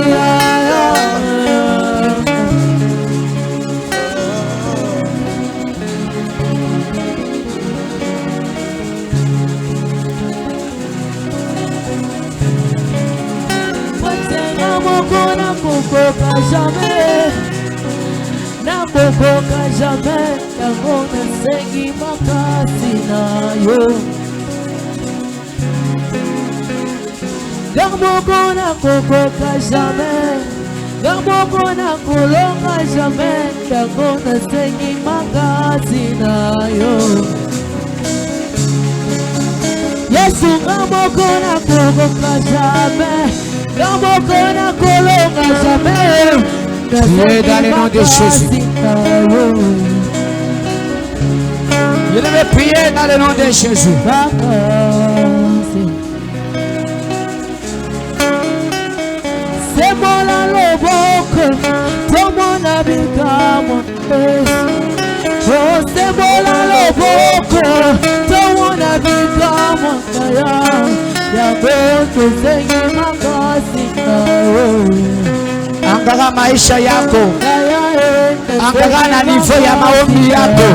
C: Watenga moko na kukoka jamais. Nakokoka jamais, yango nasengi makasi na yo. Gambokona kokoka jamais. Gambokona kolonga jamais. Gambona sengi makasi na yo. Yesu gambokona kokoka jamais. Gambokona kolonga jamais.
A: Priez dans le nom de Jésus. Je vais prier dans le nom de Jésus.
C: C'est mon loboko, c'est mon abikamo. Oh, c'est mon loboko, c'est mon abikamo. Ya bote sengi makasi na
A: Angalia maisha yako. Angalia na nivo ya maombi yako.